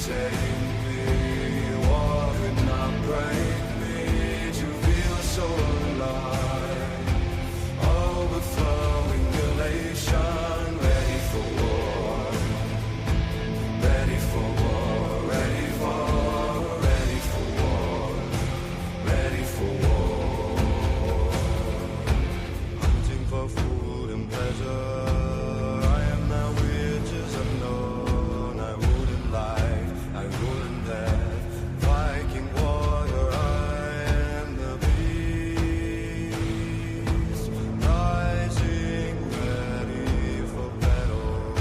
tame me? What could not break me to feel so alive? Overflowing elation, ready for war, ready for war, ready for war, ready for war. Hunting for food and pleasure, I am now riches unknown. I rule in life, I rule in death, Viking warrior, I am the beast, rising ready for battle.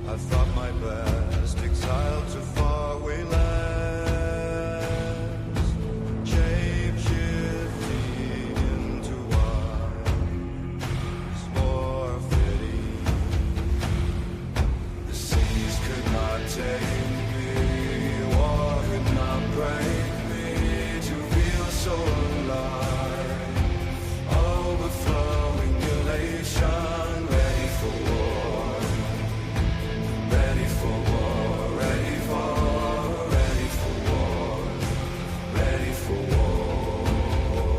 I fought my best, exiled to faraway lands, shape-shifting into what is more fitting. The seas could not take me, war could not break me to feel so alive. Overflowing elation, ready for war, ready for war, ready for war, ready for war.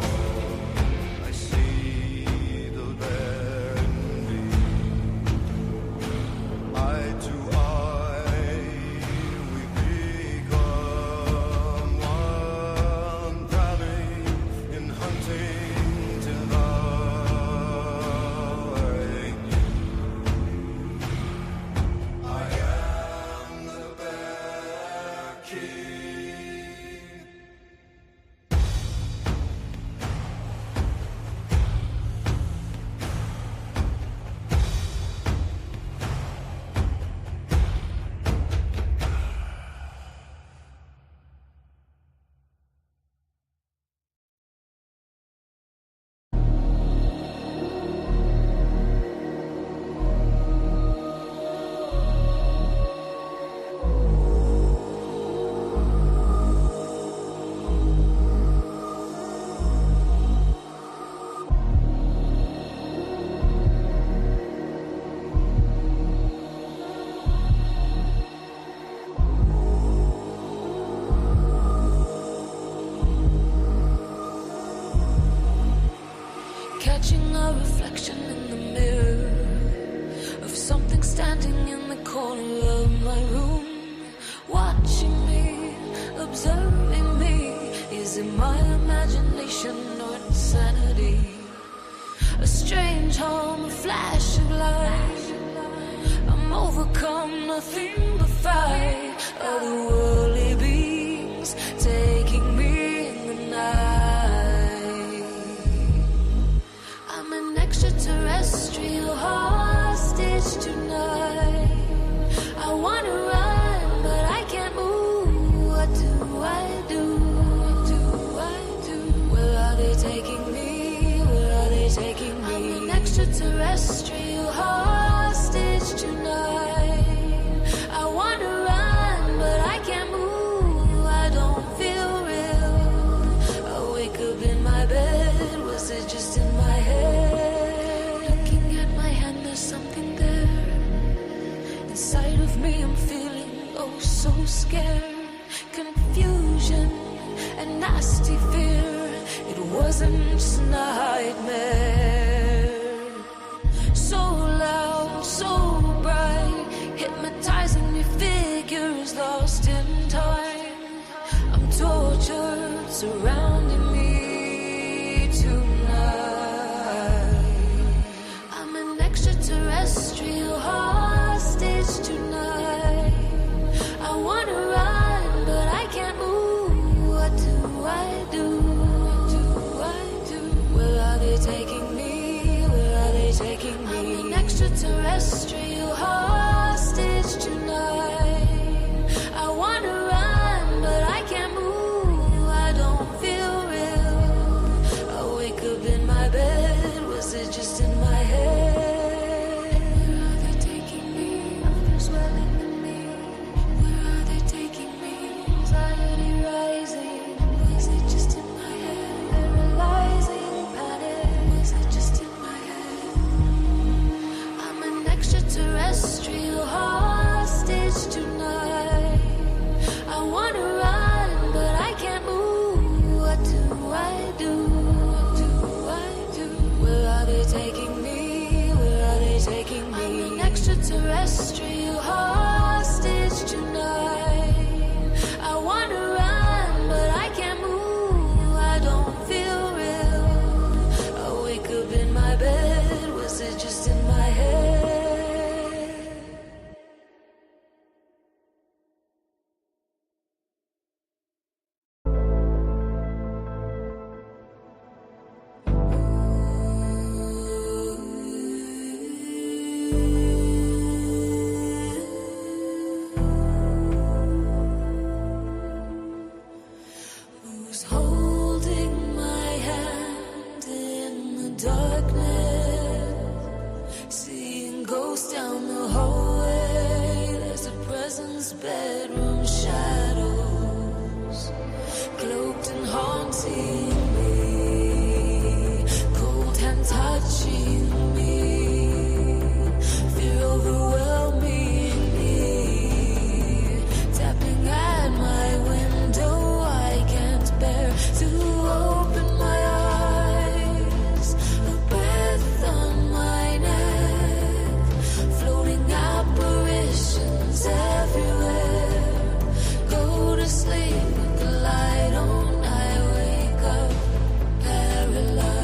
I see the bear in me, eye to eye, we become one, drowning in hunting, devouring you. I am the Bear King. Catching a reflection in the mirror of something standing in the corner of my room, watching me, observing me. Is it my imagination or insanity? A strange hum, a flash of light. I'm overcome, nothing but fight. Otherworldly beings taking me in the night. I'm an extraterrestrial hostage tonight. I wanna run, but I can't move. What do I do? What do I do? Where are they taking me? Where are they taking me? I'm an extraterrestrial hostage tonight. I wanna run, but I can't move. I don't feel real. I wake up in my bed. Was it just in my head? Looking at my hand, there's something there. Inside of me, I'm feeling oh so scared. Confusion and nasty fear. It wasn't just a nightmare. So loud, so bright, hypnotizing me figures lost in time. I'm tortured, surrounding me tonight. I'm an extraterrestrial hostage tonight. I wanna run, but I can't move. What do I do? What do I do? Where are they taking me? bedroom shadows, cloaked and haunting me, cold hand touching me, fear overwhelming me, tapping at my window. I can't bear to open my eyes, a breath on my neck, floating apparitions everywhere. Go to sleep with the light on. I wake up paralyzed.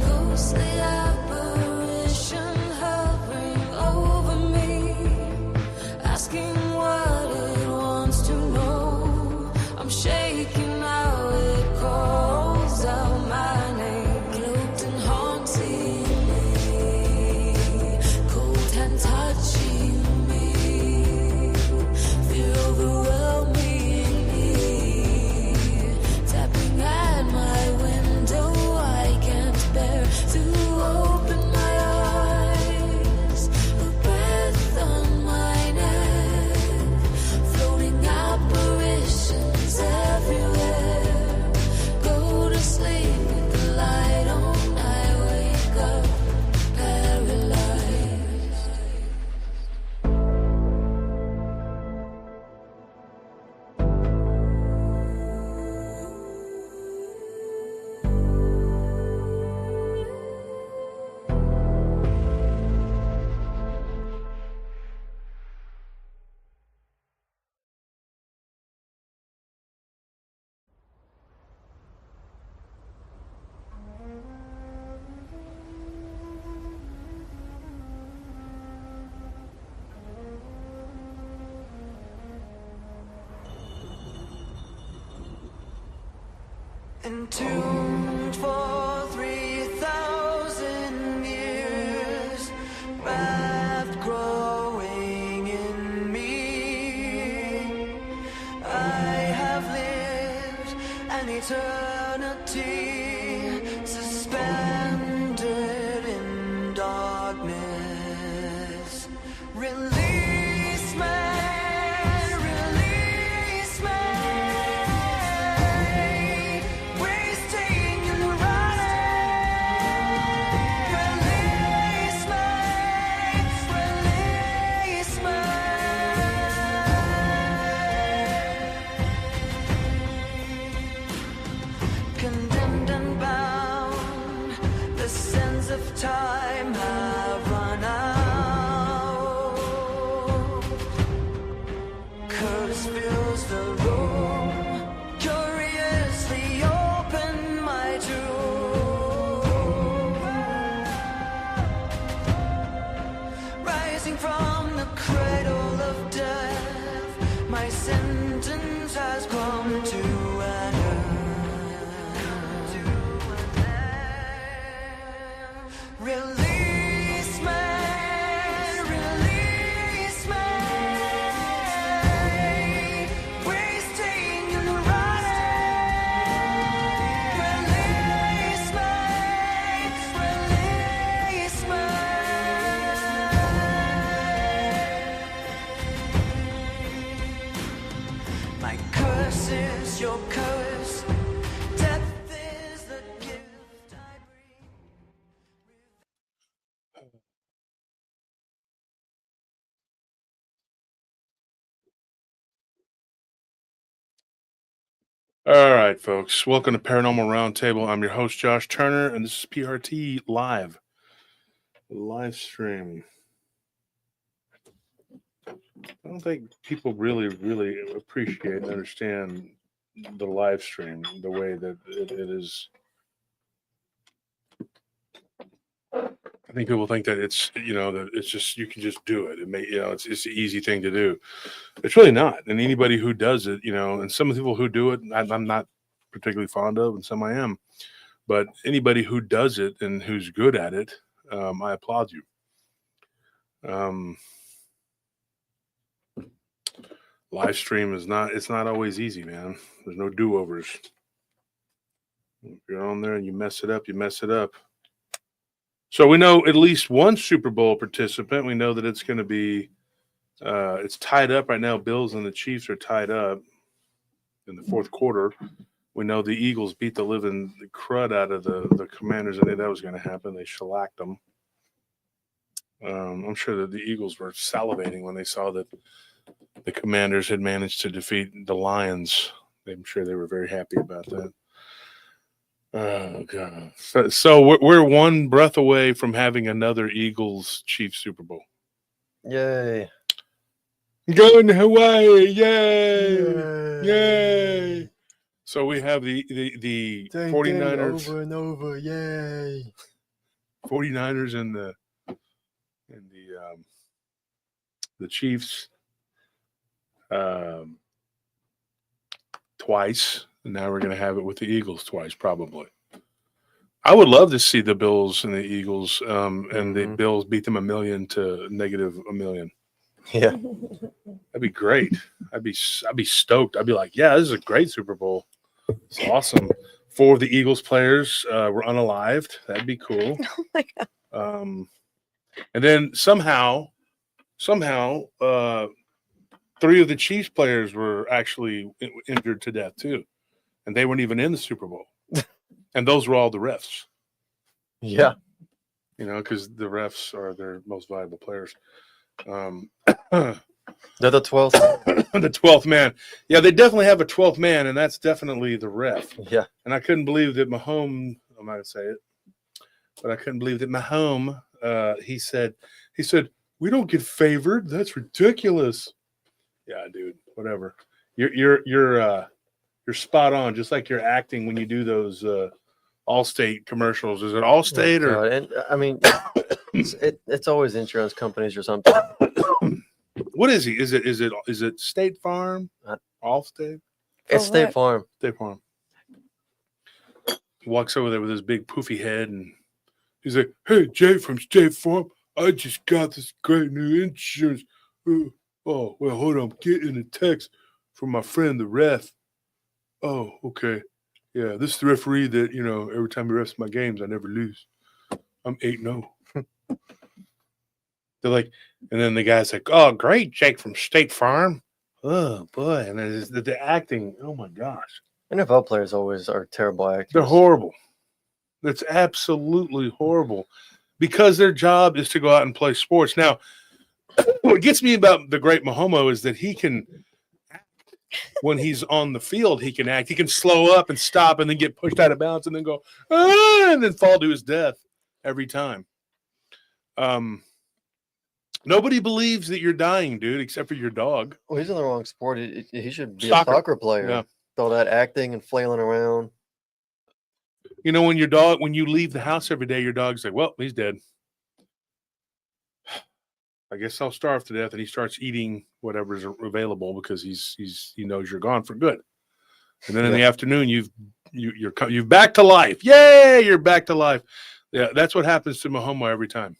Ghostly apparition hovering over me, asking what it wants to know. I'm shaking now, it calls out my name, cloaked and haunting me, cold hand touching me, fear overwhelming me, tapping at my window. I can't bear to open my eyes, a breath on my neck, floating apparitions everywhere. Go to sleep with the light on. I wake up paralyzed. Entombed for 3,000 years, wrath growing in me. I have lived an eternity, suspended in darkness. Release me. Release me. Wasting in the running. Release me. Release me. Condemned and bound, the sands of time have run out. Curse fills the room, curiously open my tomb. Rising from the cradle of death, my sentence has come to an end. Release me, release me. Wasting in the running. Release me, release me. My curse is your curse. Death is the gift I bring. All right, folks. Welcome to Paranormal Roundtable. I'm your host, Josh Turner, and this is PRT Live stream. I don't think people really appreciate and understand the live stream the way that it is. I think people think that it's, that it's just, you can just do it. It may, it's an easy thing to do. It's really not. And anybody who does it, and some of the people who do it, I'm not particularly fond of, and some I am. But anybody who does it and who's good at it, I applaud you. live stream is not. It's not always easy, man. There's no do-overs. If you're on there and you mess it up, you mess it up. So we know at least one Super Bowl participant. We know that it's going to be. It's tied up right now. Bills and the Chiefs are tied up in the fourth quarter. We know the Eagles beat the living crud out of the Commanders. I knew that was going to happen. They shellacked them. I'm sure that the Eagles were salivating when they saw that the Commanders had managed to defeat the Lions. I'm sure they were very happy about that. Oh, God. So we're one breath away from having another Eagles-Chiefs Super Bowl. Yay. Going to Hawaii. Yay. Yay. So we have the 49ers. Over and over. Yay. 49ers and the Chiefs twice. And now we're going to have it with the Eagles twice, probably. I would love to see the Bills and the Eagles, and the Bills beat them 1,000,000 to -1,000,000. Yeah. That'd be great. I'd be stoked. I'd be like, yeah, this is a great Super Bowl. It's awesome. 4 of the Eagles players were unalived. That'd be cool. Oh my God. And then somehow, 3 of the Chiefs players were actually injured to death too, and they weren't even in the Super Bowl. And those were all the refs. Yeah. You know, because the refs are their most valuable players. They're the 12th. The 12th man. Yeah, they definitely have a 12th man, and that's definitely the ref. Yeah. And I couldn't believe that Mahomes, I'm not going to say it, but I couldn't believe that Mahomes, he said, we don't get favored. That's ridiculous. Yeah, dude, whatever. You're spot on, just like you're acting when you do those Allstate commercials. Is it Allstate or? God. And I mean, it's always insurance companies or something. What is he? Is it State Farm? Allstate? It's For State what? Farm. State Farm. He walks over there with his big poofy head, and he's like, "Hey, Jay from State Farm, I just got this great new insurance. Oh, well, hold on, I'm getting a text from my friend, the ref. Oh, okay. Yeah, this is the referee that, you know, every time he refs my games, I never lose. I'm 8-0. They're like, and then the guy's like, oh, great, Jake from State Farm. Oh, boy. And then the acting, oh, my gosh. NFL players always are terrible actors. They're horrible. That's absolutely horrible because their job is to go out and play sports. Now, what gets me about the great Mahomes is that he can act when he's on the field. He can act. He can slow up and stop and then get pushed out of bounds and then go, and then fall to his death every time. Nobody believes that you're dying, dude, except for your dog. Well, he's in the wrong sport. He should be Soccer. a soccer player. Yeah. All that acting and flailing around. You know, when you leave the house every day, your dog's like, well, he's dead. I guess I'll starve to death, and he starts eating whatever's available because he knows you're gone for good. And then in the afternoon, you're back to life. Yay, you're back to life. Yeah, that's what happens to Mahomes every time.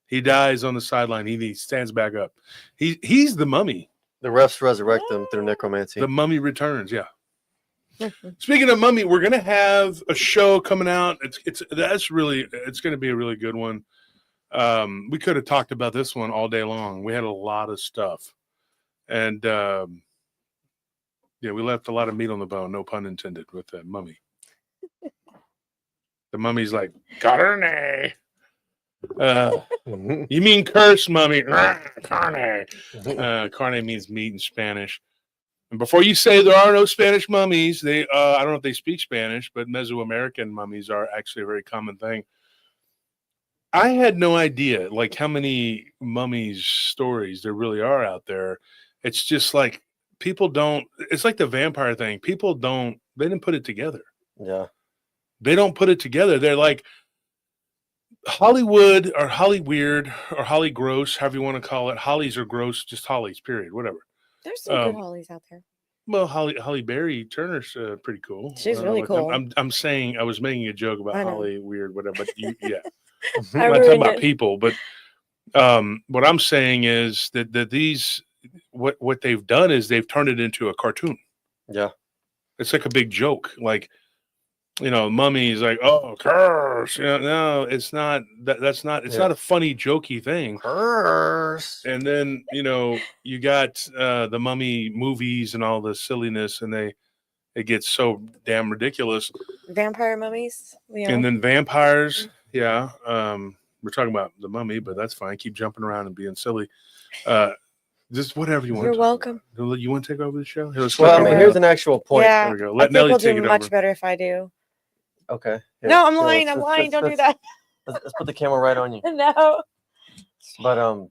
He dies on the sideline. He stands back up. He's the mummy. The refs resurrect them through necromancy. The mummy returns. Yeah. Speaking of mummy, we're gonna have a show coming out. It's going to be a really good one. We could have talked about this one all day long. We had a lot of stuff, and we left a lot of meat on the bone. No pun intended with that mummy. The mummy's like, carne. You mean curse, mummy? Carne. Carne means meat in Spanish. And before you say there are no Spanish mummies, I don't know if they speak Spanish, but Mesoamerican mummies are actually a very common thing. I had no idea like how many mummies stories there really are out there. It's just like people don't, it's like the vampire thing. They didn't put it together. Yeah. They don't put it together. They're like Hollywood or Holly Weird or Holly Gross, however you want to call it. Hollies are gross, just Hollies, period, whatever. There's some good Hollies out there. Well, Holly Berry Turner's pretty cool. She's really cool. I'm saying I was making a joke about Holly Weird, whatever, but yeah. I'm not really talking about people, but what I'm saying is that these what they've done is they've turned it into a cartoon. Yeah. It's like a big joke. Like, Mummy's like, oh, curse. No, it's not. That's not. It's not a funny, jokey thing. Curse. And then you got the Mummy movies and all the silliness, and it gets so damn ridiculous. Vampire mummies. And then vampires. Yeah. We're talking about the Mummy, but that's fine. Keep jumping around and being silly. Just whatever you want. You're welcome. You want to take over the show? Well, I mean, here's an actual point. Yeah, There we go. I Let think Nelly we'll take do it much over. better if I do. Okay. Here, No, I'm here, lying. I'm lying. Don't do that. Let's put the camera right on you. No. But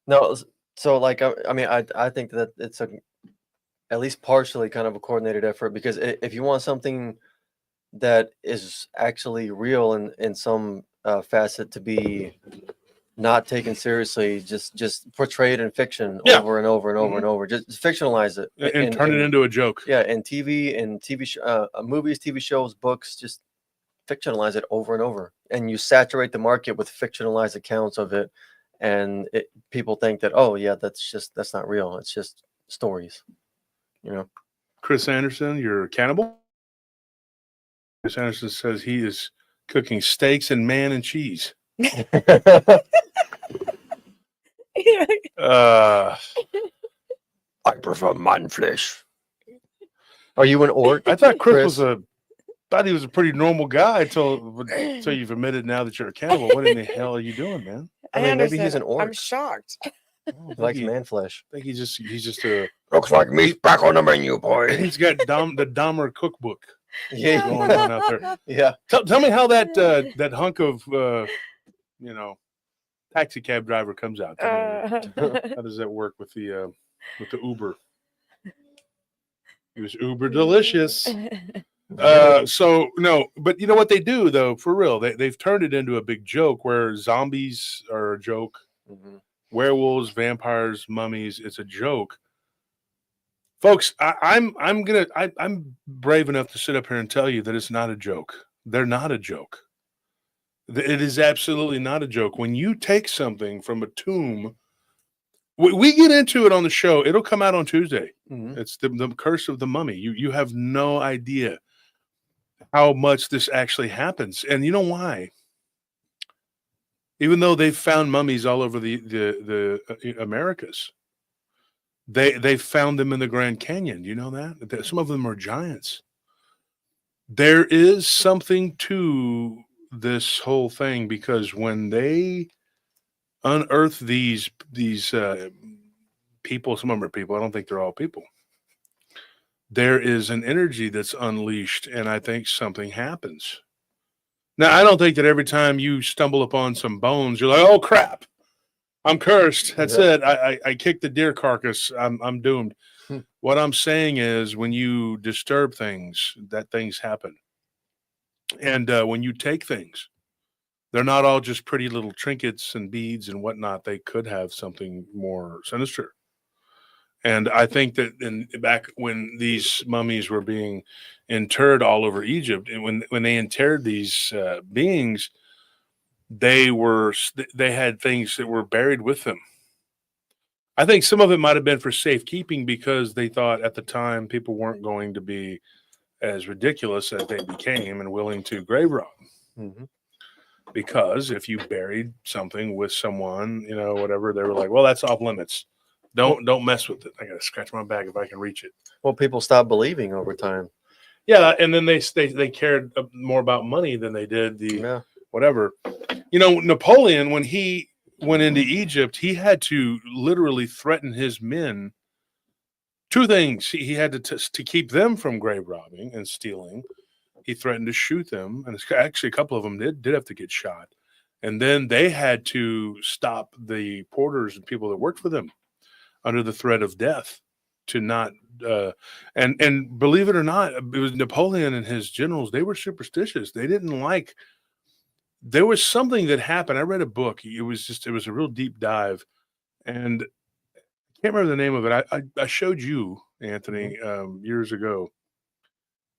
no. So like I mean I think that it's at least partially kind of a coordinated effort, because if you want something that is actually real in some facet to be not taken seriously, just portrayed in fiction over and over and over and over, just fictionalize it and turn it into a joke. Yeah, in TV and movies, TV shows, books, just fictionalize it over and over, and you saturate the market with fictionalized accounts of it, and people think that, oh yeah, that's not real, it's just stories, Chris Anderson, you're a cannibal. Chris Anderson says he is cooking steaks and man and cheese. I prefer man flesh. Are you an orc? I thought Chris thought he was a pretty normal guy until you've admitted now that you're a cannibal. What in the hell are you doing, man? I mean, maybe he's an orc. I'm shocked. He likes man flesh. I think he's just a Looks like meat back on the menu, boy. he's got the Dahmer cookbook Yeah, going on out there. yeah. Tell me how that hunk of taxi cab driver comes out. How does that work with the Uber? It was uber delicious. So no, but you know what they do though, for real, they've turned it into a big joke where zombies are a joke, werewolves, vampires, mummies, it's a joke. Folks, I'm brave enough to sit up here and tell you that it's not a joke. They're not a joke. It is absolutely not a joke. When you take something from a tomb, we get into it on the show. It'll come out on Tuesday. It's the Curse of the Mummy. You have no idea how much this actually happens. And you know why? Even though they've found mummies all over the Americas, they found them in the Grand Canyon. You know that? Some of them are giants. There is something to this whole thing, because when they unearth these people, some of them are people, I don't think they're all people, there is an energy that's unleashed, and I think something happens. Now, I don't think that every time you stumble upon some bones, you're like, oh crap, I'm cursed. That's it. I kicked the deer carcass. I'm doomed. What I'm saying is, when you disturb things, that things happen. And when you take things, they're not all just pretty little trinkets and beads and whatnot. They could have something more sinister. And I think that back when these mummies were being interred all over Egypt, and when they interred these beings, they had things that were buried with them. I think some of it might have been for safekeeping, because they thought at the time people weren't going to be as ridiculous as they became and willing to grave rob. Because if you buried something with someone, whatever, they were like, well, that's off limits. Don't mess with it. I gotta scratch my back if I can reach it. Well, people stopped believing over time. Yeah, and then they cared more about money than they did whatever. Napoleon, when he went into Egypt, he had to literally threaten his men. Two things: he had to keep them from grave robbing and stealing. He threatened to shoot them, and actually a couple of them did have to get shot. And then they had to stop the porters and people that worked for them under the threat of death to not. And believe it or not, it was Napoleon and his generals. They were superstitious. They didn't like. There was something that happened. I read a book. It was a real deep dive, and I can't remember the name of it. I showed you, Anthony, years ago,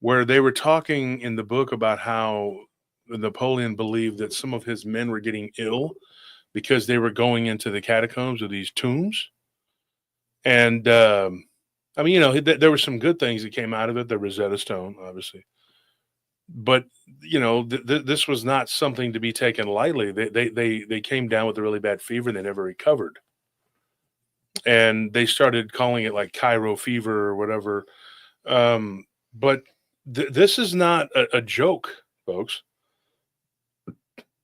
where they were talking in the book about how Napoleon believed that some of his men were getting ill because they were going into the catacombs of these tombs. And I mean, there were some good things that came out of it. The Rosetta Stone, obviously, but this was not something to be taken lightly. They came down with a really bad fever and they never recovered, and they started calling it like Cairo fever or whatever. But this is not a joke, folks.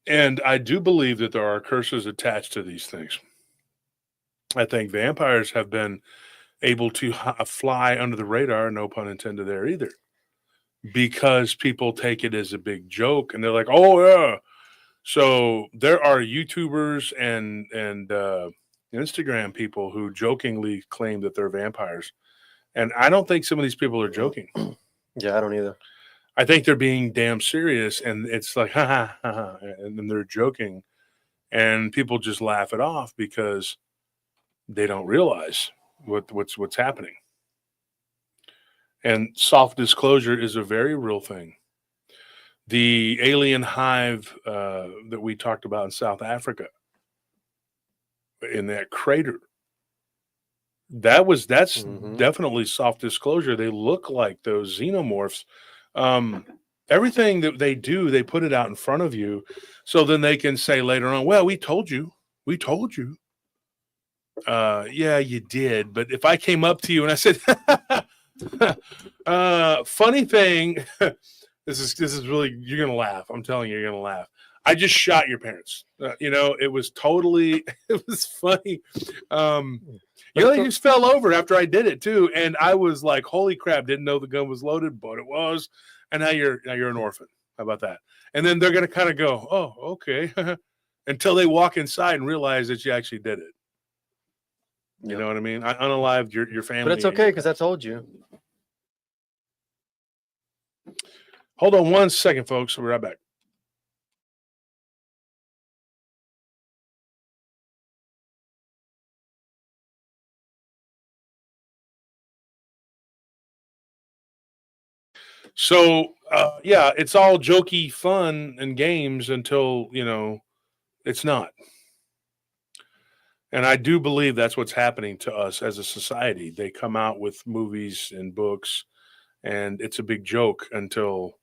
And I do believe that there are curses attached to these things. I think vampires have been able to fly under the radar, no pun intended there either, because people take it as a big joke and they're like, oh, yeah. So there are YouTubers and Instagram people who jokingly claim that they're vampires. And I don't think some of these people are joking. Yeah, I don't either. I think they're being damn serious, and it's like, ha ha ha, ha, and then they're joking, and people just laugh it off because they don't realize what's happening. And soft disclosure is a very real thing. The alien hive that we talked about in South Africa, in that crater, that's definitely soft disclosure. They look like those xenomorphs. Everything that they do, they put it out in front of you, so then they can say later on, well, we told you. Yeah, you did. But if I came up to you and I said, funny thing, this is really, you're going to laugh. I'm telling you, you're going to laugh. I just shot your parents. It was totally, it was funny. They just fell over after I did it too. And I was like, holy crap, didn't know the gun was loaded, but it was. And now you're an orphan. How about that? And then they're going to kind of go, oh, okay. Until they walk inside and realize that you actually did it. You know what I mean? I unalived your family. But it's okay because I told you. Hold on one second, folks. We'll be right back. So, yeah, it's all jokey fun and games until, it's not. And I do believe that's what's happening to us as a society. They come out with movies and books, and it's a big joke until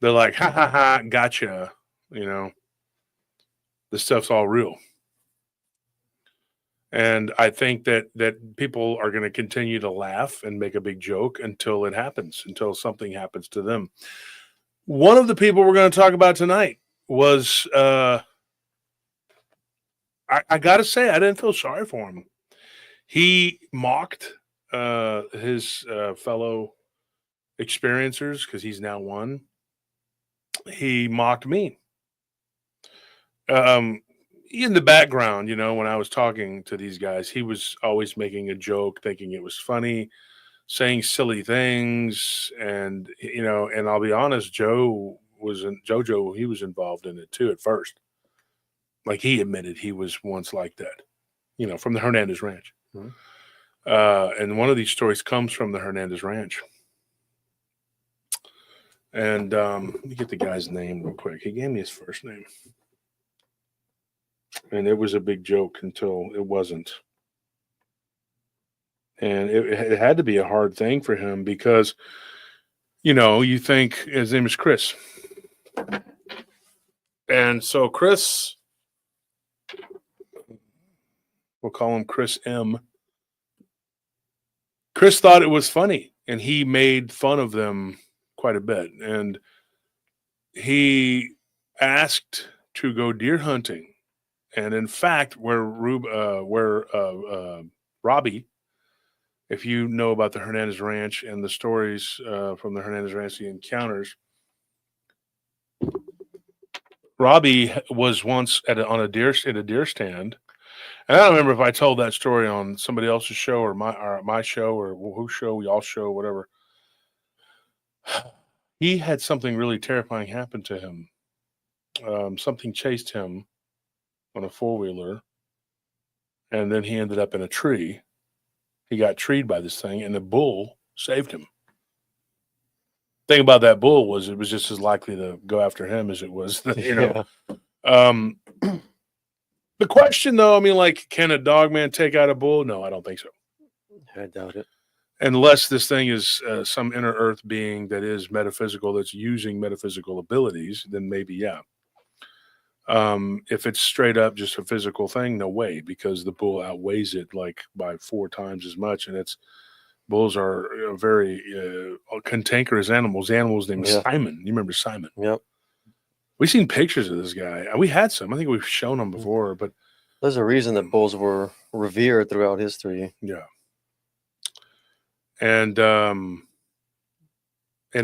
they're like, ha, ha, ha, gotcha. This stuff's all real. And I think that people are going to continue to laugh and make a big joke until it happens, until something happens to them. One of the people we're going to talk about tonight was, I got to say, I didn't feel sorry for him. He mocked his fellow experiencers because he's now one. He mocked me. In the background, when I was talking to these guys, he was always making a joke, thinking it was funny, saying silly things. And, and I'll be honest, Jojo, he was involved in it too at first. Like he admitted he was once like that, from the Hernandez Ranch. Mm-hmm. And one of these stories comes from the Hernandez Ranch. And let me get the guy's name real quick. He gave me his first name. And it was a big joke until it wasn't. And it had to be a hard thing for him because, you think his name is Chris. And so Chris, we'll call him Chris M. Chris thought it was funny, and he made fun of them quite a bit. And he asked to go deer hunting. And in fact, where Robbie, if you know about the Hernandez Ranch and the stories from the Hernandez Ranch, the encounters, Robbie was once at a deer stand. And I don't remember if I told that story on somebody else's show or my show or whose show, y'all show, whatever. He had something really terrifying happen to him. Something chased him on a four-wheeler, and then he ended up in a tree. He got treed by this thing, and the bull saved him. Thing about that bull was it was just as likely to go after him as it was, The question, though, can a dog man take out a bull? No, I don't think so. I doubt it. Unless this thing is some inner earth being that is metaphysical, that's using metaphysical abilities, then maybe, yeah. If it's straight up just a physical thing, no way, because the bull outweighs it like by 4 times as much. And bulls are very cantankerous animals. The animal's named Yeah. Simon. You remember Simon? Yep. We've seen pictures of this guy. We had some. I think we've shown them before, but There's a reason that bulls were revered throughout history. yeah. And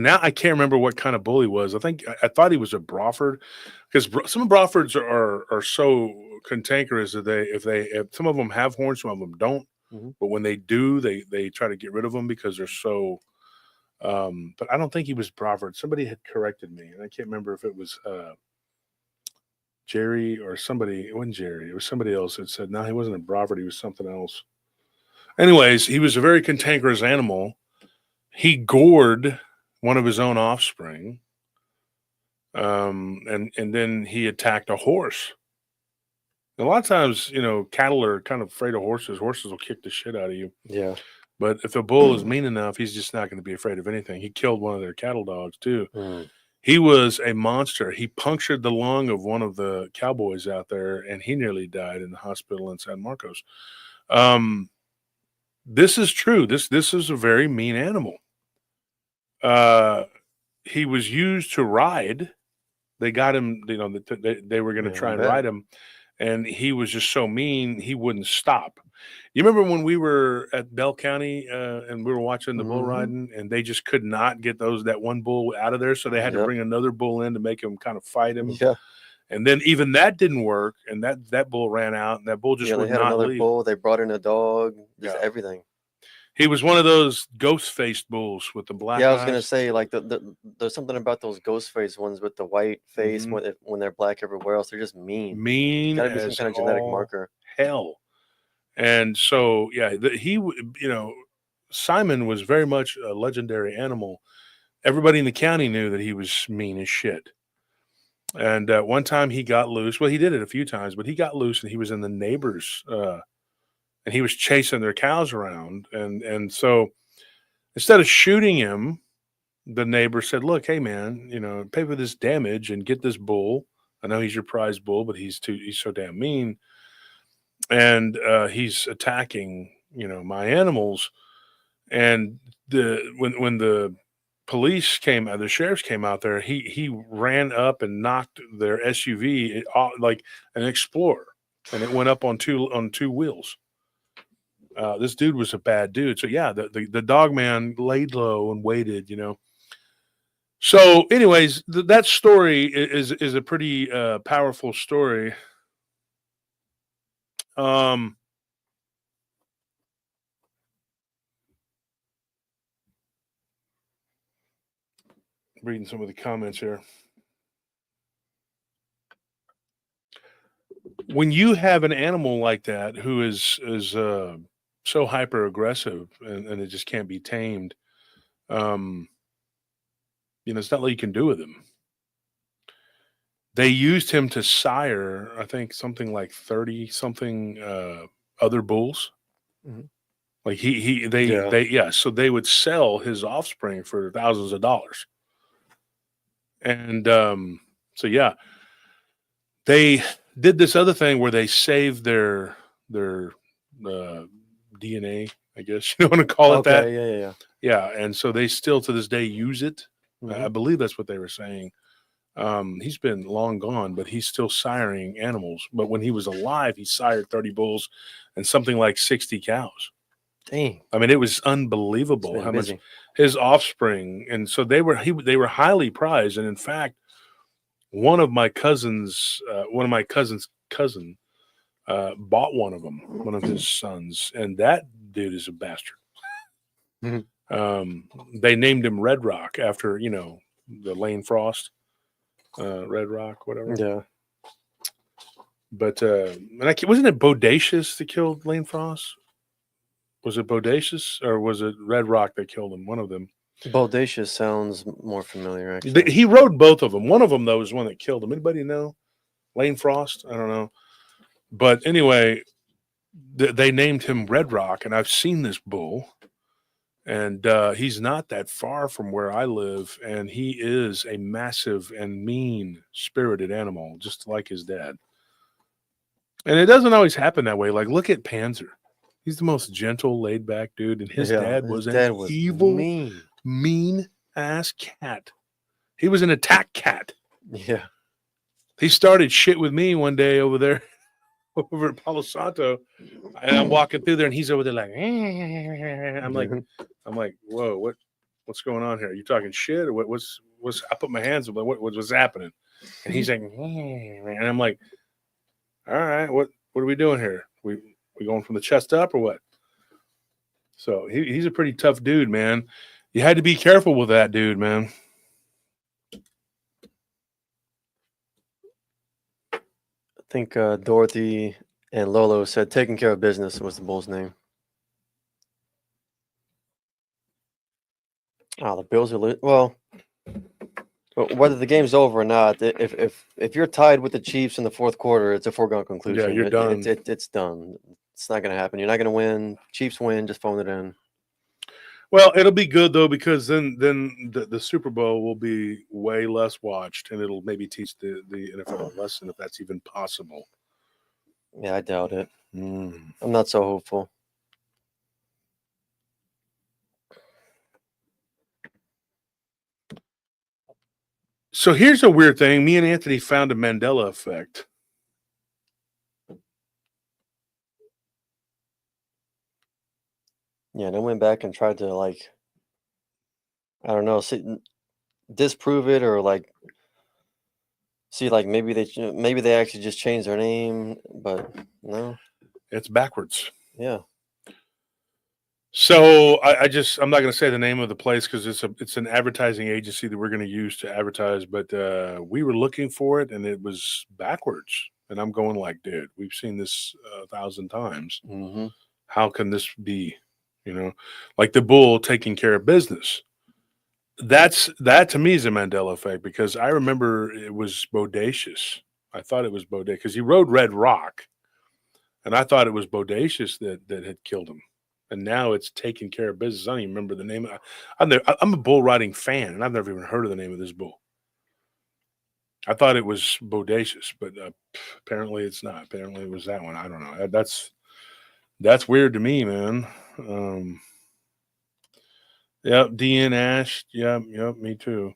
now I can't remember what kind of bull he was. I thought he was a Broford, because some Brofords are so cantankerous that if some of them have horns, some of them don't. Mhm. But when they do, they try to get rid of them because they're so. But I don't think he was Broford. Somebody had corrected me, and I can't remember if it was Jerry or somebody. It wasn't Jerry. It was somebody else that said, no, he wasn't a Broford. He was something else. Anyways, he was a very cantankerous animal. He gored one of his own offspring, and then he attacked a horse. A lot of times, cattle are kind of afraid of horses. Horses will kick the shit out of you. Yeah. But if a bull is mean enough, he's just not going to be afraid of anything. He killed one of their cattle dogs too. Mm. He was a monster. He punctured the lung of one of the cowboys out there, and he nearly died in the hospital in San Marcos. This is true. This is a very mean animal. He was used to ride. They got him, they were going to try and ride him, and he was just so mean, he wouldn't stop. You remember when we were at Bell County and we were watching the bull riding, and they just could not get that one bull out of there, so they had to bring another bull in to make him kind of fight him. Yeah. And then even that didn't work, and that bull ran out, and that bull just would they had not another leave. bull. They brought in a dog. Just everything. He was one of those ghost-faced bulls with the black eyes. Yeah, I was gonna say, like, there's something about those ghost-faced ones with the white face when they're black everywhere else. They're just mean. Mean. Gotta be some kind of genetic marker. Hell. And so, yeah, Simon was very much a legendary animal. Everybody in the county knew that he was mean as shit. And one time he got loose. Well, he did it a few times, but he got loose, and he was in the neighbors' and he was chasing their cows around. And so instead of shooting him, the neighbor said, look, hey, man, pay for this damage and get this bull. I know he's your prize bull, but he's so damn mean. And he's attacking, my animals. And when the police came out, the sheriffs came out there, he ran up and knocked their SUV like an Explorer, and it went up on two wheels. This dude was a bad dude. So yeah, the Dogman laid low and waited, So anyways, that story is a pretty powerful story. Reading some of the comments here. When you have an animal like that who is so hyper aggressive and it just can't be tamed, it's not like you can do with him. They used him to sire, I think, something like 30 something other bulls. Mm-hmm. Like so they would sell his offspring for thousands of dollars. And so yeah, they did this other thing where they saved their DNA, I guess you want to call it that. Yeah. And so they still to this day use it. I believe that's what they were saying. He's been long gone, but he's still siring animals. But when he was alive, he sired 30 bulls and something like 60 cows. Dang. I mean, it was unbelievable how much his offspring. And so they were highly prized. And in fact, one of my cousin's cousin bought one of them, one of his sons, and that dude is a bastard. They named him Red Rock after the Lane Frost, Red Rock, whatever. Yeah. But wasn't it Bodacious that killed Lane Frost? Was it Bodacious or was it Red Rock that killed him? One of them. Bodacious sounds more familiar, actually. He rode both of them. One of them, though, was one that killed him. Anybody know? Lane Frost? I don't know. But anyway, they named him Red Rock, and I've seen this bull, and he's not that far from where I live, and he is a massive and mean-spirited animal, just like his dad. And it doesn't always happen that way. Like, look at Panzer. He's the most gentle, laid-back dude, and his dad was an evil, mean-ass cat. He was an attack cat. Yeah. He started shit with me one day over there, over at Palo Santo, and I'm walking through there, and he's over there like, I'm like, whoa, what's going on here? Are you talking shit or what's? I put my hands up, what was happening? And he's like, and I'm like, all right, what are we doing here? We going from the chest up or what? So he's a pretty tough dude, man. You had to be careful with that dude, man. I think Dorothy and Lolo said taking care of business was the bull's name. Oh, the Bills are well. Whether the game's over or not, if you're tied with the Chiefs in the fourth quarter, it's a foregone conclusion. Yeah, you're done. It's done. It's not going to happen. You're not going to win. Chiefs win. Just phone it in. Well, it'll be good though, because then the Super Bowl will be way less watched, and it'll maybe teach the NFL a lesson, if that's even possible. Yeah, I doubt it. I'm not so hopeful. So here's a weird thing. Me and Anthony found a Mandela effect. Yeah, and I went back and tried to, like, I don't know, disprove it, or like see, like, maybe they actually just changed their name, but no. It's backwards. Yeah. So I'm not going to say the name of the place because it's an advertising agency that we're going to use to advertise, but we were looking for it and it was backwards, and I'm going like, dude, we've seen this 1,000 times. Mm-hmm. How can this be? You know, like the bull taking care of business. That to me is a Mandela effect, because I remember it was Bodacious. I thought it was Bodacious because he rode Red Rock, and I thought it was Bodacious that had killed him. And now it's taking care of business. I don't even remember the name. I'm a bull riding fan, and I've never even heard of the name of this bull. I thought it was Bodacious, but apparently it's not. Apparently it was that one. I don't know. That's weird to me, man. Yep, DN Ash. Yep, me too.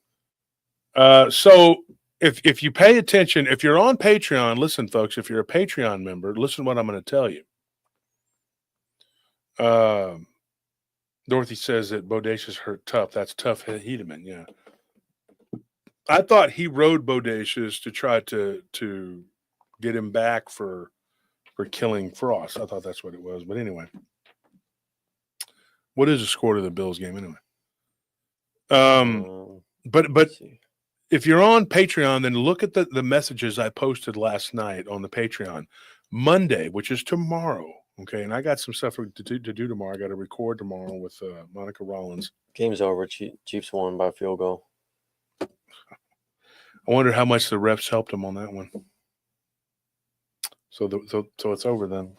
So if you pay attention, if you're on Patreon, listen, folks, if you're a Patreon member, listen to what I'm going to tell you. Dorothy says that Bodacious hurt Tough. That's Tough Hedeman, yeah. I thought he rode Bodacious to try to get him back for killing Frost. I thought that's what it was. But anyway. What is the score to the Bills game anyway? But if you're on Patreon, then look at the messages I posted last night on the Patreon. Monday, which is tomorrow. Okay, and I got some stuff to do tomorrow. I got to record tomorrow with Monica Rollins. Game's over. Chiefs won by a field goal. I wonder how much the refs helped him on that one. So it's over then.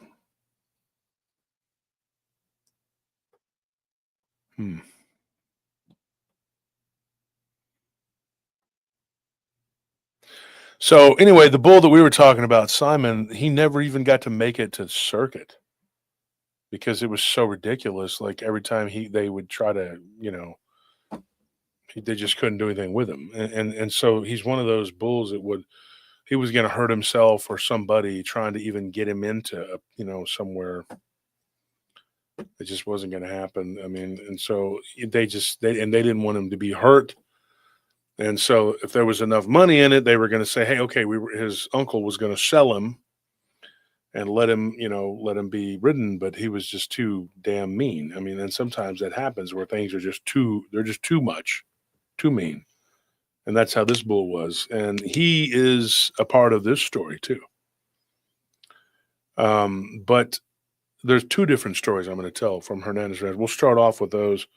So anyway, the bull that we were talking about, Simon, he never even got to make it to circuit because it was so ridiculous. Like every time they would try to, they just couldn't do anything with him. And so he's one of those bulls that he was going to hurt himself or somebody trying to even get him into, somewhere. It just wasn't going to happen. I mean, and so they didn't want him to be hurt. And so if there was enough money in it, they were going to say, hey, okay, his uncle was going to sell him and let him be ridden, but he was just too damn mean. I mean, and sometimes that happens where things are just too much, too mean. And that's how this bull was. And he is a part of this story too. But there's two different stories I'm going to tell from Hernandez Ranch. We'll start off with those.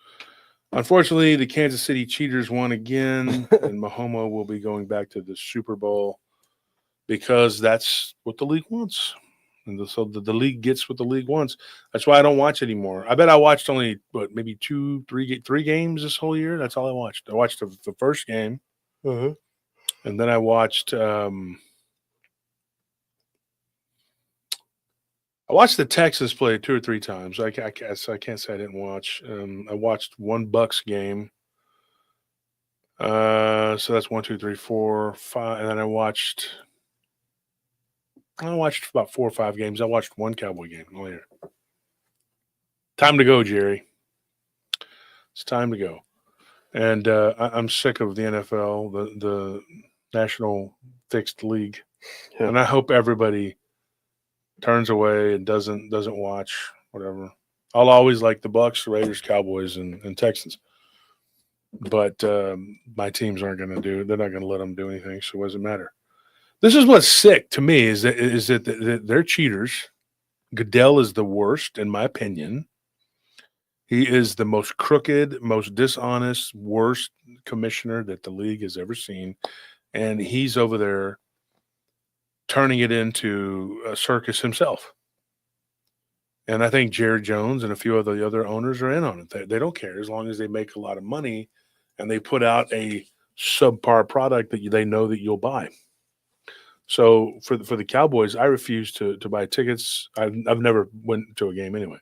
Unfortunately, the Kansas City Cheaters won again, and Mahomes will be going back to the Super Bowl because that's what the league wants. And so the league gets what the league wants. That's why I don't watch anymore. I bet I watched only maybe three games this whole year. That's all I watched. I watched the first game, and then I watched the Texans play 2 or 3 times. I can't say I didn't watch. I watched one Bucks game. So that's 1, 2, 3, 4, 5, and then I watched about 4 or 5 games. I watched one Cowboy game all year. Time to go, Jerry. It's time to go. And I'm sick of the NFL, the National Fixed League, and I hope everybody turns away and doesn't watch whatever. I'll always like the Bucks, Raiders, Cowboys, and Texans. But my teams aren't going to do. They're not going to let them do anything. So what does it matter? This is what's sick to me is that they're cheaters. Goodell is the worst, in my opinion. He is the most crooked, most dishonest, worst commissioner that the league has ever seen, and he's over there turning it into a circus himself. And I think Jerry Jones and a few of the other owners are in on it. They don't care as long as they make a lot of money and they put out a subpar product that they know that you'll buy. So for the Cowboys, I refuse to buy tickets. I've never went to a game anyway,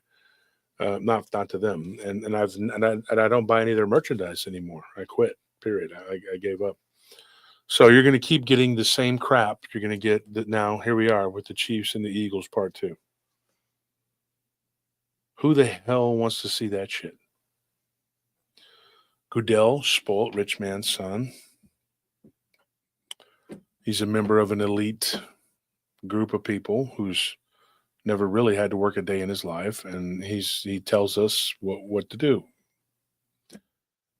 not to them, and I don't buy any of their merchandise anymore. I quit. Period. I gave up. So you're going to keep getting the same crap. You're going to get that now. Here we are with the Chiefs and the Eagles part 2. Who the hell wants to see that shit? Goodell, spoiled rich man's son. He's a member of an elite group of people who's never really had to work a day in his life, and he tells us what to do.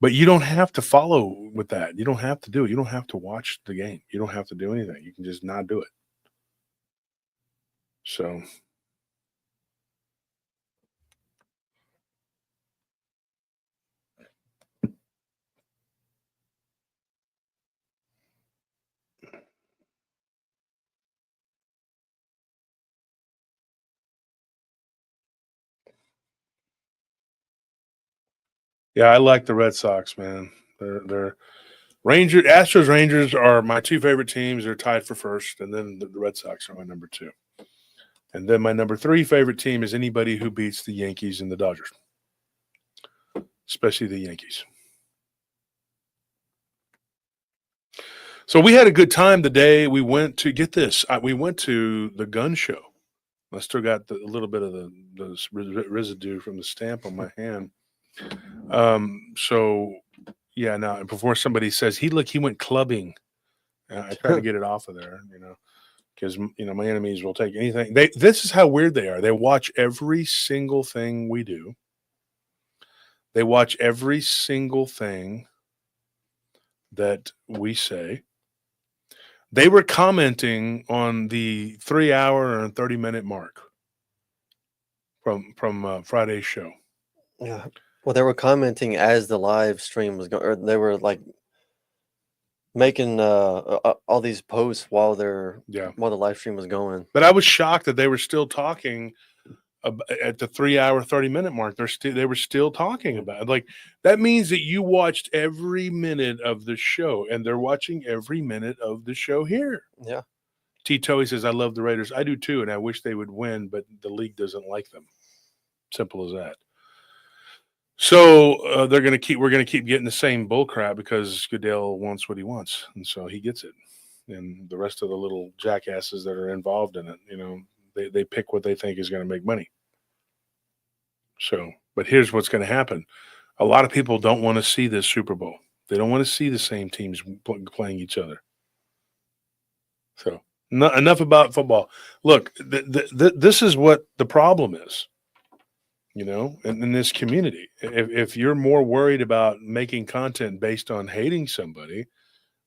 But you don't have to follow with that. You don't have to do it. You don't have to watch the game. You don't have to do anything. You can just not do it. So yeah, I like the Red Sox, man. They're Astros, Rangers are my 2 favorite teams. They're tied for first, and then the Red Sox are my number 2. And then my number 3 favorite team is anybody who beats the Yankees and the Dodgers, especially the Yankees. So we had a good time the day we went to get this. We went to the gun show. I still got a little bit of the residue from the stamp on my hand. So yeah, now before somebody says he went clubbing, I try to get it off of there, because my enemies will take anything. This is how weird they are. They watch every single thing we do. They watch every single thing that we say. They were commenting on the 3-hour and 30-minute mark from Friday's show. Yeah. Well, they were commenting as the live stream was going, or they were like making all these posts while the live stream was going. But I was shocked that they were still talking at the 3-hour, 30-minute mark. They were still talking about it. Like, that means that you watched every minute of the show, and they're watching every minute of the show here. Yeah. Tito, he says, I love the Raiders. I do too, and I wish they would win, but the league doesn't like them. Simple as that. So we're going to keep getting the same bull crap because Goodell wants what he wants, and so he gets it. And the rest of the little jackasses that are involved in it, they pick what they think is going to make money. So, but here's what's going to happen. A lot of people don't want to see this Super Bowl. They don't want to see the same teams playing each other. So enough about football. Look, this is what the problem is. In this community, if you're more worried about making content based on hating somebody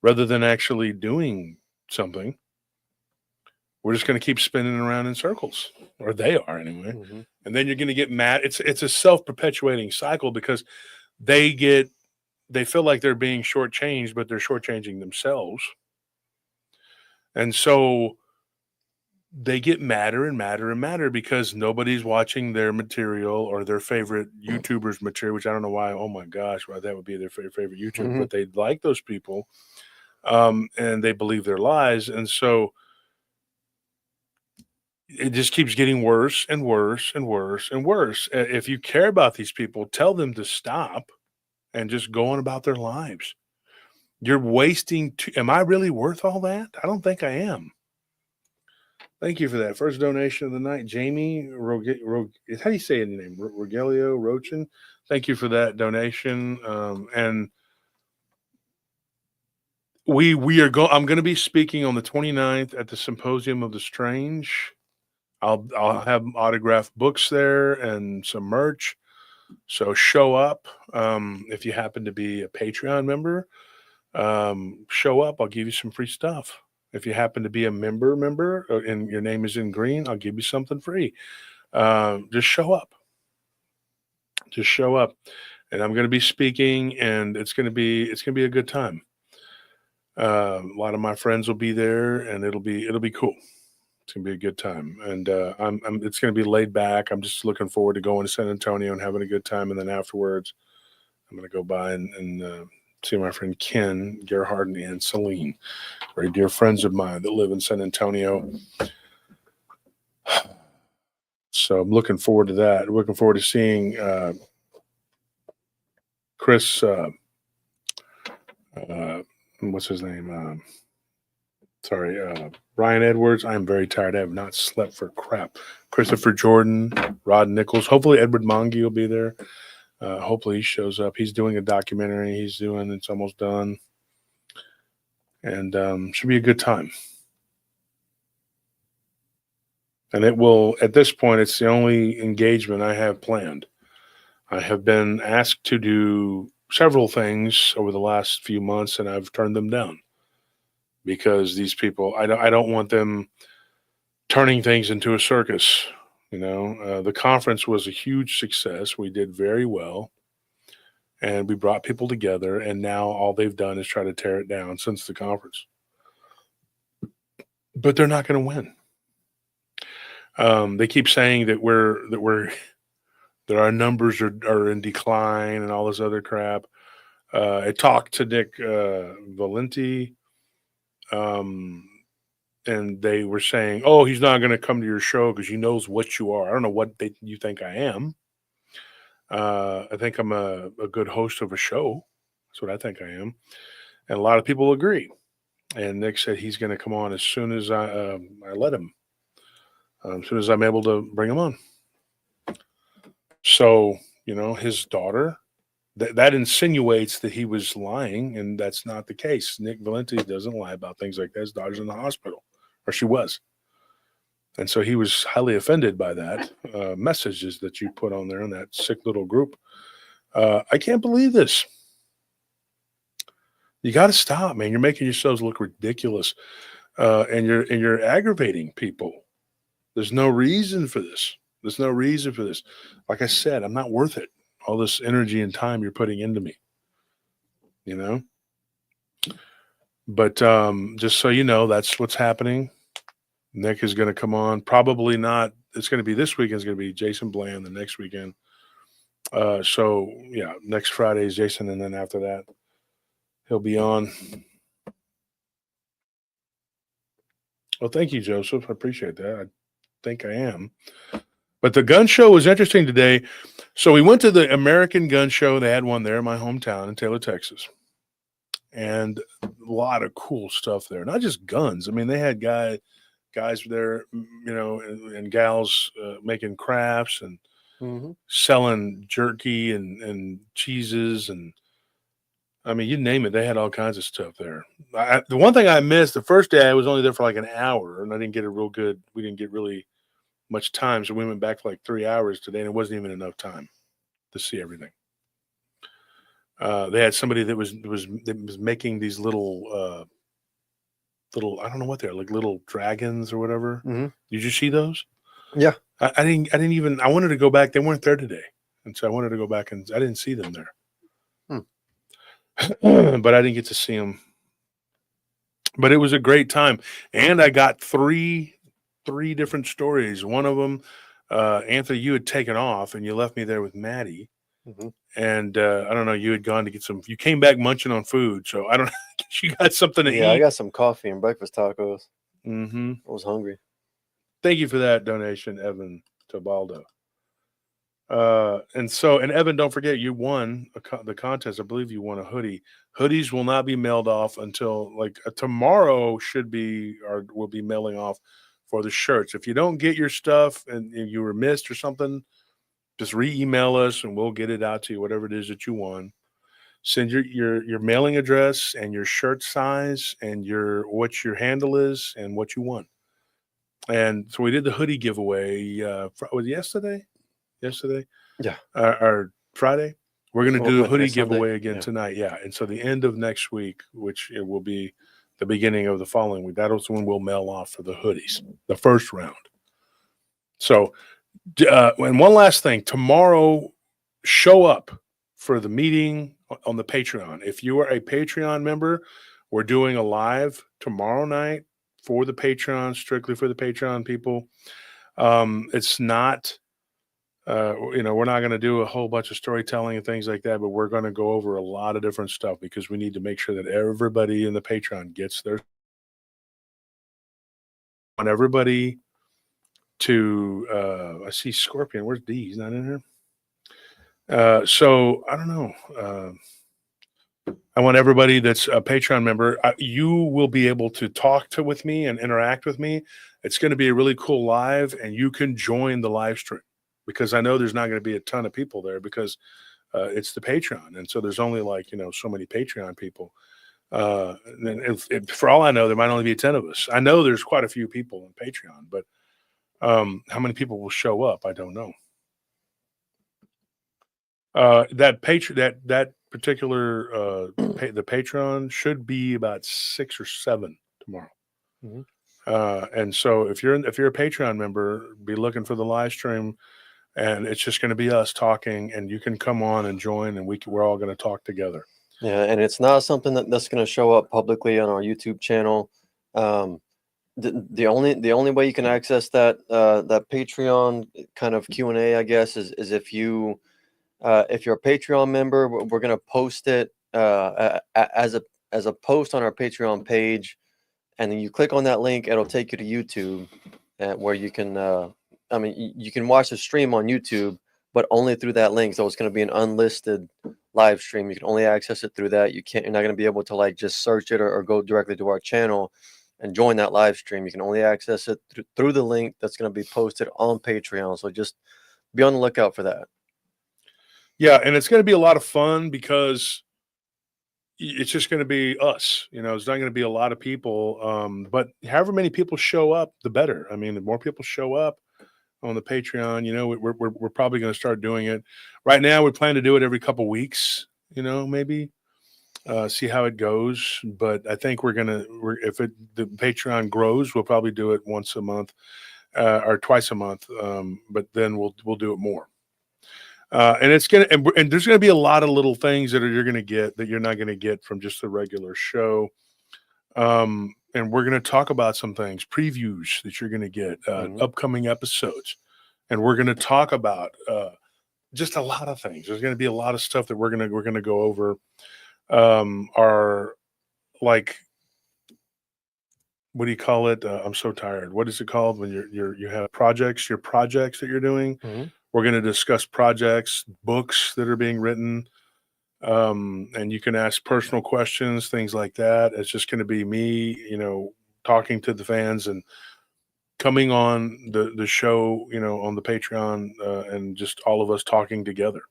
rather than actually doing something, we're just going to keep spinning around in circles, or they are anyway. Mm-hmm. And then you're going to get mad. It's a self-perpetuating cycle because they feel like they're being shortchanged, but they're shortchanging themselves. And so they get madder and madder and madder because nobody's watching their material or their favorite YouTubers' material, which I don't know why. Oh my gosh, why that would be their favorite YouTuber, but they like those people, and they believe their lies, and so it just keeps getting worse and worse and worse and worse. If you care about these people, tell them to stop and just go on about their lives. You're wasting. Am I really worth all that? I don't think I am. Thank you for that. First donation of the night, Jamie. How do you say your name? Rogelio Rochin. Thank you for that donation. And we are going. I'm going to be speaking on the 29th at the Symposium of the Strange. I'll have autographed books there and some merch. So show up. If you happen to be a Patreon member, show up. I'll give you some free stuff. If you happen to be a member, and your name is in green, I'll give you something free. Just show up. Just show up. And I'm going to be speaking, and it's going to be a good time. A lot of my friends will be there, and it'll be cool. It's gonna be a good time, and it's gonna be laid back. I'm just looking forward to going to San Antonio and having a good time, and then afterwards, I'm gonna go by and see my friend Ken Gerhard and Celine, very dear friends of mine that live in San Antonio. So I'm looking forward to that. Looking forward to seeing Chris. What's his name? Brian Edwards. I'm very tired. I have not slept for crap. Christopher Jordan, Rod Nichols. Hopefully Edward Monge will be there. Hopefully he shows up. He's doing a documentary. It's almost done. And should be a good time. And it will, at this point, it's the only engagement I have planned. I have been asked to do several things over the last few months, and I've turned them down. Because these people, I don't want them turning things into a circus. The conference was a huge success. We did very well, and we brought people together. And now all they've done is try to tear it down since the conference. But they're not going to win. They keep saying that our numbers are in decline and all this other crap. I talked to Nick Valenti. And they were saying, "Oh, he's not going to come to your show because he knows what you are." I don't know what you think I am. I think I'm a good host of a show. That's what I think I am, and a lot of people agree. And Nick said he's going to come on as soon as I let him, as soon as I'm able to bring him on. So his daughter. That insinuates that he was lying, and that's not the case. Nick Valenti doesn't lie about things like that. His daughter's in the hospital, or she was. And so he was highly offended by that messages that you put on there in that sick little group. I can't believe this. You got to stop, man. You're making yourselves look ridiculous, and you're aggravating people. There's no reason for this. Like I said, I'm not worth it. All this energy and time you're putting into me, But just so you know, that's what's happening. Nick is going to come on. Probably not. It's going to be this weekend. It's going to be Jason Bland the next weekend. So, yeah, next Friday is Jason, and then after that, he'll be on. Well, thank you, Joseph. I appreciate that. I think I am. But the gun show was interesting today. So we went to the American Gun Show. They had one there in my hometown in Taylor, Texas. And a lot of cool stuff there. Not just guns. I mean, they had guys there, and gals making crafts and selling jerky and cheeses. And, I mean, you name it. They had all kinds of stuff there. The one thing I missed, the first day I was only there for like an hour, and we didn't get really much time, so we went back for like 3 hours today, and it wasn't even enough time to see everything. They had somebody that was making these little I don't know what they're like, little dragons or whatever. Did you see those? Yeah. I didn't even. I wanted to go back. They weren't there today, and so I wanted to go back, and I didn't see them there. But I didn't get to see them. But it was a great time, and I got 3 3 different stories. One of them, Anthony, you had taken off and you left me there with Maddie. hmm And I don't know, you had gone to get some. You came back munching on food, so I don't know. You got something to Yeah, I eat. got some coffee and breakfast tacos. Mm-hmm. I was hungry. Thank you for that donation, Evan Tabaldo. And Evan, don't forget you won the contest. I believe you won a hoodie. Hoodies will not be mailed off until like tomorrow. Should be or will be mailing off for the shirts. If you don't get your stuff and you were missed or something, just re-email us and we'll get it out to you. Whatever it is that you won. Send your mailing address and your shirt size and what your handle is and what you won. And so we did the hoodie giveaway. Was it yesterday? Yesterday? Yeah. Or Friday? We're going to do a hoodie next Sunday? giveaway again Yeah. tonight. Yeah. And so the end of next week, which it will be the beginning of the following week, that's when we'll mail off for the hoodies, the first round. So, and one last thing, tomorrow, show up for the meeting on the Patreon. If you are a Patreon member, we're doing a live tomorrow night for the Patreon, strictly for the Patreon people. It's not, we're not going to do a whole bunch of storytelling and things like that, but we're going to go over a lot of different stuff because we need to make sure that everybody in the Patreon gets their. Want everybody to, I see Scorpion. Where's D? He's not in here. So I don't know. I want everybody that's a Patreon member, you will be able to talk with me and interact with me. It's going to be a really cool live, and you can join the live stream because I know there's not going to be a ton of people there because it's the Patreon. And so there's only so many Patreon people. And for all I know, there might only be 10 of us. I know there's quite a few people on Patreon, but how many people will show up? I don't know. That particular the Patreon should be about 6 or 7 tomorrow. Mm-hmm. And so if you're a Patreon member, be looking for the live stream, and it's just going to be us talking, and you can come on and join, and we're all going to talk together. Yeah, and it's not something that's going to show up publicly on our YouTube channel. The only way you can access that Patreon kind of Q&A, I guess, is if you're a Patreon member, we're going to post it as a post on our Patreon page, and then you click on that link, it'll take you to YouTube, where you can you can watch the stream on YouTube, but only through that link. So it's going to be an unlisted live stream. You can only access it through that. You're not going to be able to just search it or go directly to our channel and join that live stream. You can only access it through the link that's going to be posted on Patreon. So just be on the lookout for that. Yeah, and it's going to be a lot of fun because it's just going to be us. It's not going to be a lot of people. But however many people show up, the better. I mean, the more people show up on the Patreon, we're probably going to start doing it. Right now, we plan to do it every couple weeks. Maybe see how it goes. But I think if the Patreon grows, we'll probably do it once a month or twice a month. But then we'll do it more. And it's and there's gonna be a lot of little things that you're gonna get that you're not gonna get from just the regular show. And we're gonna talk about some things, previews that you're gonna get, upcoming episodes, and we're gonna talk about just a lot of things. There's gonna be a lot of stuff that we're gonna go over. Our what do you call it? I'm so tired. What is it called when you have your projects that you're doing? Mm-hmm. We're going to discuss projects, books that are being written, and you can ask personal questions, things like that. It's just going to be me, talking to the fans and coming on the show, on the Patreon, and just all of us talking together,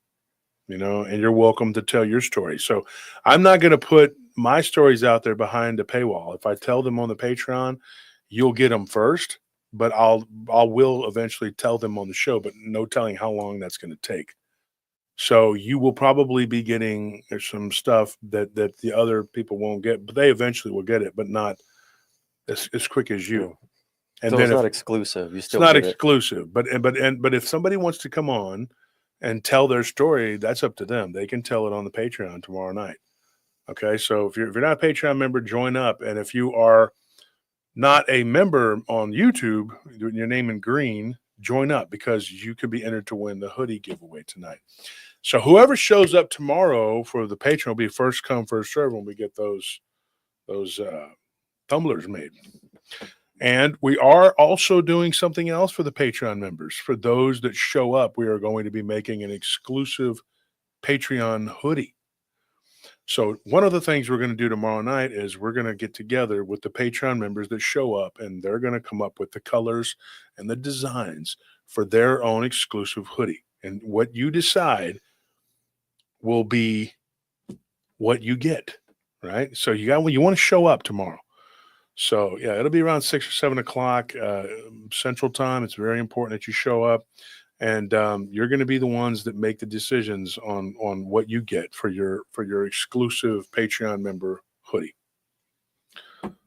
and you're welcome to tell your story. So I'm not going to put my stories out there behind a paywall. If I tell them on the Patreon, you'll get them first. But I will eventually tell them on the show, but no telling how long that's going to take. So you will probably be getting some stuff that the other people won't get, but they eventually will get it, but not as quick as you. And so then it's not exclusive. You still it's not get exclusive, but if somebody wants to come on and tell their story, that's up to them. They can tell it on the Patreon tomorrow night. Okay, so if you're not a Patreon member, join up, and if you are not a member on YouTube, your name in green, join up because you could be entered to win the hoodie giveaway tonight. So whoever shows up tomorrow for the Patreon will be first come, first serve when we get those tumblers made. And we are also doing something else for the Patreon members. For those that show up, we are going to be making an exclusive Patreon hoodie. So one of the things we're going to do tomorrow night is we're going to get together with the Patreon members that show up, and they're going to come up with the colors and the designs for their own exclusive hoodie. And what you decide will be what you get, right? So you want to show up tomorrow. So yeah, it'll be around 6 or 7 o'clock Central Time. It's very important that you show up, and you're going to be the ones that make the decisions on what you get for your exclusive Patreon member hoodie.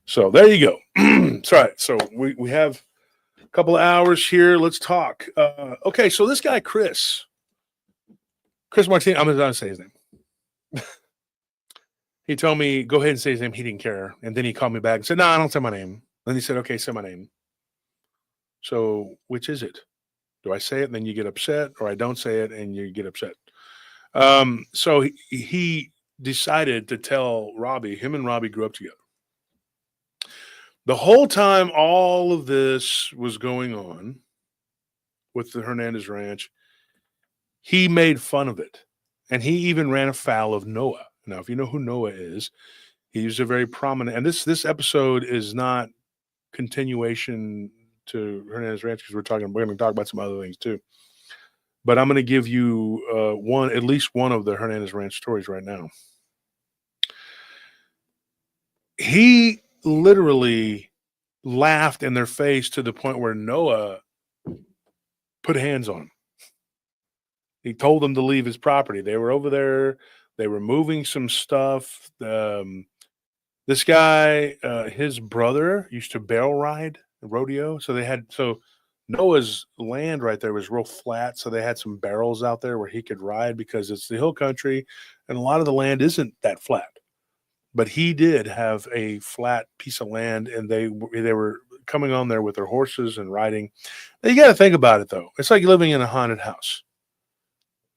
So there you go. That's right. So we have a couple of hours here. Let's talk. Okay, so this guy Chris Martin, I'm going to say his name. He told me, go ahead and say his name. He didn't care. And then he called me back and said, no, I don't say my name. Then he said, okay, say my name. So which is it? Do I say it and then you get upset, or I don't say it and you get upset? So he decided to tell Robbie, him and Robbie grew up together. The whole time all of this was going on with the Hernandez Ranch, he made fun of it. And he even ran afoul of Noah. Now, if you know who Noah is, he's a very prominent, and this episode is not continuation to Hernandez Ranch because we're going to talk about some other things too. But I'm going to give you at least one of the Hernandez Ranch stories right now. He literally laughed in their face to the point where Noah put hands on him. He told them to leave his property. They were over there. They were moving some stuff. This guy, his brother used to barrel ride rodeo. So Noah's land right there was real flat. So they had some barrels out there where he could ride because it's the hill country and a lot of the land isn't that flat. But he did have a flat piece of land, and they were coming on there with their horses and riding. Now, you got to think about it, though. It's like living in a haunted house.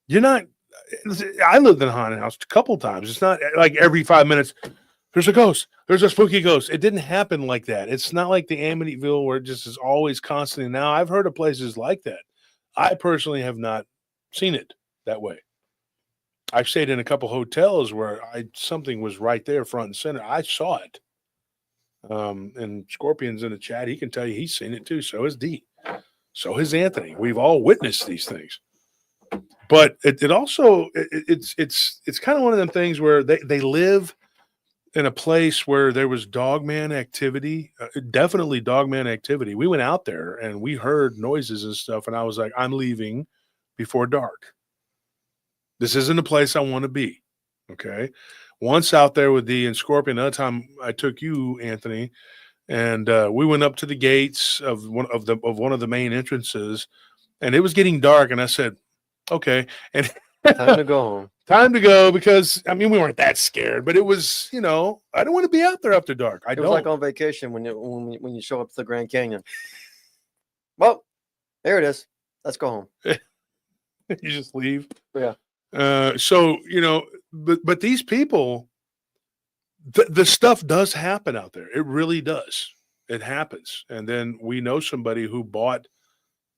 I lived in a haunted house a couple times. It's not like every 5 minutes, there's a ghost, there's a spooky ghost. It didn't happen like that. It's not like the Amityville where it just is always constantly. Now, I've heard of places like that. I personally have not seen it that way. I've stayed in a couple hotels where something was right there front and center. I saw it. And Scorpion's in the chat. He can tell you he's seen it too. So has D. So has Anthony. We've all witnessed these things. But it's kind of one of them things where they live in a place where there was Dogman activity, definitely Dogman activity. We went out there and we heard noises and stuff, and I was like, I'm leaving before dark. This isn't a place I want to be. Okay. Once out there with D and Scorpion, another time I took you, Anthony, and we went up to the gates of one of the main entrances, and it was getting dark, and I said, okay. And Time to go home. Time to go, because we weren't that scared, but it was, I don't want to be out there after dark. It was like on vacation when you show up to the Grand Canyon. Well, there it is. Let's go home. You just leave. Yeah. So but these people, the stuff does happen out there. It really does. It happens. And then we know somebody who bought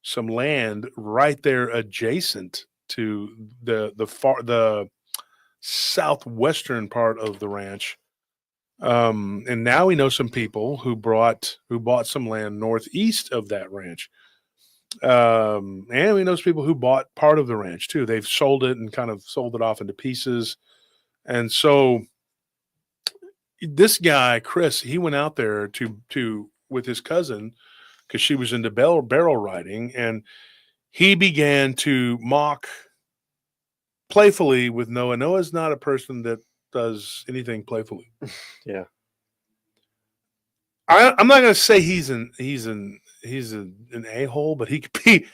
some land right there adjacent to the southwestern part of the ranch. And now we know some people who bought some land northeast of that ranch. And we know some people who bought part of the ranch too. They've sold it and kind of sold it off into pieces. And so this guy, Chris, he went out there to with his cousin because she was into barrel riding, and he began to mock playfully with Noah. Noah's not a person that does anything playfully. Yeah. I'm not going to say he's an a-hole, but he could be,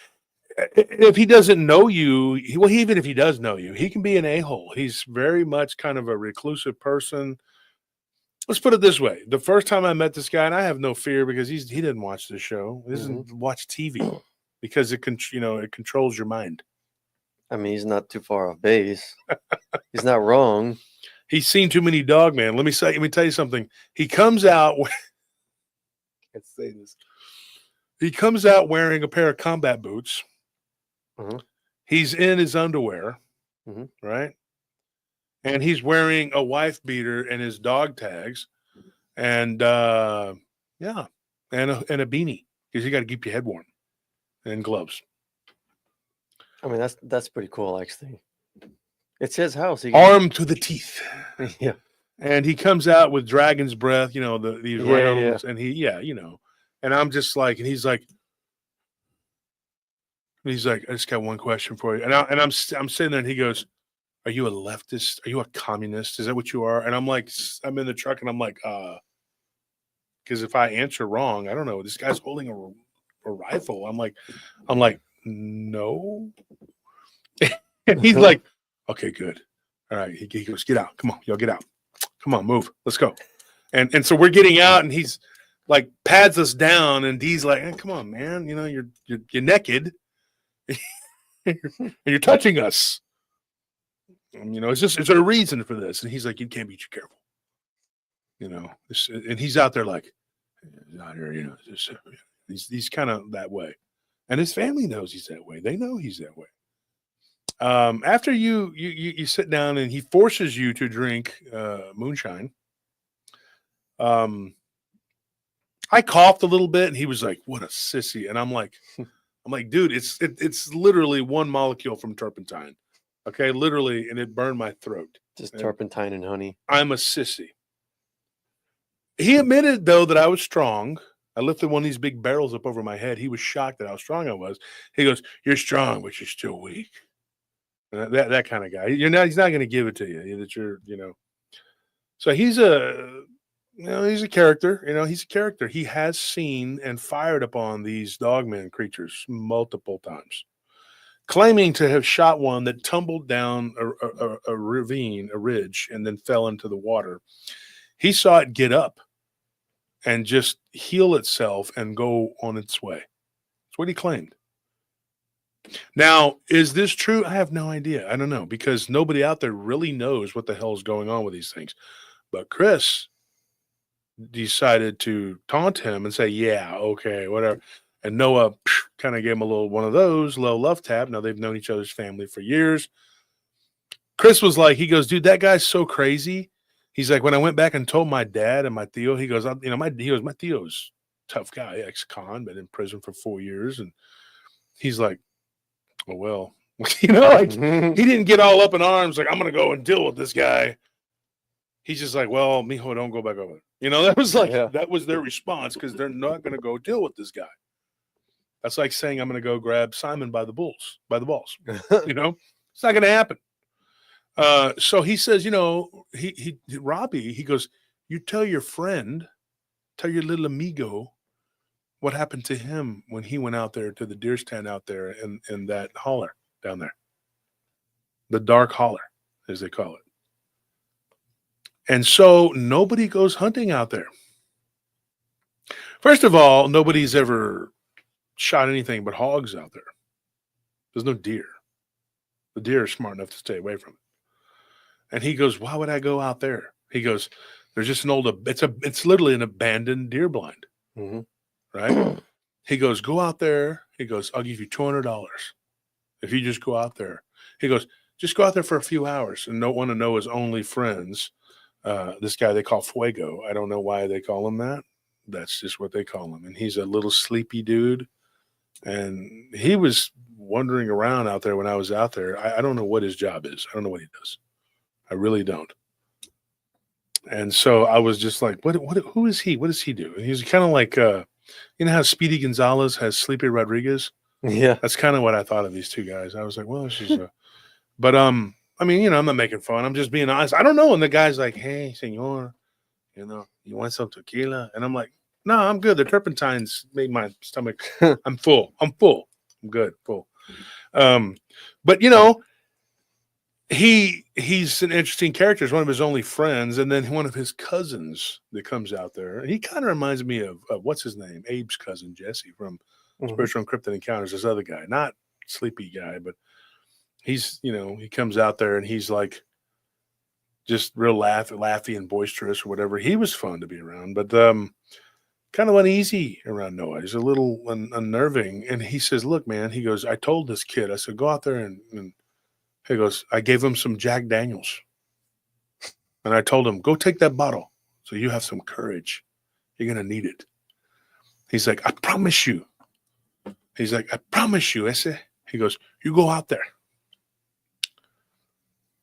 if he doesn't know you, even if he does know you, he can be an a-hole. He's very much kind of a reclusive person. let's put it this way. The first time I met this guy, and I have no fear because he didn't watch the show. He doesn't watch TV because it controls your mind. I mean, he's not too far off base. He's not wrong. He's seen too many Dogman. Let me tell you something. He comes out. Let's say this. He comes out wearing a pair of combat boots. Mhm. He's in his underwear, Mhm. right? And he's wearing a wife beater and his dog tags, and and a beanie because you got to keep your head warm, and gloves. I mean, that's pretty cool, actually. It's his house. He Armed to the teeth. yeah. And he comes out with dragon's breath, these Yeah, rounds, and and I'm just like, and he's like, I just got one question for you, and I'm sitting there, and he goes, "Are you a leftist? Are you a communist? Is that what you are?" And I'm like, I'm in the truck, and I'm like, because if I answer wrong, I don't know. This guy's holding a rifle. I'm like, no. And he's like, okay, good. All right. He goes, get out. Come on, y'all get out. Come on, move. Let's go. And so we're getting out, and he's like pads us down, and he's like, hey, come on, man. You're naked, and you're touching us. And, it's a reason for this. And he's like, you can't be too careful. And he's out there like, out here, he's kind of that way. And his family knows he's that way. They know he's that way. After you sit down and he forces you to drink moonshine, I coughed a little bit, and he was like, what a sissy. And I'm like, dude, it's literally one molecule from turpentine. Okay, literally, and it burned my throat. Just turpentine and honey. I'm a sissy. He admitted, though, that I was strong. I lifted one of these big barrels up over my head. He was shocked at how strong I was. He goes, you're strong, but you're still weak. That kind of guy. He's not going to give it to you. That you're. So he's a character. He's a character. He has seen and fired upon these Dogman creatures multiple times, claiming to have shot one that tumbled down a ravine, a ridge, and then fell into the water. He saw it get up and just heal itself and go on its way. That's what he claimed. Now, is this true? I have no idea. I don't know, because nobody out there really knows what the hell is going on with these things. But Chris decided to taunt him and say, yeah, okay, whatever. And Noah kind of gave him a little one of those, low love tap. Now, they've known each other's family for years. Chris was like, he goes, dude, that guy's so crazy. He's like, when I went back and told my dad and my Theo, he goes, my Theo's tough guy, ex-con, been in prison for 4 years. And he's like, oh, well, he didn't get all up in arms. Like, I'm going to go and deal with this guy. He's just like, well, mijo, don't go back over there. That was like, that was their response, because they're not going to go deal with this guy. That's like saying, I'm going to go grab Simon by the balls. It's not going to happen. So he says, Robbie, he goes, you tell your little amigo what happened to him when he went out there to the deer stand out there in that holler down there. The dark holler, as they call it. And so nobody goes hunting out there. First of all, nobody's ever shot anything but hogs out there. There's no deer. The deer are smart enough to stay away from it. And he goes, why would I go out there? He goes, there's just it's literally an abandoned deer blind. Mm-hmm. Right? He goes, go out there. He goes, I'll give you $200 if you just go out there. He goes, just go out there for a few hours. And don't want to know his only friends. This guy they call Fuego. I don't know why they call him that. That's just what they call him. And he's a little sleepy dude. And he was wandering around out there when I was out there. I don't know what his job is. I don't know what he does. I really don't. And so I was just like, who is he? What does he do? And he's kind of like, how Speedy Gonzalez has Sleepy Rodriguez? Yeah. That's kind of what I thought of these two guys. I was like, well, this is but I'm not making fun. I'm just being honest. I don't know. And the guy's like, hey, senor, you want some tequila? And I'm like, no, I'm good. The turpentines made my stomach. I'm full. I'm good. Full. But he's an interesting character. He's one of his only friends, and then one of his cousins that comes out there. And he kind of reminds me of what's his name? Abe's cousin, Jesse, from Mhm. Spiritual Encrypted Encounters. This other guy, not sleepy guy, but he's, he comes out there and he's like just real laughy and boisterous or whatever. He was fun to be around, but kind of uneasy around Noah. He's a little unnerving. And he says, look, man, he goes, I told this kid, I said, go out there and he goes, I gave him some Jack Daniels. And I told him, go take that bottle so you have some courage. You're going to need it. He's like, I promise you. He's like, I promise you, ese. He goes, you go out there.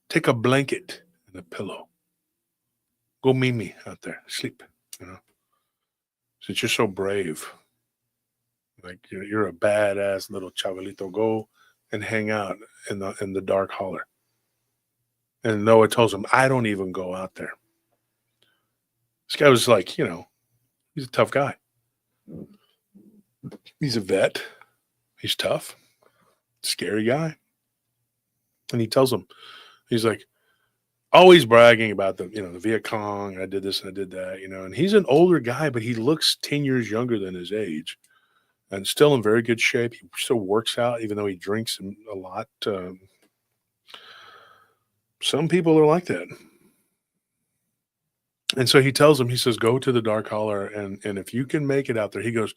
Take a blanket and a pillow. Go meet me out there. Sleep, Since you're so brave. Like you're a badass little chavalito. Go and hang out in the dark holler. And Noah tells him, I don't even go out there. This guy was like, he's a tough guy. He's a vet. He's tough. Scary guy. And he tells him, he's like, always bragging about the Viet Cong. I did this and I did that, and he's an older guy, but he looks 10 years younger than his age and still in very good shape. He still works out, even though he drinks a lot. Some people are like that. And so he tells him, he says, go to the dark holler. And if you can make it out there, he goes,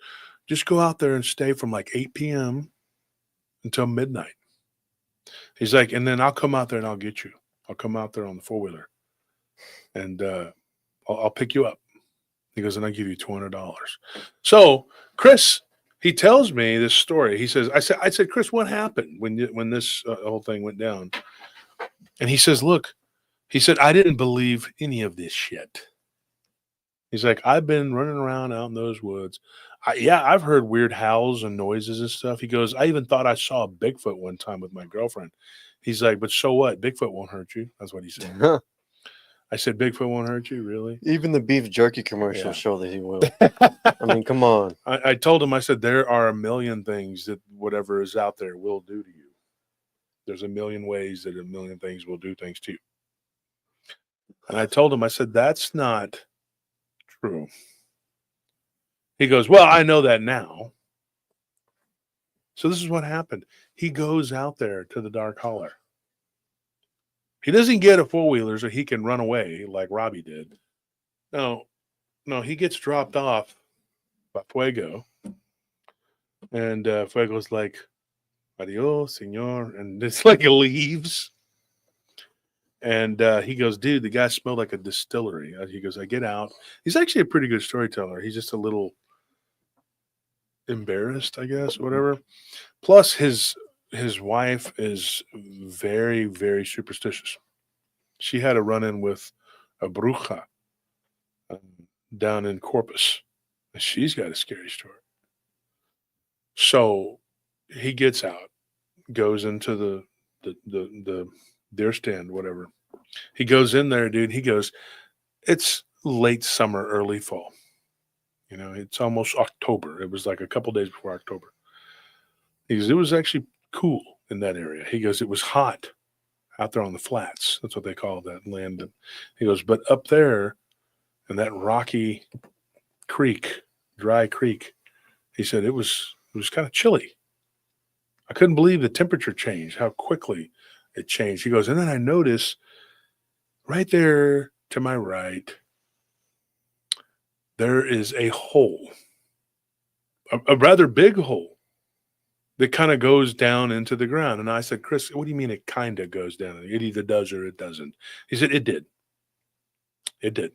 just go out there and stay from like 8 p.m. until midnight. He's like, and then I'll come out there and I'll get you. I'll come out there on the 4-wheeler and I'll pick you up. He goes, and I'll give you $200. So Chris, he tells me this story. He says, I said, Chris, what happened when this whole thing went down? And he says, look, he said, I didn't believe any of this shit. He's like, I've been running around out in those woods. I've heard weird howls and noises and stuff. He goes, I even thought I saw a Bigfoot one time with my girlfriend. He's like, but so what? Bigfoot won't hurt you. That's what he said. I said, Bigfoot won't hurt you? Really? Even the beef jerky commercials show that he will. I mean, come on. I told him, I said, there are a million things that whatever is out there will do to you. There's a million ways that a million things will do things to you. And I told him, I said, that's not true. He goes, well, I know that now. So this is what happened. He goes out there to the dark holler. He doesn't get a 4-wheeler so he can run away like Robbie did. No, he gets dropped off by Fuego. And Fuego's like, adios, senor. And it's like leaves. And he goes, dude, the guy smelled like a distillery. He goes, I get out. He's actually a pretty good storyteller. He's just a little embarrassed, I guess, whatever. Plus, his wife is very, very superstitious. She had a run-in with a bruja down in Corpus. And she's got a scary story. So he gets out, goes into the deer stand, whatever. He goes in there, dude. He goes, it's late summer, early fall. It's almost October. It was like a couple days before October. He goes, it was actually cool in that area. He goes, it was hot out there on the flats. That's what they call that land. He goes, but up there in that rocky creek, dry creek, he said it was kind of chilly. I couldn't believe the temperature changed, how quickly it changed. He goes, and then I noticed right there to my right, there is a hole, a rather big hole that kind of goes down into the ground. And I said, Chris, what do you mean it kind of goes down? It either does or it doesn't. He said, it did. It did.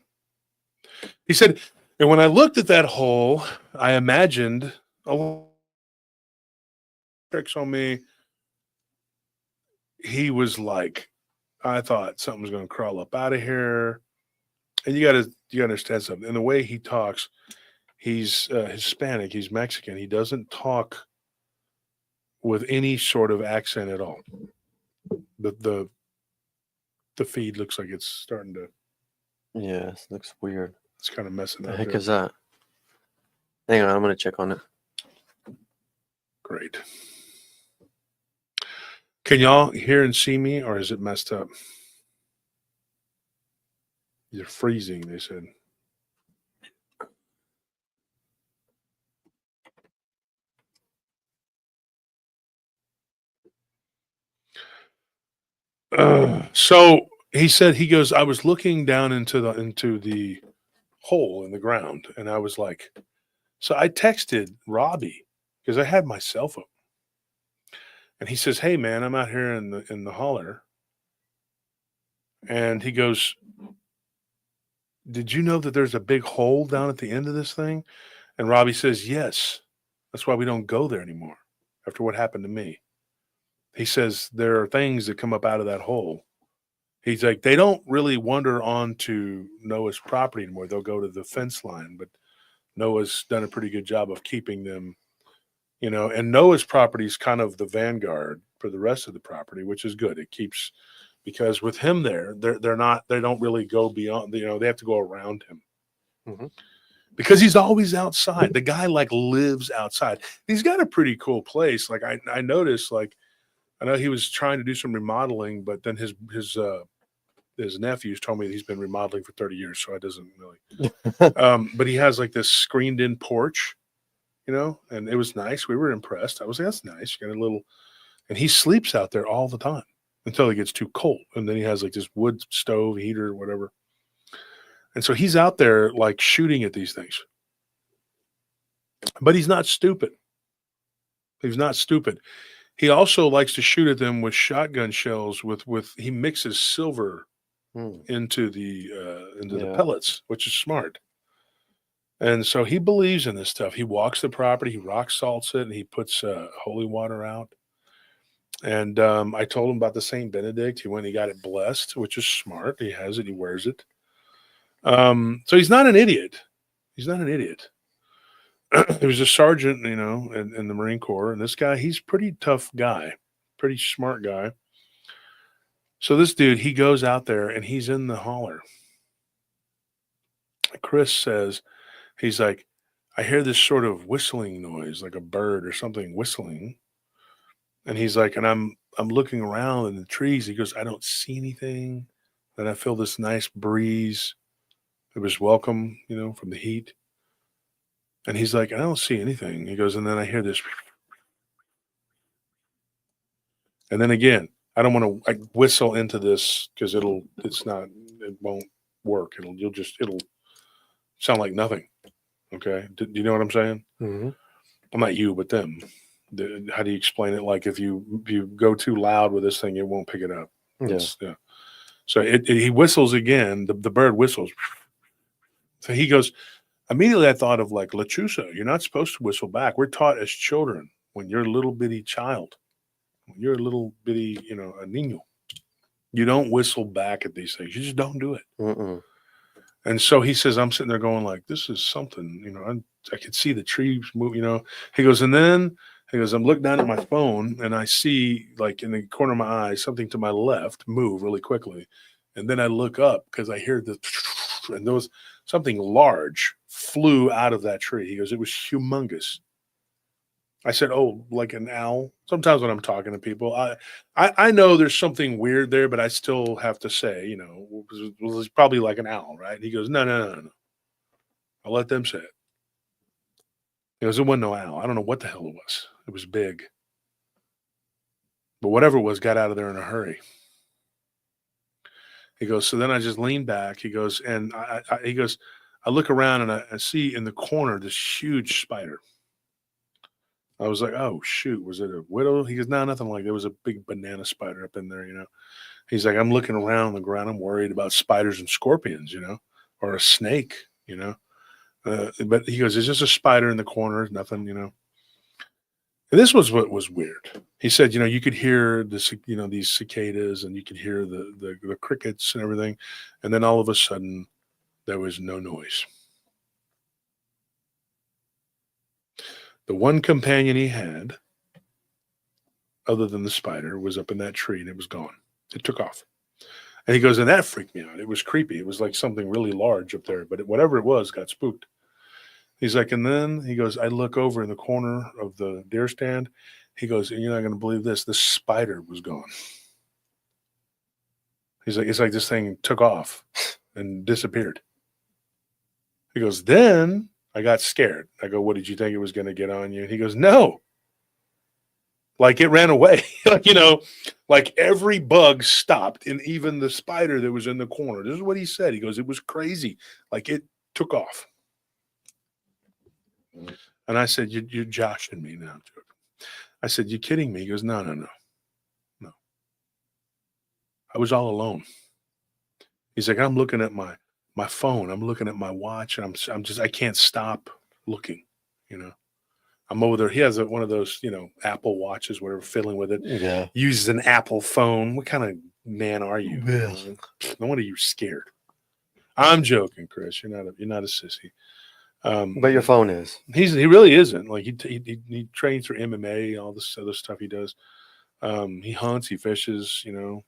He said, and when I looked at that hole, I imagined a lot of tricks on me. He was like, I thought something was going to crawl up out of here. And you got to understand something. And the way he talks, he's Hispanic, he's Mexican. He doesn't talk with any sort of accent at all. The feed looks like it's starting to. Yeah, it looks weird. It's kind of messing up. The heck there. is that? Hang on, I'm gonna check on it. Great. Can y'all hear and see me, or is it messed up? You're freezing, they said. So he said, he goes, I was looking down into the hole in the ground, and I was like, so I texted Robbie because I had my cell phone, and he says, hey man, I'm out here in the holler, and he goes, did you know that there's a big hole down at the end of this thing? And Robbie says, yes, that's why we don't go there anymore after what happened to me. He says there are things that come up out of that hole. He's like, they don't really wander onto Noah's property anymore. They'll go to the fence line, but Noah's done a pretty good job of keeping them, and Noah's property is kind of the vanguard for the rest of the property, which is good. It keeps, because with him there, they don't really go beyond, they have to go around him. Mm-hmm. Because he's always outside. The guy like lives outside. He's got a pretty cool place. Like I noticed, like, I know he was trying to do some remodeling, but then his nephews told me he's been remodeling for 30 years, so it doesn't really. But he has like this screened-in porch, and it was nice. We were impressed. I was like, that's nice. You got a little, and he sleeps out there all the time until it gets too cold, and then he has like this wood stove heater or whatever, and so he's out there like shooting at these things. But he's not stupid. He's not stupid. He also likes to shoot at them with shotgun shells. He mixes silver into the pellets, which is smart. And so he believes in this stuff. He walks the property, he rock salts it, and he puts holy water out. And I told him about the Saint Benedict. He went, he got it blessed, which is smart. He has it, he wears it. So he's not an idiot. He's not an idiot. He was a sergeant, in the Marine Corps, and this guy, he's a pretty tough guy, pretty smart guy. So this dude, he goes out there and he's in the holler. Chris says, he's like, I hear this sort of whistling noise, like a bird or something whistling. And he's like, and I'm looking around in the trees. He goes, I don't see anything. Then I feel this nice breeze. It was welcome, from the heat. And he's like, I don't see anything. He goes, and then I hear this. And then again, I don't want to whistle into this because it won't work. It'll sound like nothing. Okay. Do you know what I'm saying? Mm-hmm. I'm not you, but them. How do you explain it? Like if you go too loud with this thing, it won't pick it up. Yeah. So he whistles again. The bird whistles. So he goes, immediately I thought of like Lechusa. You're not supposed to whistle back. We're taught as children when you're a little bitty child, when you're a little bitty, a niño, you don't whistle back at these things. You just don't do it. Mm-mm. And so he says, I'm sitting there going like, this is something, I could see the trees move, He goes, and then he goes, I'm looking down at my phone and I see like in the corner of my eye, something to my left move really quickly. And then I look up because I hear and there was something large flew out of that tree. He goes, it was humongous. I said, oh, like an owl. Sometimes when I'm talking to people, I know there's something weird there, but I still have to say, it's probably like an owl, right? He goes, no. I'll let them say it. He goes, it wasn't no owl. I don't know what the hell it was. It was big. But whatever it was got out of there in a hurry. He goes, so then I just lean back. He goes, and I look around and I see in the corner this huge spider. I was like, oh, shoot, was it a widow? He goes, no, nothing like that. There was a big banana spider up in there, He's like, I'm looking around on the ground. I'm worried about spiders and scorpions, or a snake, But he goes, there's just a spider in the corner, nothing, And this was what was weird. He said, you could hear this, these cicadas, and you could hear the crickets and everything. And then all of a sudden, there was no noise. The one companion he had, other than the spider, was up in that tree, and it was gone. It took off. And he goes, and that freaked me out. It was creepy. It was like something really large up there, but whatever it was got spooked. He's like, and then he goes, I look over in the corner of the deer stand. He goes, and you're not going to believe this. The spider was gone. He's like, it's like this thing took off and disappeared. He goes, then I got scared. I go, what did you think it was going to get on you? And he goes, no. Like it ran away. Like, you know, like every bug stopped, and even the spider that was in the corner. This is what he said. He goes, it was crazy. Like it took off. And I said, you're joshing me now, Joe. I said, you kidding me? He goes, no. I was all alone. He's like, I'm looking at my phone. I'm looking at my watch. And I can't stop looking, you know. I'm over there. He has one of those, you know, Apple watches, whatever, fiddling with it. Yeah. Uses an Apple phone. What kind of man are you? Yeah. No wonder you're scared. I'm joking, Chris. You're not a sissy. But your phone is. He really isn't. Like he trains for MMA, all this other stuff he does. He hunts, he fishes, you know.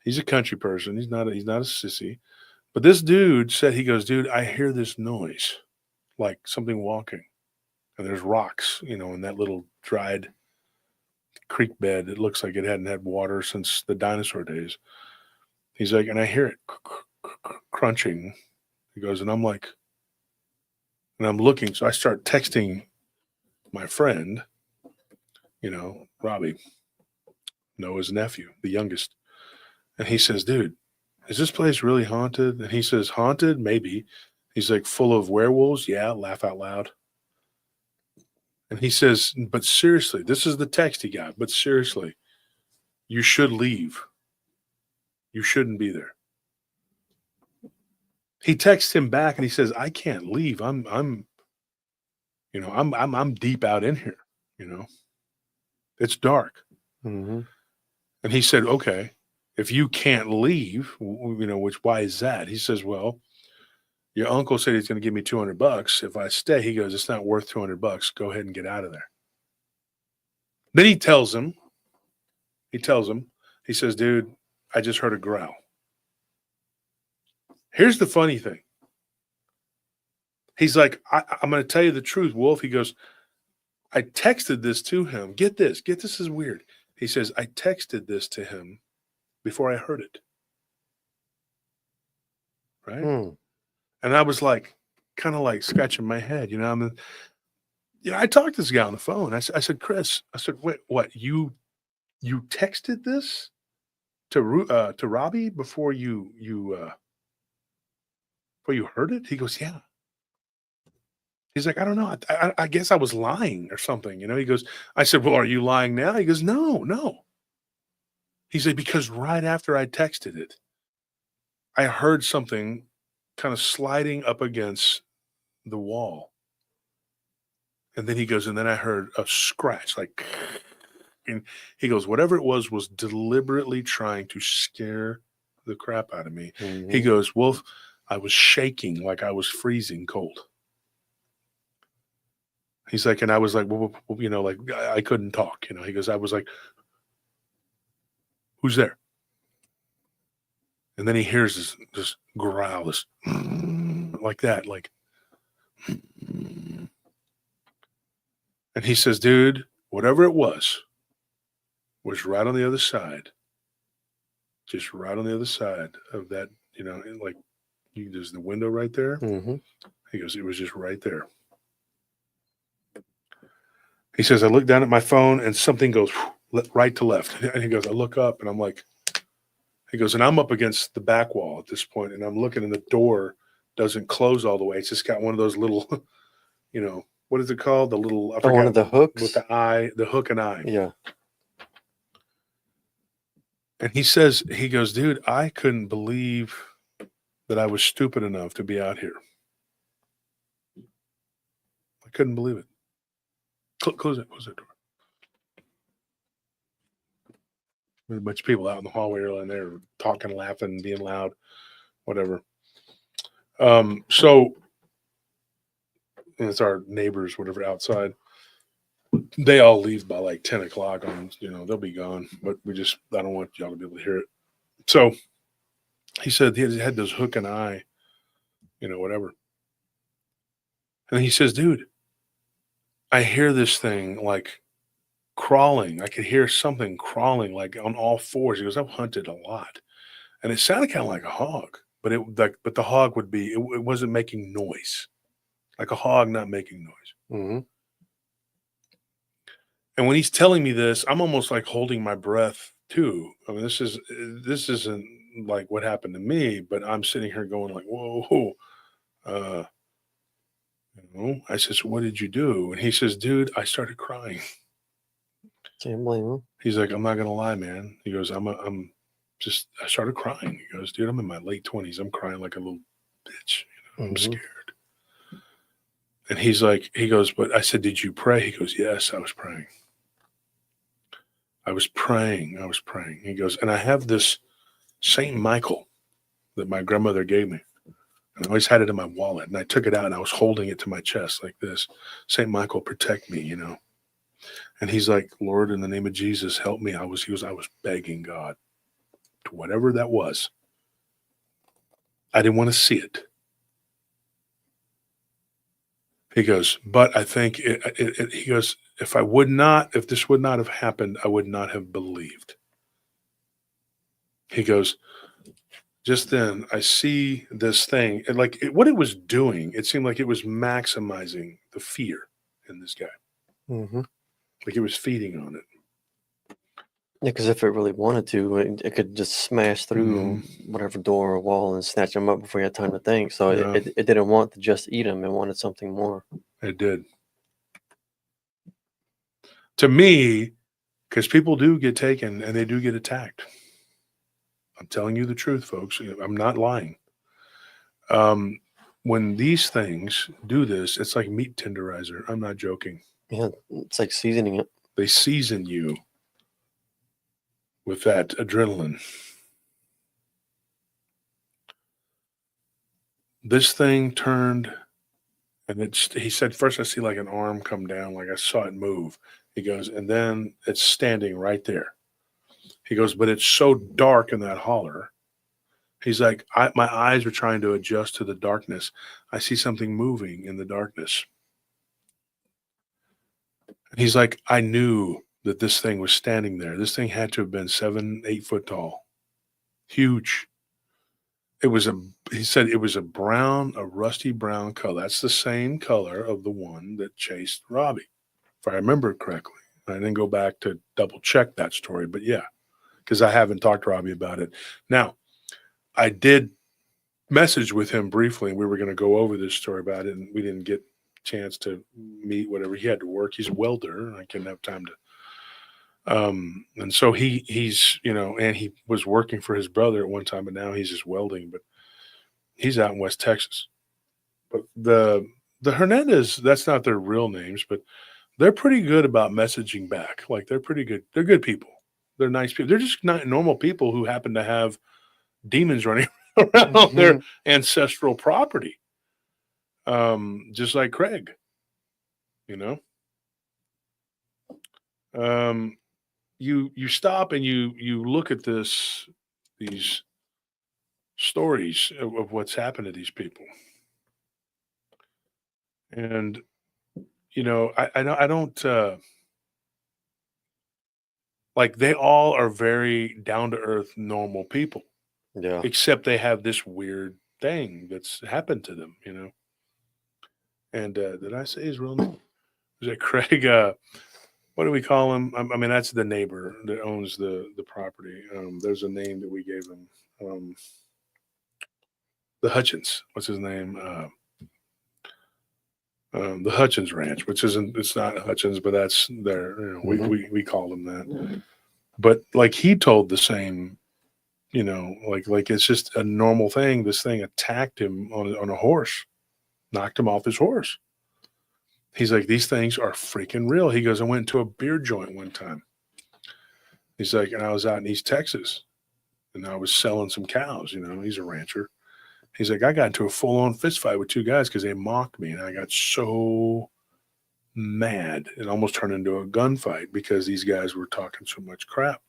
He's a country person. He's not a sissy. But this dude said, he goes, dude, I hear this noise, like something walking. And there's rocks, you know, in that little dried creek bed. It looks like it hadn't had water since the dinosaur days. He's like, and I hear it crunching. He goes, and I'm like, and I'm looking. So I start texting my friend, you know, Robbie, Noah's nephew, the youngest. And he says, dude, is this place really haunted? And he says, haunted? Maybe. He's like, full of werewolves? Yeah, laugh out loud. And he says, but seriously, this is the text he got, but seriously, you should leave. You shouldn't be there. He texts him back and he says, I can't leave. I'm deep out in here, you know. It's dark. Mm-hmm. And he said, okay, if you can't leave, you know, why is that? He says, well, your uncle said he's going to give me $200. If I stay, he goes, it's not worth $200. Go ahead and get out of there. Then he tells him, he says, dude, I just heard a growl. Here's the funny thing. He's like, I'm going to tell you the truth, Wolf. He goes, I texted this to him. Get this is weird. He says, I texted this to him before I heard it. Right? Mm. And I was like, kind of like scratching my head, you know. I mean, yeah, I talked to this guy on the phone. I said, Chris, I said, wait, what? You texted this to Robbie before you heard it? He goes, yeah. He's like, I don't know. I guess I was lying or something, you know. He goes, I said, well, are you lying now? He goes, no. He said, because right after I texted it, I heard something kind of sliding up against the wall. And then he goes, and then I heard a scratch, like, and he goes, whatever it was deliberately trying to scare the crap out of me. Mm-hmm. He goes, Wolf, I was shaking like I was freezing cold. He's like, and I was like, well, you know, like I couldn't talk, you know. He goes, I was like, who's there? And then he hears this growl, this like that, like. And he says, dude, whatever it was right on the other side. Just right on the other side of that, you know, like there's the window right there. Mm-hmm. He goes, it was just right there. He says, I look down at my phone and something goes right to left. And he goes, I look up and I'm like, he goes, and I'm up against the back wall at this point, and I'm looking, and the door doesn't close all the way. It's just got one of those little, you know, what is it called? The little, I forgot, one of the hooks with the eye, the hook and eye. Yeah. And he says, he goes, dude, I couldn't believe that I was stupid enough to be out here. I couldn't believe it. Close that door. There's a bunch of people out in the hallway early in there talking, laughing, being loud, whatever. So it's our neighbors, whatever, outside. They all leave by like 10 o'clock on, you know, they'll be gone, but I don't want y'all to be able to hear it. So he said he had this hook and eye, you know, whatever. And he says, dude, I hear this thing like crawling. I could hear something crawling like on all fours. He goes, I've hunted a lot. And it sounded kind of like a hog, but but the hog would be, it wasn't making noise. Like a hog not making noise. Mm-hmm. And when he's telling me this, I'm almost like holding my breath too. I mean, this isn't like what happened to me, but I'm sitting here going like, whoa, I said, so what did you do? And he says, dude, I started crying. Can't blame him. He's like, I'm not gonna lie, man. He goes, I started crying. He goes, dude, I'm in my late 20s. I'm crying like a little bitch. I'm scared. And he goes, but I said, did you pray? He goes, yes, I was praying. I was praying. He goes, and I have this St. Michael that my grandmother gave me. And I always had it in my wallet. And I took it out and I was holding it to my chest like this. St. Michael, protect me, And he's like, Lord, in the name of Jesus, help me. I was begging God to whatever that was. I didn't want to see it. He goes, but I think he goes, if this would not have happened, I would not have believed. He goes, just then I see this thing, and what it was doing, it seemed like it was maximizing the fear in this guy. Mm-hmm. Like it was feeding on it. Yeah, because if it really wanted to, it could just smash through whatever door or wall and snatch him up before you had time to think. So it didn't want to just eat him. It wanted something more. It did. To me, because people do get taken and they do get attacked. I'm telling you the truth, folks. I'm not lying. When these things do this, it's like meat tenderizer. I'm not joking. Yeah, it's like seasoning it. They season you with that adrenaline. This thing turned, and he said, first I see like an arm come down, like I saw it move. He goes, and then it's standing right there. He goes, but it's so dark in that holler. He's like, my eyes are trying to adjust to the darkness. I see something moving in the darkness. And he's like, I knew that this thing was standing there. This thing had to have been 7-8 foot tall. Huge. He said it was a rusty brown color. That's the same color of the one that chased Robbie, if I remember correctly. I didn't go back to double check that story, but yeah, because I haven't talked to Robbie about it. Now, I did message with him briefly, and we were going to go over this story about it, and we didn't get a chance to meet, whatever. He had to work. He's a welder, and I couldn't have time to. And so he's, and he was working for his brother at one time, but now he's just welding, but he's out in West Texas. But the Hernandez, that's not their real names, but they're pretty good about messaging back. Like they're pretty good. They're good people. They're nice people. They're just not normal people who happen to have demons running around their ancestral property. Just like Craig, you stop and you look at these stories of what's happened to these people. And, I don't, like they all are very down to earth, normal people. Yeah. Except they have this weird thing that's happened to them, And did I say his real name? Is it Craig? What do we call him? I mean, that's the neighbor that owns the property. There's a name that we gave him. The Hutchins. What's his name? The Hutchins Ranch, it's not Hutchins, but that's there. We call him that. But like he told the same, like it's just a normal thing. This thing attacked him on a horse, knocked him off his horse. He's like, these things are freaking real. He goes, I went to a beer joint one time. He's like, and I was out in East Texas and I was selling some cows, he's a rancher. He's like, I got into a full-on fist fight with two guys because they mocked me. And I got so mad it almost turned into a gunfight because these guys were talking so much crap.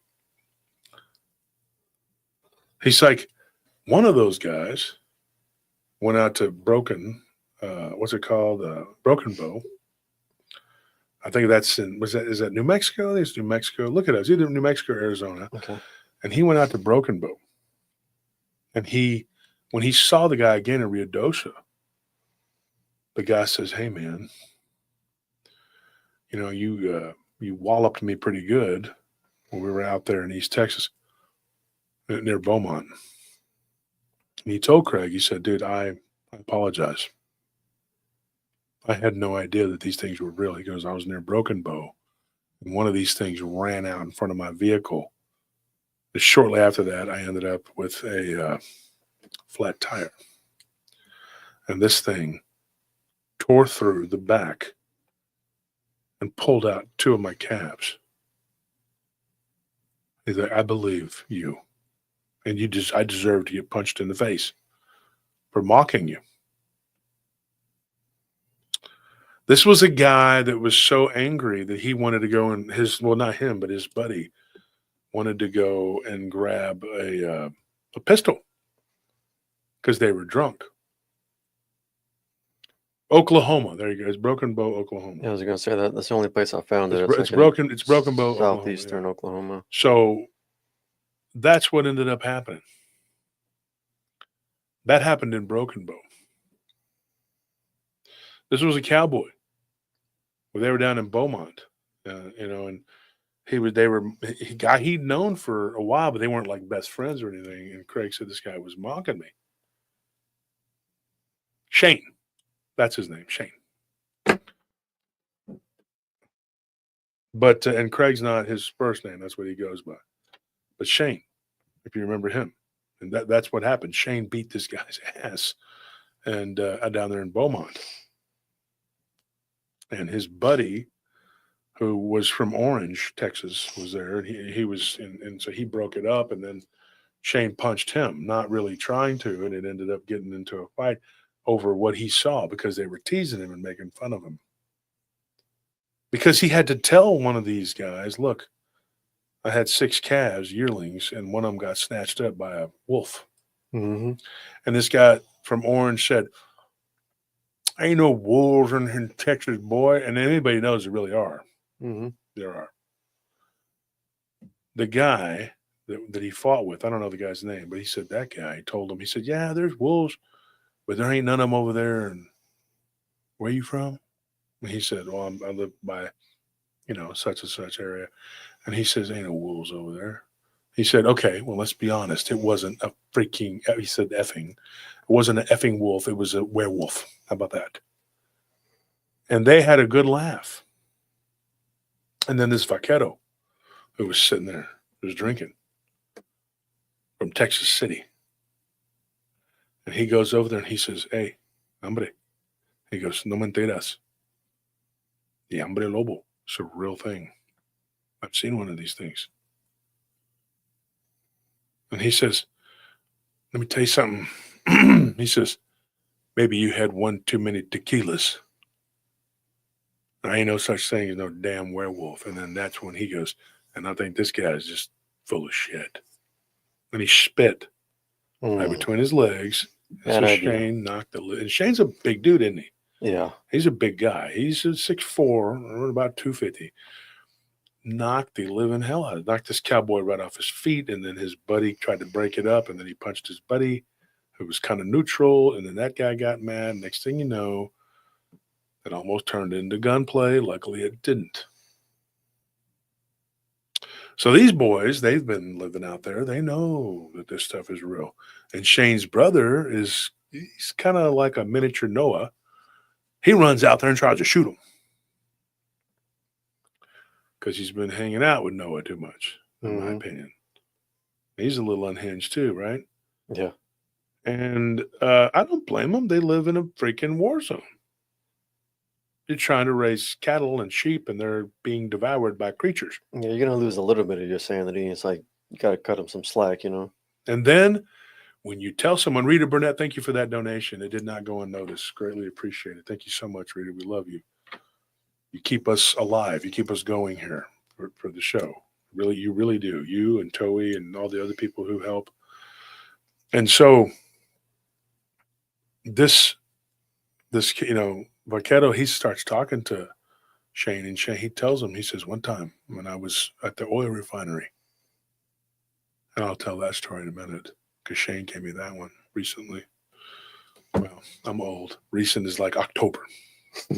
He's like, one of those guys went out to Broken Bow, I think that's is that New Mexico? I think it's New Mexico. Look at us, either New Mexico or Arizona. Okay. And he went out to Broken Bow. And when he saw the guy again in Ruidoso, the guy says, "Hey man, you know, you walloped me pretty good when we were out there in East Texas near Beaumont." And he told Craig, he said, "Dude, I apologize. I had no idea that these things were real." He goes, "I was near Broken Bow, and one of these things ran out in front of my vehicle. And shortly after that, I ended up with a flat tire. And this thing tore through the back and pulled out two of my calves. He's like, I believe you. And I deserve to get punched in the face for mocking you." This was a guy that was so angry that he wanted to go and not him, but his buddy wanted to go and grab a pistol because they were drunk. Oklahoma. There you go. It's Broken Bow, Oklahoma. Yeah, I was gonna say that's the only place I found it. It's Broken Bow, Oklahoma, southeastern yeah. Oklahoma. So that's what ended up happening. That happened in Broken Bow. This was a cowboy. Well, they were down in Beaumont, and he'd known for a while, but they weren't like best friends or anything. And Craig said this guy was mocking me. Shane, that's his name, Shane. But and Craig's not his first name; that's what he goes by. But Shane, if you remember him, and that's what happened. Shane beat this guy's ass, and down there in Beaumont. And his buddy, who was from Orange, Texas, was there. And he was, and so he broke it up. And then Shane punched him, not really trying to. And it ended up getting into a fight over what he saw because they were teasing him and making fun of him. Because he had to tell one of these guys, "Look, I had 6 calves, yearlings, and one of them got snatched up by a wolf." Mm-hmm. And this guy from Orange said, "Ain't no wolves in Texas, boy." And anybody knows there really are. Mm-hmm. There are. The guy that he fought with, I don't know the guy's name, but he said that guy told him, he said, "Yeah, there's wolves, but there ain't none of them over there." And where you from? And he said, "Well, I live by, such and such area." And he says, "Ain't no wolves over there." He said, "Okay, well, let's be honest. It wasn't a freaking," he said effing. It wasn't an effing wolf. It was a werewolf. How about that? And they had a good laugh. And then this vaquero who was sitting there, was drinking from Texas City. And he goes over there and he says, "Hey, hombre." He goes, "No mentiras. The hombre lobo. It's a real thing. I've seen one of these things." And he says, "Let me tell you something." He says, "Maybe you had one too many tequilas. There ain't no such thing as no damn werewolf." And then that's when he goes, "And I think this guy is just full of shit." And he spit right between his legs. And so Shane knocked the lid. And Shane's a big dude, isn't he? Yeah. He's a big guy. He's 6'4", or about 250. Knocked the living hell out of it. Knocked this cowboy right off his feet. And then his buddy tried to break it up. And then he punched his buddy, who was kind of neutral. And then that guy got mad. Next thing you know, it almost turned into gunplay. Luckily, it didn't. So these boys, they've been living out there. They know that this stuff is real. And Shane's brother he's kind of like a miniature Noah. He runs out there and tries to shoot him because he's been hanging out with Noah too much, in my opinion. He's a little unhinged too, right? Yeah. And I don't blame them. They live in a freaking war zone. You're trying to raise cattle and sheep, and they're being devoured by creatures. Yeah, you're gonna lose a little bit of your sanity. It's like you gotta cut them some slack, And then when you tell someone, Rita Burnett, thank you for that donation. It did not go unnoticed. Greatly appreciated. Thank you so much, Rita. We love you. You keep us alive. You keep us going here for the show. Really, you really do. You and Toei and all the other people who help. And so this vaquero, he starts talking to Shane. And Shane, he tells him, he says, one time when I was at the oil refinery, and I'll tell that story in a minute because Shane gave me that one recently. Well, I'm old. Recent is like October.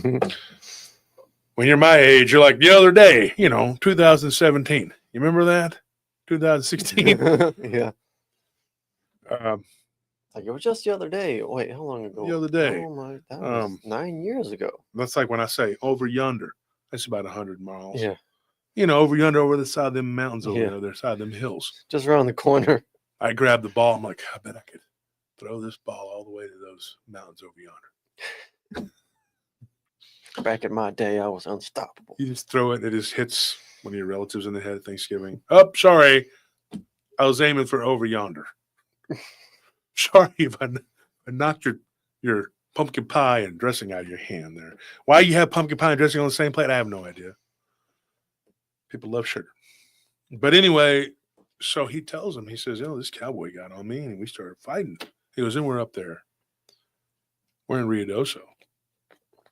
When you're my age, you're like the other day, 2017. You remember that? 2016. Yeah. um, Like it was just the other day. Wait, how long ago? The other day. Oh my, that was 9 years ago. that's like when I say over yonder. That's about 100 miles. Yeah. Over yonder, over the side of them mountains, over Yeah. the other side of them hills. Just around the corner. I grabbed the ball. I'm like, I bet I could throw this ball all the way to those mountains over yonder. Back in my day, I was unstoppable. You just throw it. It just hits one of your relatives in the head at Thanksgiving. Oh, sorry. I was aiming for over yonder. Sorry if I knocked your pumpkin pie and dressing out of your hand there. Why you have pumpkin pie and dressing on the same plate, I have no idea. People love sugar. But anyway, so he tells him, he says, this cowboy got on me, and we started fighting. He goes, and we're up there. We're in Ruidoso.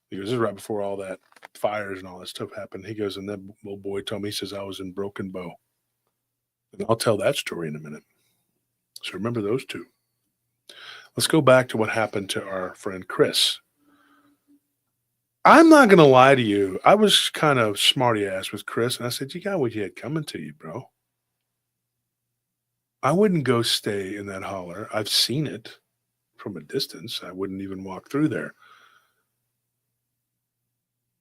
He goes, this is right before all that fires and all that stuff happened. He goes, and that little boy told me, he says, I was in Broken Bow. And I'll tell that story in a minute. So remember those two. Let's go back to what happened to our friend Chris. I'm not going to lie to you. I was kind of smarty ass with Chris, and I said, you got what you had coming to you, bro. I wouldn't go stay in that holler. I've seen it from a distance. I wouldn't even walk through there.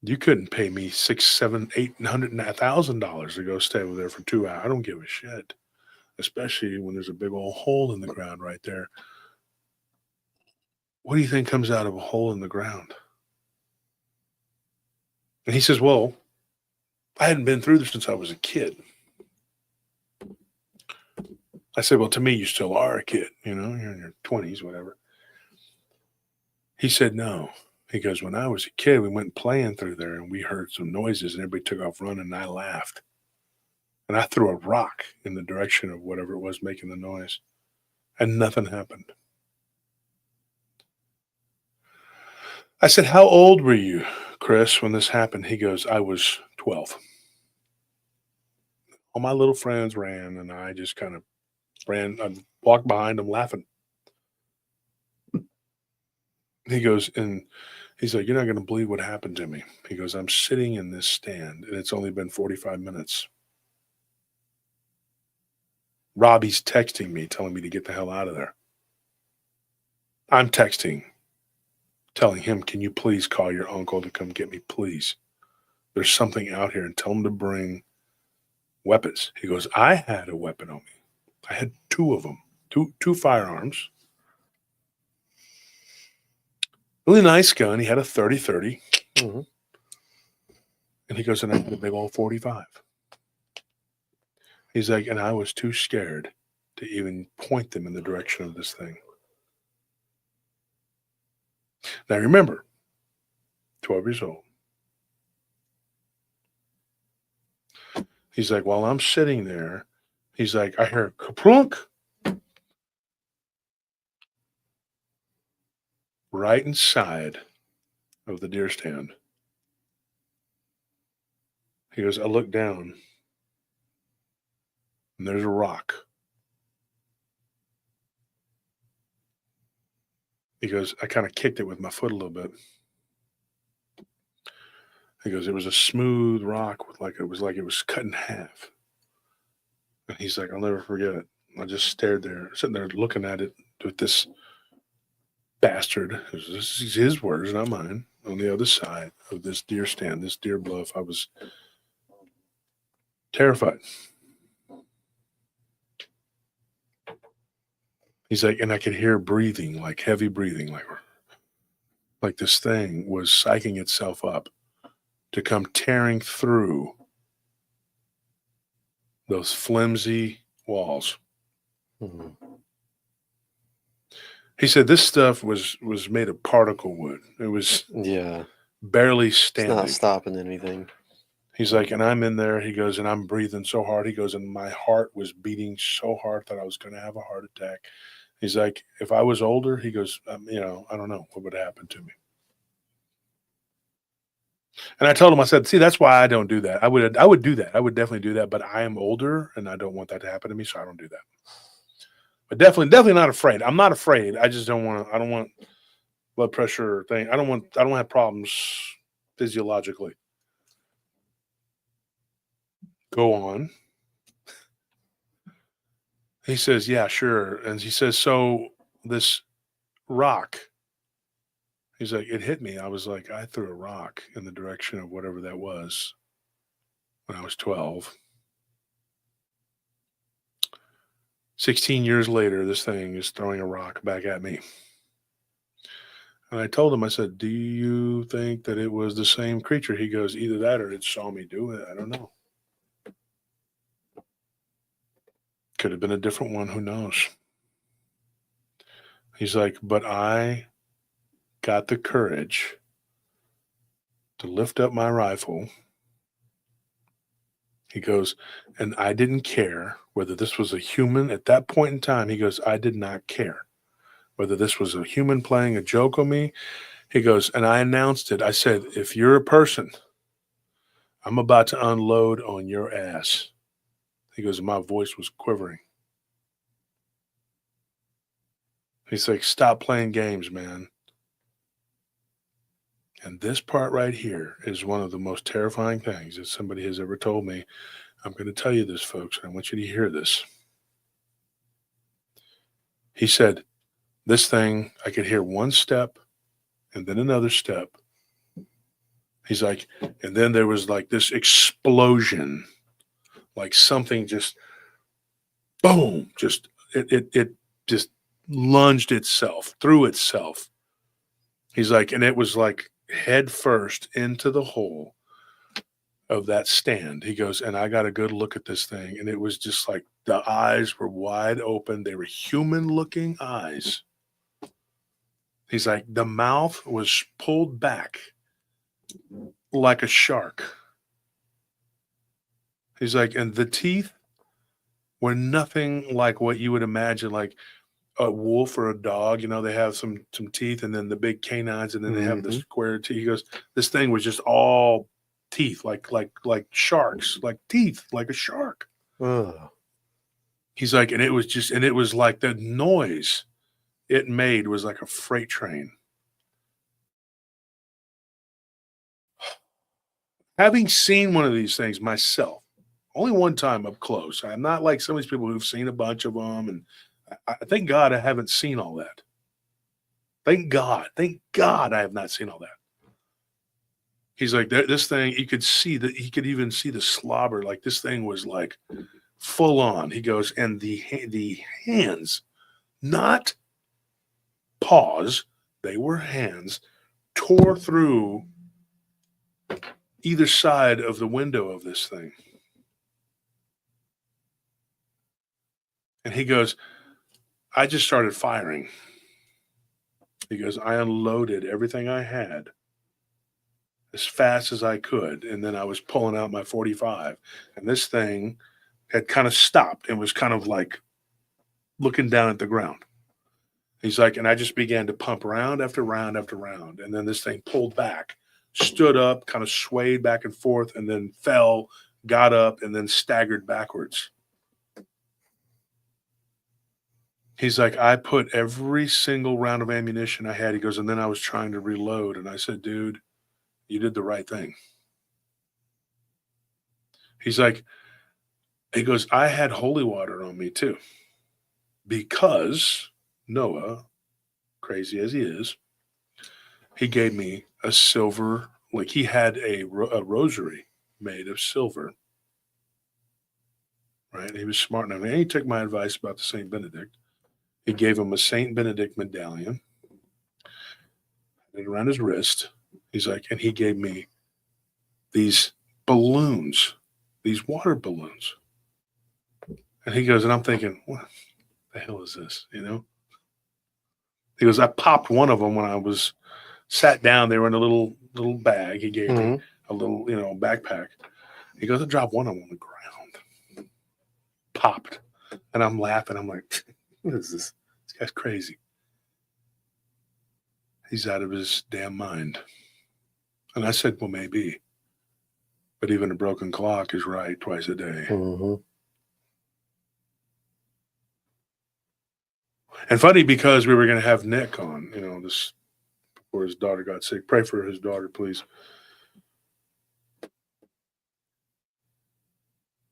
You couldn't pay me $600, $700, $800, $1,000 to go stay over there for 2 hours. I don't give a shit, especially when there's a big old hole in the ground right there. What do you think comes out of a hole in the ground? And he says, well, I hadn't been through this since I was a kid. I said, well, to me, you still are a kid. You're in your 20s, whatever. He said, no. He goes, when I was a kid, we went playing through there, and we heard some noises, and everybody took off running, and I laughed. And I threw a rock in the direction of whatever it was making the noise, and nothing happened. I said, how old were you, Chris, when this happened? He goes, I was 12. All my little friends ran, and I just kind of ran. I walked behind them laughing. He goes, and he's like, you're not going to believe what happened to me. He goes, I'm sitting in this stand, and it's only been 45 minutes. Robbie's texting me, telling me to get the hell out of there. I'm texting, telling him, can you please call your uncle to come get me, please? There's something out here, and tell him to bring weapons. He goes, I had a weapon on me. I had two of them, two firearms. Really nice gun. He had a 30-30. Mm-hmm. And he goes, and I had a big old 45. He's like, and I was too scared to even point them in the direction of this thing. Now remember, 12 years old. He's like, while I'm sitting there, he's like, I hear kaplunk right inside of the deer stand. He goes, I look down, and there's a rock. He goes, I kind of kicked it with my foot a little bit. He goes, it was a smooth rock with it was cut in half. And he's like, I'll never forget it. I just stared there, sitting there looking at it with this bastard. This is his words, not mine. On the other side of this deer stand, this deer bluff, I was terrified. He's like, and I could hear breathing, like heavy breathing, like this thing was psyching itself up to come tearing through those flimsy walls. Mm-hmm. He said this stuff was made of particle wood. It was barely standing. It's not stopping anything. He's like, and I'm in there. He goes, and I'm breathing so hard. He goes, and my heart was beating so hard that I was going to have a heart attack. He's like, if I was older, he goes, I don't know what would happen to me. And I told him, I said, see, that's why I don't do that. I would do that. I would definitely do that, but I am older and I don't want that to happen to me, so I don't do that. But definitely not afraid. I'm not afraid. I just don't want to, I don't want blood pressure thing. I don't have problems physiologically. Go on. He says, yeah, sure. And he says, so this rock, he's like, it hit me. I was like, I threw a rock in the direction of whatever that was when I was 12. 16 years later, this thing is throwing a rock back at me. And I told him, I said, do you think that it was the same creature? He goes, either that or it saw me do it. I don't know. Could have been a different one. Who knows? He's like, but I got the courage to lift up my rifle. He goes, and I didn't care whether this was a human at that point in time. He goes, I did not care whether this was a human playing a joke on me. He goes, and I announced it. I said, if you're a person, I'm about to unload on your ass. He goes, my voice was quivering. He's like, stop playing games, man. And this part right here is one of the most terrifying things that somebody has ever told me. I'm going to tell you this, folks, and I want you to hear this. He said, this thing, I could hear one step and then another step. He's like, and then there was like this explosion, like something just, boom, just, it just lunged itself, through itself. He's like, and it was like head first into the hole of that stand. He goes, and I got a good look at this thing, and it was just like the eyes were wide open. They were human-looking eyes. He's like, the mouth was pulled back like a shark. He's like, and the teeth were nothing like what you would imagine, like a wolf or a dog. You know, they have some teeth, and then the big canines, and then they have the square teeth. He goes, this thing was just all teeth, like sharks, like teeth, like a shark. Ugh. He's like, and it was like the noise it made was like a freight train. Having seen one of these things myself, only one time up close. I'm not like some of these people who've seen a bunch of them, and I thank God I haven't seen all that. Thank God I have not seen all that. He's like, this thing, you could see that, he could even see the slobber. Like this thing was like full on. He goes, and the hands, not paws, they were hands, tore through either side of the window of this thing. And he goes, I just started firing. He goes, I unloaded everything I had as fast as I could. And then I was pulling out my 45. And this thing had kind of stopped and was kind of like looking down at the ground. He's like, and I just began to pump round after round after round. And then this thing pulled back, stood up, kind of swayed back and forth, and then fell, got up, and then staggered backwards. He's like, I put every single round of ammunition I had. He goes, and then I was trying to reload. And I said, dude, you did the right thing. He's like, he goes, I had holy water on me too. Because Noah, crazy as he is, he gave me a silver, like he had a rosary made of silver. Right? And he was smart enough. And he took my advice about the St. Benedict. He gave him a St. Benedict medallion, had it around his wrist. He's like, and he gave me these balloons, these water balloons. And he goes, and I'm thinking, what the hell is this? You know? He goes, I popped one of them when I was sat down. They were in a little bag. He gave me a little, backpack. He goes, I dropped one of them on the ground. Popped. And I'm laughing. I'm like, what is this? This guy's crazy. He's out of his damn mind. And I said, well, maybe. But even a broken clock is right twice a day. Mhm. And funny, because we were going to have Nick on, this before his daughter got sick. Pray for his daughter, please.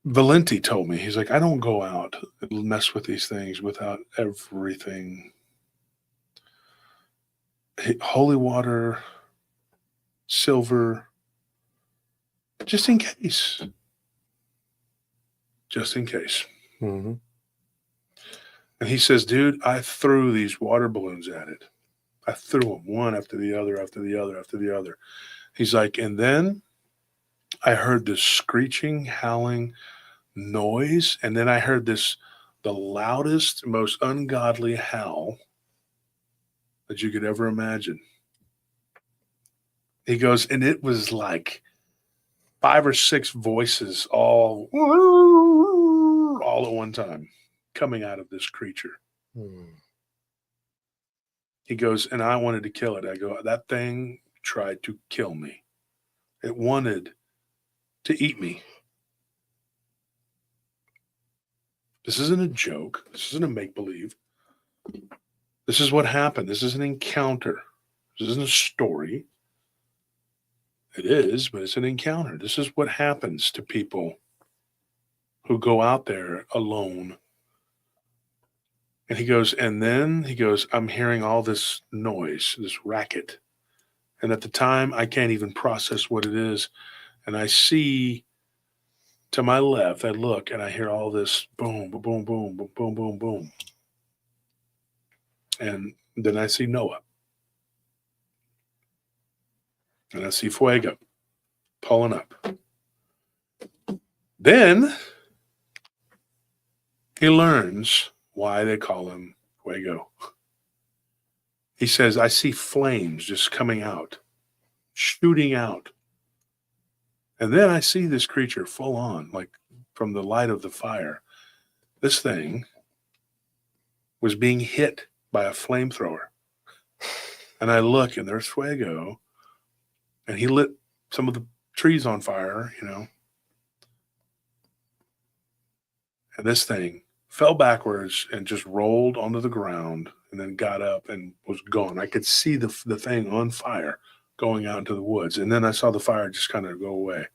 Valenti told me, he's like, I don't go out and mess with these things without everything. Holy water, silver, just in case. Just in case. Mhm. And he says, dude, I threw these water balloons at it. I threw them one after the other, after the other, after the other. He's like, and then I heard this screeching, howling noise. And then I heard the loudest, most ungodly howl that you could ever imagine. He goes, and it was like 5 or 6 voices all at one time coming out of this creature. Mm. He goes, and I wanted to kill it. I go, that thing tried to kill me. It wanted to eat me. This isn't a joke. This isn't a make-believe. This is what happened. This is an encounter. This isn't a story. It is, but it's an encounter. This is what happens to people who go out there alone. And he goes, and then he goes, I'm hearing all this noise, this racket. And at the time, I can't even process what it is. And I see to my left, I look and I hear all this boom, boom, boom, boom, boom, boom, boom, boom. And then I see Noah. And I see Fuego pulling up. Then he learns why they call him Fuego. He says, I see flames just coming out, shooting out. And then I see this creature full on, like from the light of the fire. This thing was being hit by a flamethrower. And I look, and there's Fuego, and he lit some of the trees on fire, And this thing fell backwards and just rolled onto the ground and then got up and was gone. I could see the thing on fire going out into the woods. And then I saw the fire just kind of go away.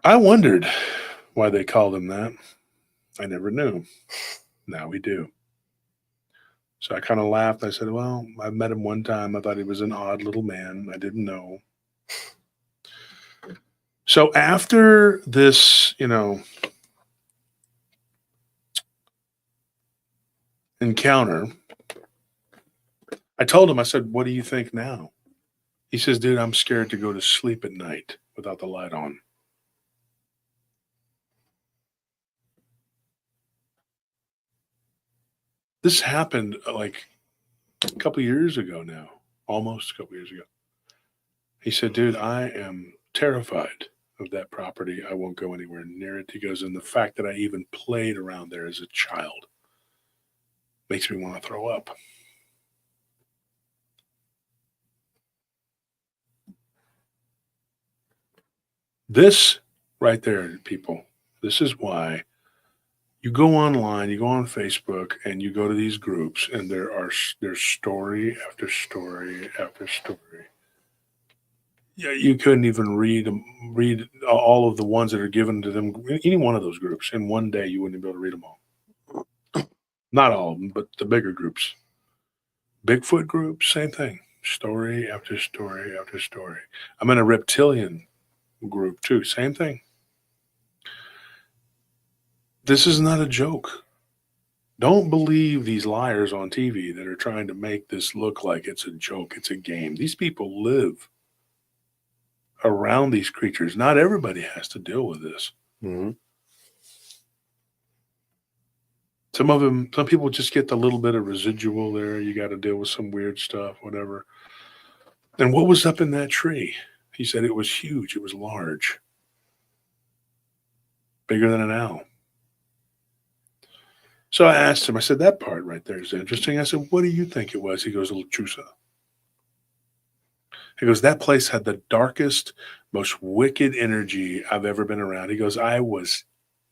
I wondered why they called him that. I never knew. Now we do. So I kind of laughed. I said, well, I met him one time. I thought he was an odd little man. I didn't know. So after this, encounter, I told him, I said, what do you think now? He says, dude, I'm scared to go to sleep at night without the light on. This happened like a couple years ago now, almost a couple years ago. He said, dude, I am terrified of that property. I won't go anywhere near it. He goes, and the fact that I even played around there as a child makes me want to throw up. This right there, people, this is why you go online, you go on Facebook, and you go to these groups, and there's story after story after story. Yeah, you couldn't even read all of the ones that are given to them, any one of those groups. In one day, you wouldn't be able to read them all. Not all of them, but the bigger groups. Bigfoot groups, same thing. Story after story after story. I'm in a reptilian group too, same thing. This is not a joke. Don't believe these liars on TV that are trying to make this look like it's a joke, it's a game. These people live around these creatures. Not everybody has to deal with this. Mm-hmm. Some people just get the little bit of residual there. You got to deal with some weird stuff, whatever. And what was up in that tree? He said it was huge. It was large. Bigger than an owl. So I asked him, I said, that part right there is interesting. I said, what do you think it was? He goes, a lechuza. He goes, that place had the darkest, most wicked energy I've ever been around. He goes, I was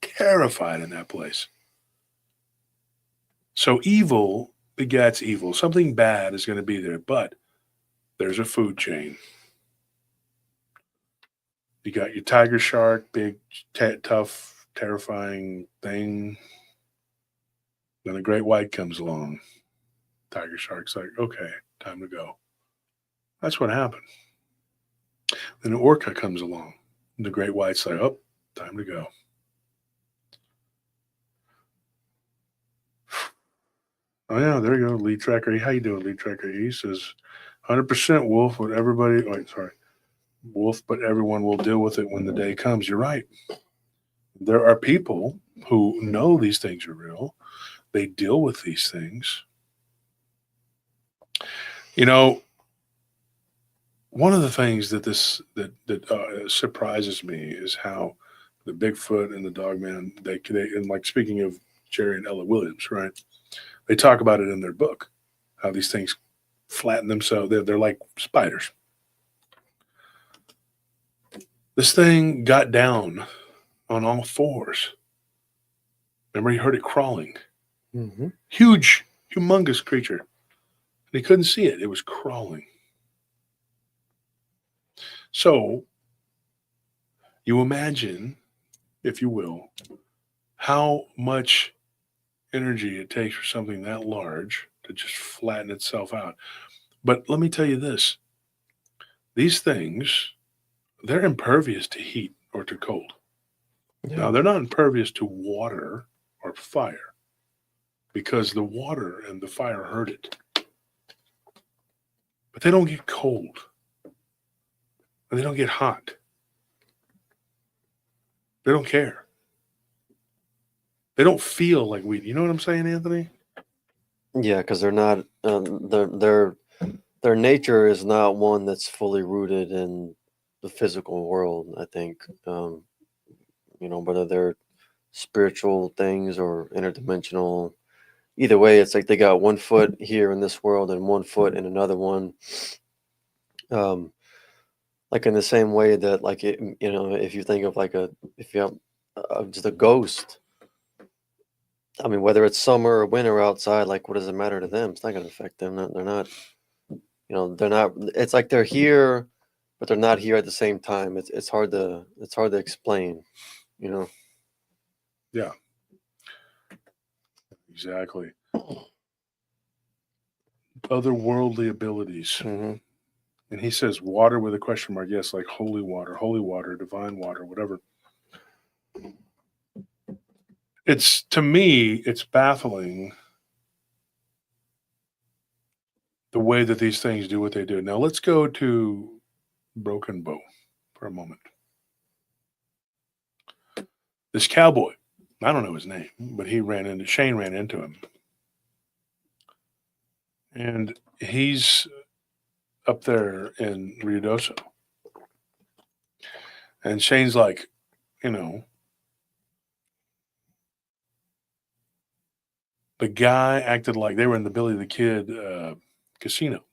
terrified in that place. So evil begets evil. Something bad is going to be there, but there's a food chain. You got your tiger shark, big, tough, terrifying thing. Then a great white comes along. Tiger shark's like, okay, time to go. That's what happened. Then an orca comes along. The great white's like, oh, time to go. Oh, yeah, there you go. Lead tracker. How you doing, lead tracker? He says, 100% wolf, but everybody, wolf, but everyone will deal with it when the day comes. You're right. There are people who know these things are real. They deal with these things. You know, one of the things that surprises me is how the Bigfoot and the Dogman, they and like speaking of Jerry and Ella Williams, right? They talk about it in their book, how these things flatten themselves. They're like spiders. This thing got down on all fours. Remember, he heard it crawling. Mm-hmm. Huge, humongous creature. And he couldn't see it. It was crawling. So you imagine, if you will, how much energy it takes for something that large to just flatten itself out. But let me tell you this. These things, they're impervious to heat or to cold. Yeah. Now, they're not impervious to water or fire because the water and the fire hurt it. But they don't get cold. And they don't get hot. They don't care. They don't feel like we. You know what I'm saying, Anthony? Yeah, because they're not. Their nature is not one that's fully rooted in the physical world. I think, whether they're spiritual things or interdimensional. Either way, it's like they got 1 foot here in this world and 1 foot in another one. Like in the same way that, like, if you think of if you have just a ghost. I mean, whether it's summer or winter outside, like, what does it matter to them? It's not going to affect them. They're not, they're not. It's like they're here, but they're not here at the same time. It's hard to explain, Yeah. Exactly. Otherworldly abilities. Mm-hmm. And he says water with a question mark. Yes, like holy water, divine water, whatever. To me, it's baffling the way that these things do what they do. Now let's go to Broken Bow for a moment. This cowboy, I don't know his name, but Shane ran into him. And he's up there in Ruidoso. And Shane's like, the guy acted like they were in the Billy the Kid casino.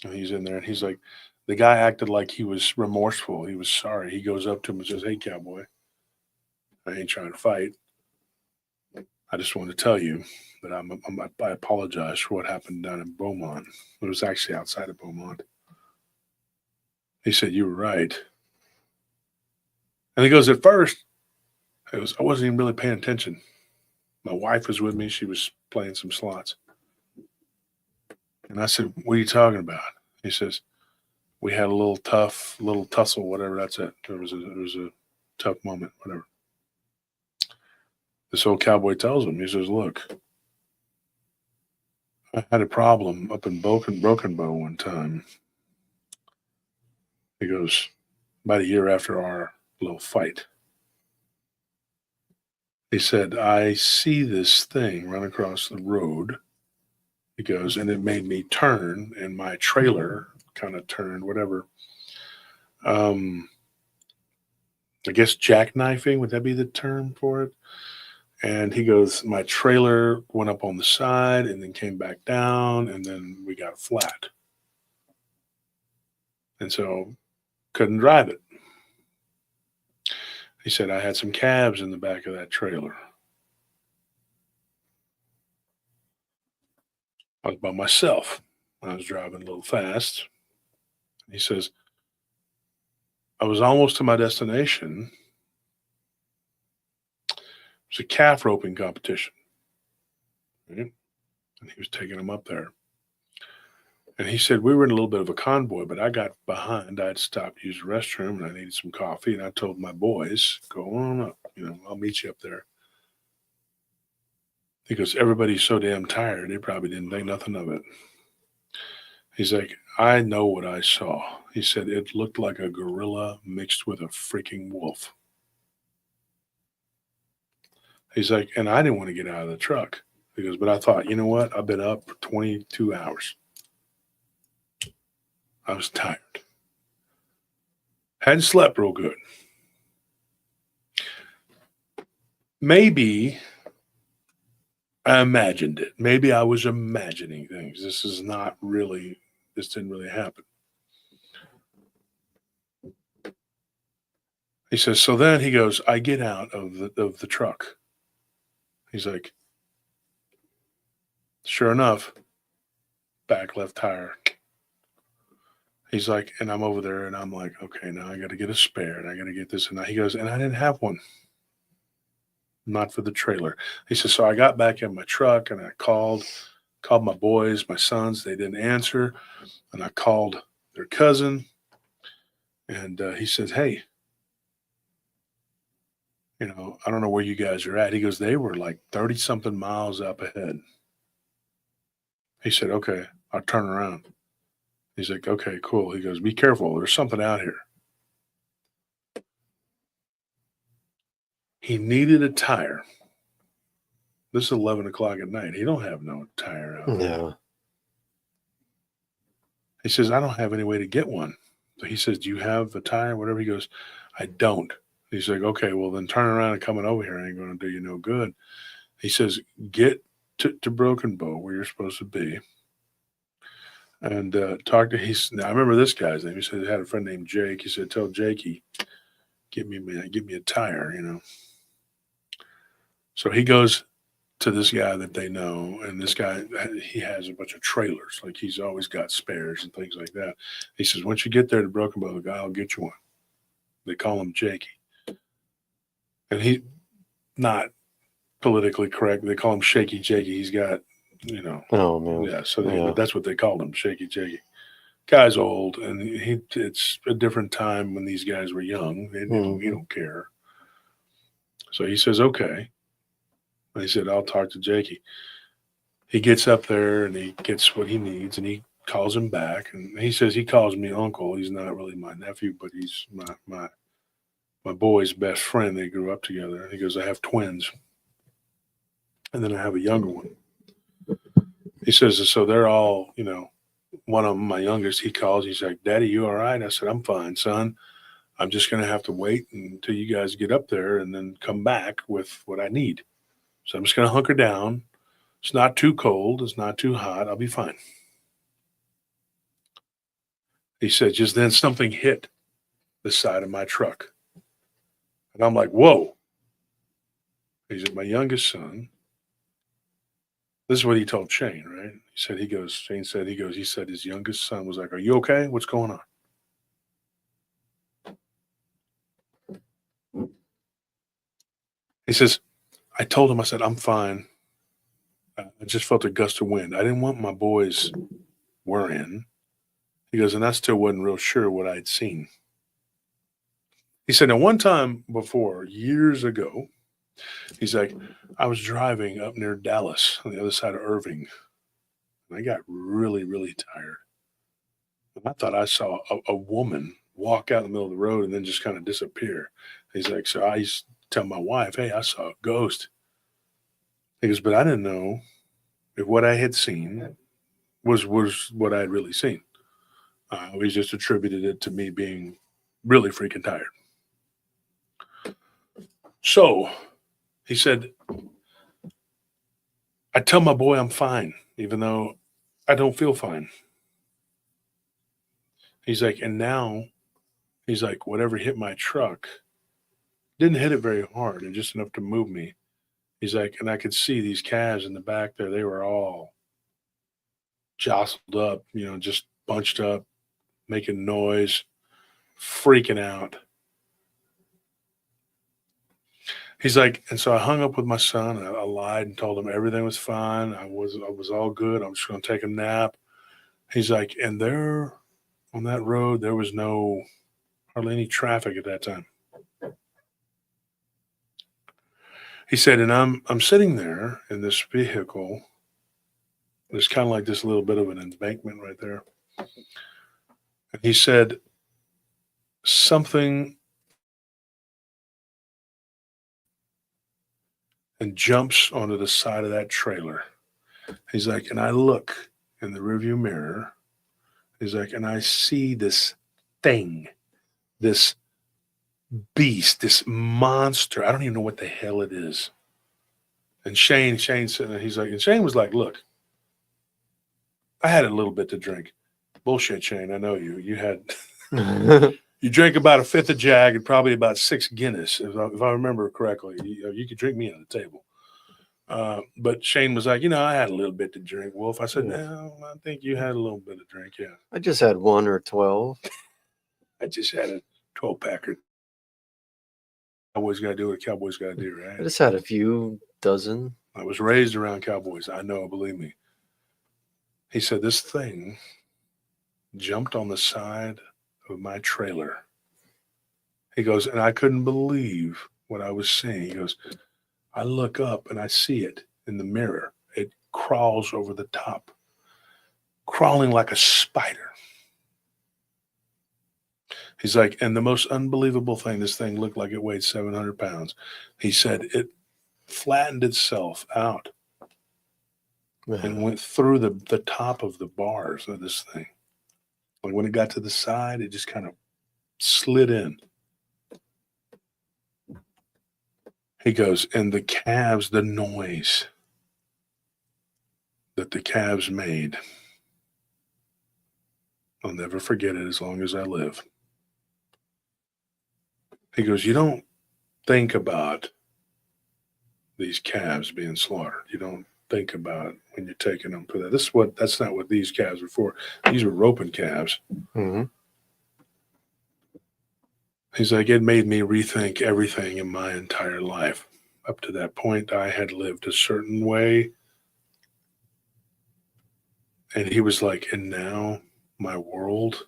And he's in there and he's like, the guy acted like he was remorseful. He was sorry. He goes up to him and says, hey, cowboy, I ain't trying to fight. I just want to tell you that I apologize for what happened down in Beaumont. It was actually outside of Beaumont. He said, you were right. And he goes, at first, I wasn't even really paying attention. My wife was with me. She was playing some slots. And I said, what are you talking about? He says, we had a little tussle, whatever that's it. It was a tough moment, whatever. This old cowboy tells him, he says, look, I had a problem up in Broken Bow one time. He goes, about a year after our little fight. He said, I see this thing run across the road. He goes, and it made me turn, and my trailer kind of turned, whatever. I guess jackknifing, would that be the term for it? And he goes, my trailer went up on the side and then came back down, and then we got flat. And so couldn't drive it. He said, I had some calves in the back of that trailer. I was by myself. I was driving a little fast. He says, I was almost to my destination. It was a calf roping competition. Right? And he was taking them up there. And he said, we were in a little bit of a convoy, but I got behind. I'd stopped to use the restroom and I needed some coffee. And I told my boys, go on up. I'll meet you up there. He goes, everybody's so damn tired, they probably didn't think nothing of it. He's like, I know what I saw. He said, it looked like a gorilla mixed with a freaking wolf. He's like, and I didn't want to get out of the truck. He goes, but I thought, you know what? I've been up for 22 hours. I was tired. Hadn't slept real good. Maybe I imagined it. Maybe I was imagining things. This didn't really happen. He says, so then he goes, I get out of the truck. He's like, sure enough, back left tire. He's like, and I'm over there and I'm like, okay, now I got to get a spare and I got to get this. And he goes, and I didn't have one. Not for the trailer. He says, so I got back in my truck and I called my boys, my sons. They didn't answer. And I called their cousin. And he says, hey, I don't know where you guys are at. He goes, they were like 30-something miles up ahead. He said, okay, I'll turn around. He's like, okay, cool. He goes, be careful. There's something out here. He needed a tire. This is 11 o'clock at night. He don't have no tire out there. Yeah. He says, I don't have any way to get one. So he says, do you have a tire? Whatever. He goes, I don't. He's like, okay, well, then turn around and coming over here ain't going to do you no good. He says, get to Broken Bow where you're supposed to be. And talk to now I remember this guy's name. He said he had a friend named Jake. He said, tell Jakey, give me a tire, So he goes to this guy that they know, and this guy, he has a bunch of trailers. Like he's always got spares and things like that. He says, once you get there to Broken Bow, the guy will get you one. They call him Jakey. And he, not politically correct, they call him Shaky Jakey. He's got, Oh, man. yeah, so that's what they called him, Shaky Jakey. Guy's old, and it's a different time when these guys were young. They don't care. So he says, okay. And he said, I'll talk to Jakey. He gets up there, and he gets what he needs, and he calls him back. And he says he calls me uncle. He's not really my nephew, but he's my boy's best friend. They grew up together. He goes, I have twins. And then I have a younger one. He says, so they're all, one of them, my youngest, he calls. He's like, Daddy, you all right? I said, I'm fine, son. I'm just going to have to wait until you guys get up there and then come back with what I need. So I'm just going to hunker down. It's not too cold. It's not too hot. I'll be fine. He said, just then something hit the side of my truck. And I'm like, whoa. He said, my youngest son. This is what he told Shane, right? Shane said his youngest son was like, are you okay? What's going on? He says, I told him, I said, I'm fine. I just felt a gust of wind. I didn't want my boys worrying. He goes, and I still wasn't real sure what I'd seen. He said, now one time before, years ago, he's like, I was driving up near Dallas on the other side of Irving. And I got really, really tired. And I thought I saw a woman walk out in the middle of the road and then just kind of disappear. He's like, so I used to tell my wife, hey, I saw a ghost. He goes, but I didn't know if what I had seen was what I had really seen. I always just attributed it to me being really freaking tired. So he said, I tell my boy I'm fine, even though I don't feel fine. He's like, and now, he's like, whatever hit my truck didn't hit it very hard and just enough to move me. He's like, and I could see these calves in the back there. They were all jostled up, just bunched up, making noise, freaking out. He's like, and so I hung up with my son. And I lied and told him everything was fine. I was all good. I'm just going to take a nap. He's like, and there on that road, there was hardly any traffic at that time. He said, and I'm sitting there in this vehicle. There's kind of like this little bit of an embankment right there. And he said, something and jumps onto the side of that trailer. He's like, and I look in the rearview mirror. He's like, and I see this thing, this beast, this monster. I don't even know what the hell it is. And Shane said, he's like, and Shane was like, look, I had a little bit to drink. Bullshit, Shane. I know you. You had, you drank about a fifth of Jag and probably about 6 Guinness, if I remember correctly. You could drink me on the table. But Shane was like, I had a little bit to drink, Wolf. I said, no, I think you had a little bit of drink, yeah. I just had 1 or 12. I just had a 12-packer. Cowboys got to do what a cowboy's got to do, right? I just had a few dozen. I was raised around cowboys. I know, believe me. He said, this thing jumped on the side of my trailer. He goes, and I couldn't believe what I was seeing. He goes, I look up and I see it in the mirror. It crawls over the top, crawling like a spider. He's like, and the most unbelievable thing, this thing looked like it weighed 700 pounds. He said it flattened itself out and went through the top of the bars of this thing. Like when it got to the side, it just kind of slid in. He goes, and the calves, the noise that the calves made, I'll never forget it as long as I live. He goes, you don't think about these calves being slaughtered. You don't think about when you're taking them for that. That's not what these calves were for. These were roping calves. Mm-hmm. He's like, it made me rethink everything in my entire life. Up to that point, I had lived a certain way. And he was like, and now my world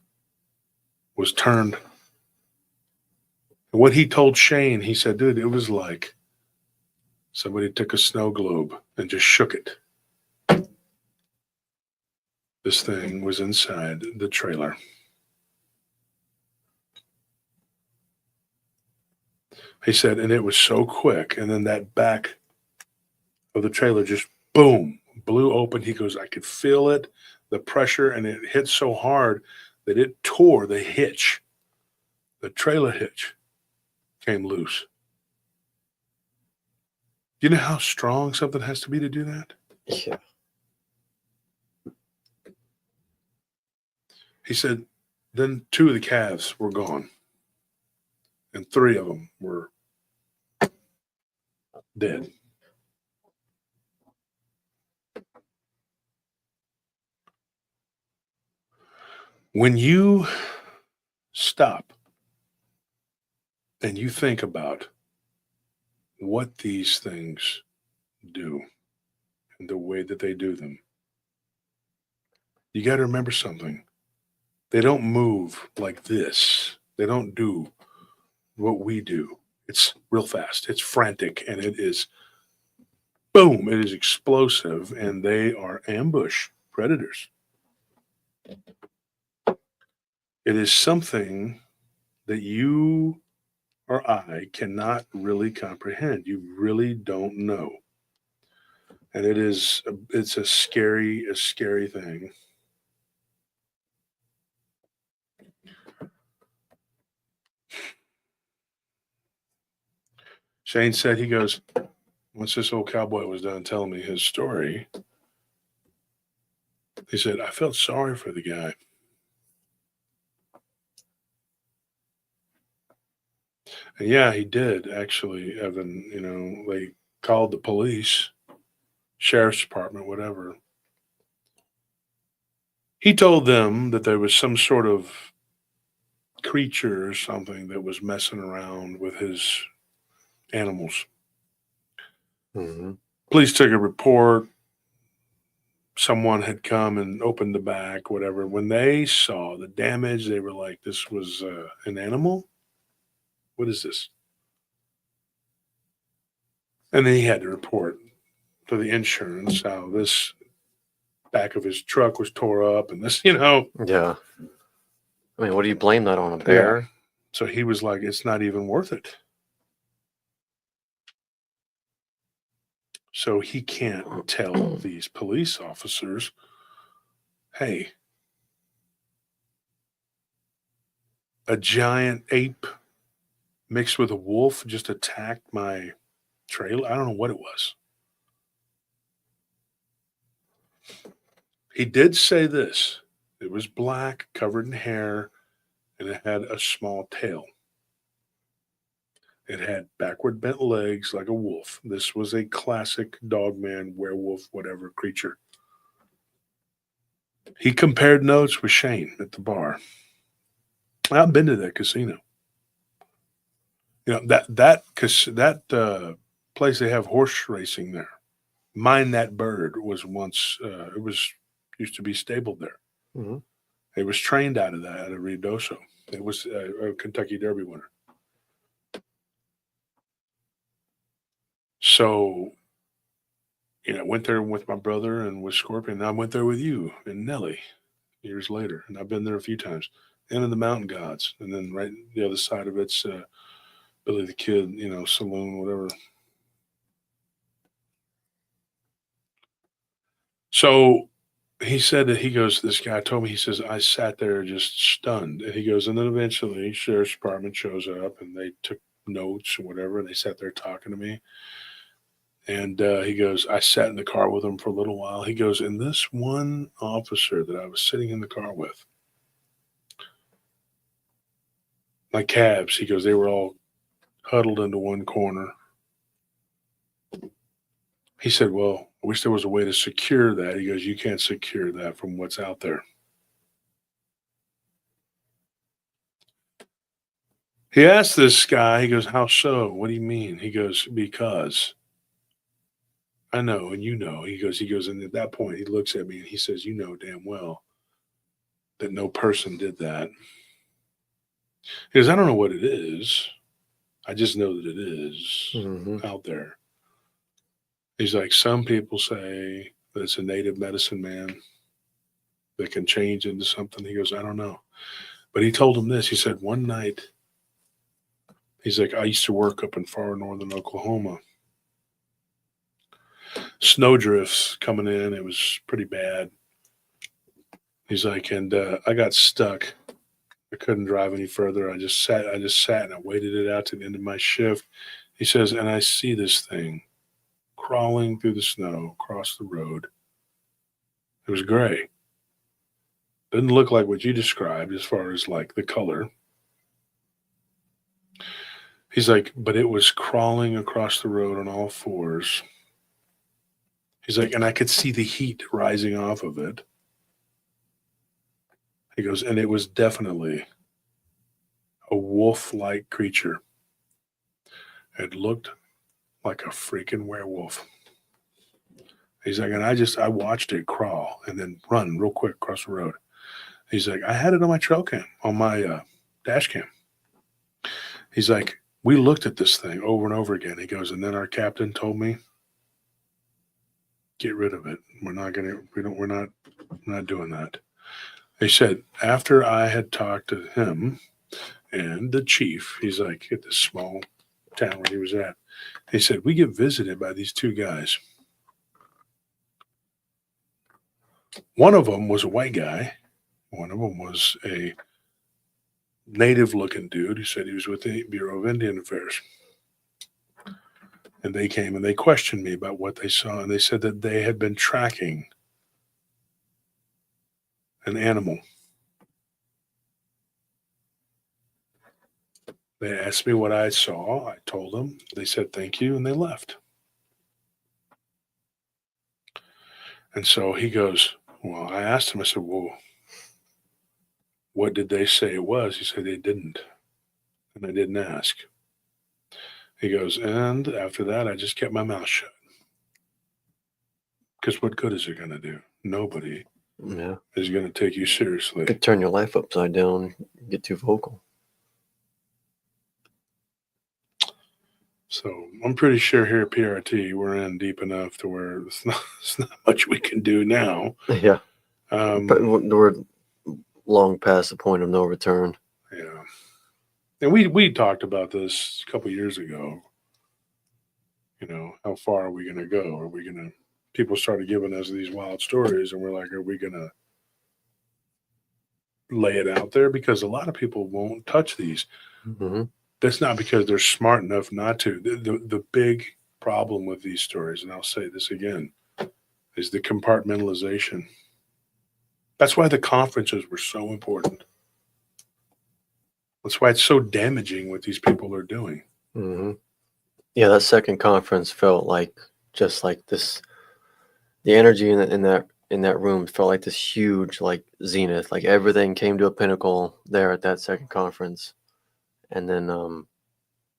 was turned. And what he told Shane, he said, dude, it was like somebody took a snow globe and just shook it. This thing was inside the trailer. He said, and it was so quick. And then that back of the trailer just, boom, blew open. He goes, I could feel it, the pressure, and it hit so hard that it tore the hitch. The trailer hitch came loose. You know how strong something has to be to do that? Yeah. He said, then 2 of the calves were gone. And 3 of them were dead. When you stop and you think about what these things do and the way that they do them, you got to remember something. They don't move like this. They don't do what we do. It's real fast. It's frantic, and it is, boom, it is explosive, and they are ambush predators. It is something that you or I cannot really comprehend. You really don't know. And it's a scary thing. Shane said, he goes, once this old cowboy was done telling me his story, he said, I felt sorry for the guy. And yeah, he did actually, Evan. You know, they called the police, sheriff's department, whatever. He told them that there was some sort of creature or something that was messing around with his animals. Mm-hmm. Police took a report. Someone had come and opened the back, whatever. When they saw the damage, they were like, "This was an animal? What is this?" And then he had to report to the insurance how this back of his truck was tore up and this, Yeah. I mean, what do you blame that on? A bear? So he was like, "It's not even worth it." So he can't tell these police officers, "Hey, a giant ape mixed with a wolf just attacked my trailer." I don't know what it was. He did say this. It was black, covered in hair, and it had a small tail. It had backward bent legs like a wolf. This was a classic dogman, werewolf, whatever creature. He compared notes with Shane at the bar. I've been to that casino. You know, that place, they have horse racing there. Mind That Bird was once it was used to be stabled there. Mhm. It was trained out of that at Ruidoso. It was a Kentucky Derby winner. So, I went there with my brother and with Scorpion. I went there with you and Nelly years later, and I've been there a few times. And in the Mountain Gods, and then right the other side of it's Billy the Kid, saloon, whatever. So he said that this guy told me, he says, I sat there just stunned. And he goes, and then eventually sheriff's department shows up and they took notes or whatever, and they sat there talking to me. And he goes, I sat in the car with him for a little while. He goes, and this one officer that I was sitting in the car with, my cabs, he goes, they were all huddled into one corner. He said, well, I wish there was a way to secure that. He goes, you can't secure that from what's out there. He asked this guy, he goes, how so? What do you mean? He goes, because I know, and you know. He goes, and at that point, he looks at me and he says, you know damn well that no person did that. He goes, I don't know what it is. I just know that it is Mhm. out there. He's like, some people say that it's a native medicine man that can change into something. He goes, I don't know. But he told him this. He said, one night, he's like, I used to work up in far northern Oklahoma. Snowdrifts coming in. It was pretty bad. He's like, and I got stuck. I couldn't drive any further. I just sat and I waited it out to the end of my shift. He says, and I see this thing crawling through the snow across the road. It was gray. Didn't look like what you described as far as like the color. He's like, but it was crawling across the road on all fours. He's like, and I could see the heat rising off of it. He goes, and it was definitely a wolf-like creature. It looked like a freaking werewolf. He's like, and I watched it crawl and then run real quick across the road. He's like, I had it on my trail cam, on my dash cam. He's like, we looked at this thing over and over again. He goes, and then our captain told me, get rid of it. We're not doing that. He said, after I had talked to him and the chief, he's like, at this small town where he was at, he said, we get visited by these two guys. One of them was a white guy. One of them was a native-looking dude who said he was with the Bureau of Indian Affairs. And they came and they questioned me about what they saw, and they said that they had been tracking an animal. They asked me what I saw. I told them. They said thank you, and they left. And so he goes, well, I asked him, I said, well, what did they say it was? He said they didn't. And I didn't ask. He goes, and after that, I just kept my mouth shut. Because what good is it going to do? Nobody Yeah. is going to take you seriously. Could turn your life upside down, get too vocal. So I'm pretty sure here at PRT, we're in deep enough to where it's not much we can do now. Yeah. But we're long past the point of no return. Yeah. And we talked about this a couple years ago. You know, how far are we going to go? Are we going to, people started giving us these wild stories, and we're like, are we going to lay it out there? Because a lot of people won't touch these. Mm-hmm. That's not because they're smart enough not to. The big problem with these stories, and I'll say this again, is the compartmentalization. That's why the conferences were so important. That's why it's so damaging what these people are doing. Mm-hmm. Yeah, that second conference felt like just like this. The energy in that room felt like this huge like zenith. Like everything came to a pinnacle there at that second conference, and then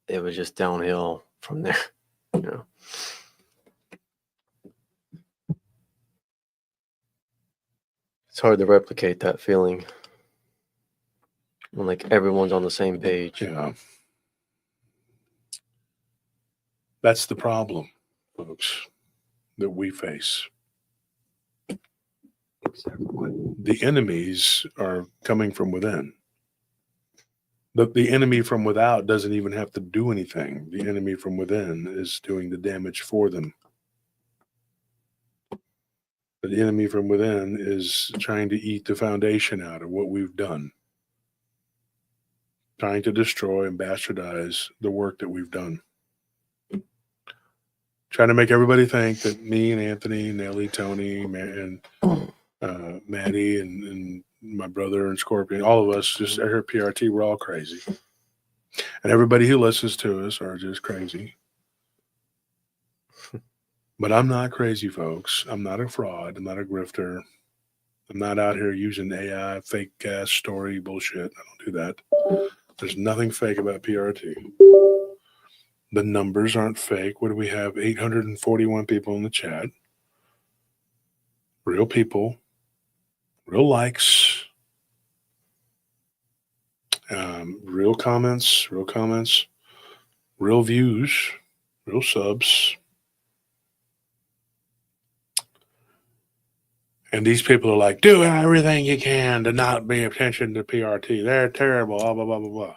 it was just downhill from there. You know. It's hard to replicate that feeling when like everyone's on the same page. Yeah. That's the problem, folks, that we face. The enemies are coming from within. The enemy from without doesn't even have to do anything. The enemy from within is doing the damage for them. The enemy from within is trying to eat the foundation out of what we've done, trying to destroy and bastardize the work that we've done. Trying to make everybody think that me and Anthony, Nellie, Tony, and Maddie, and my brother and Scorpion, all of us just here at PRT, we're all crazy. And everybody who listens to us are just crazy. But I'm not crazy, folks. I'm not a fraud. I'm not a grifter. I'm not out here using AI, fake ass story bullshit. I don't do that. There's nothing fake about PRT. The numbers aren't fake. What do we have? 841 people in the chat. Real people. Real likes. Real comments. Real views. Real subs. And these people are like, do everything you can to not pay attention to PRT. They're terrible, blah, blah, blah, blah, blah.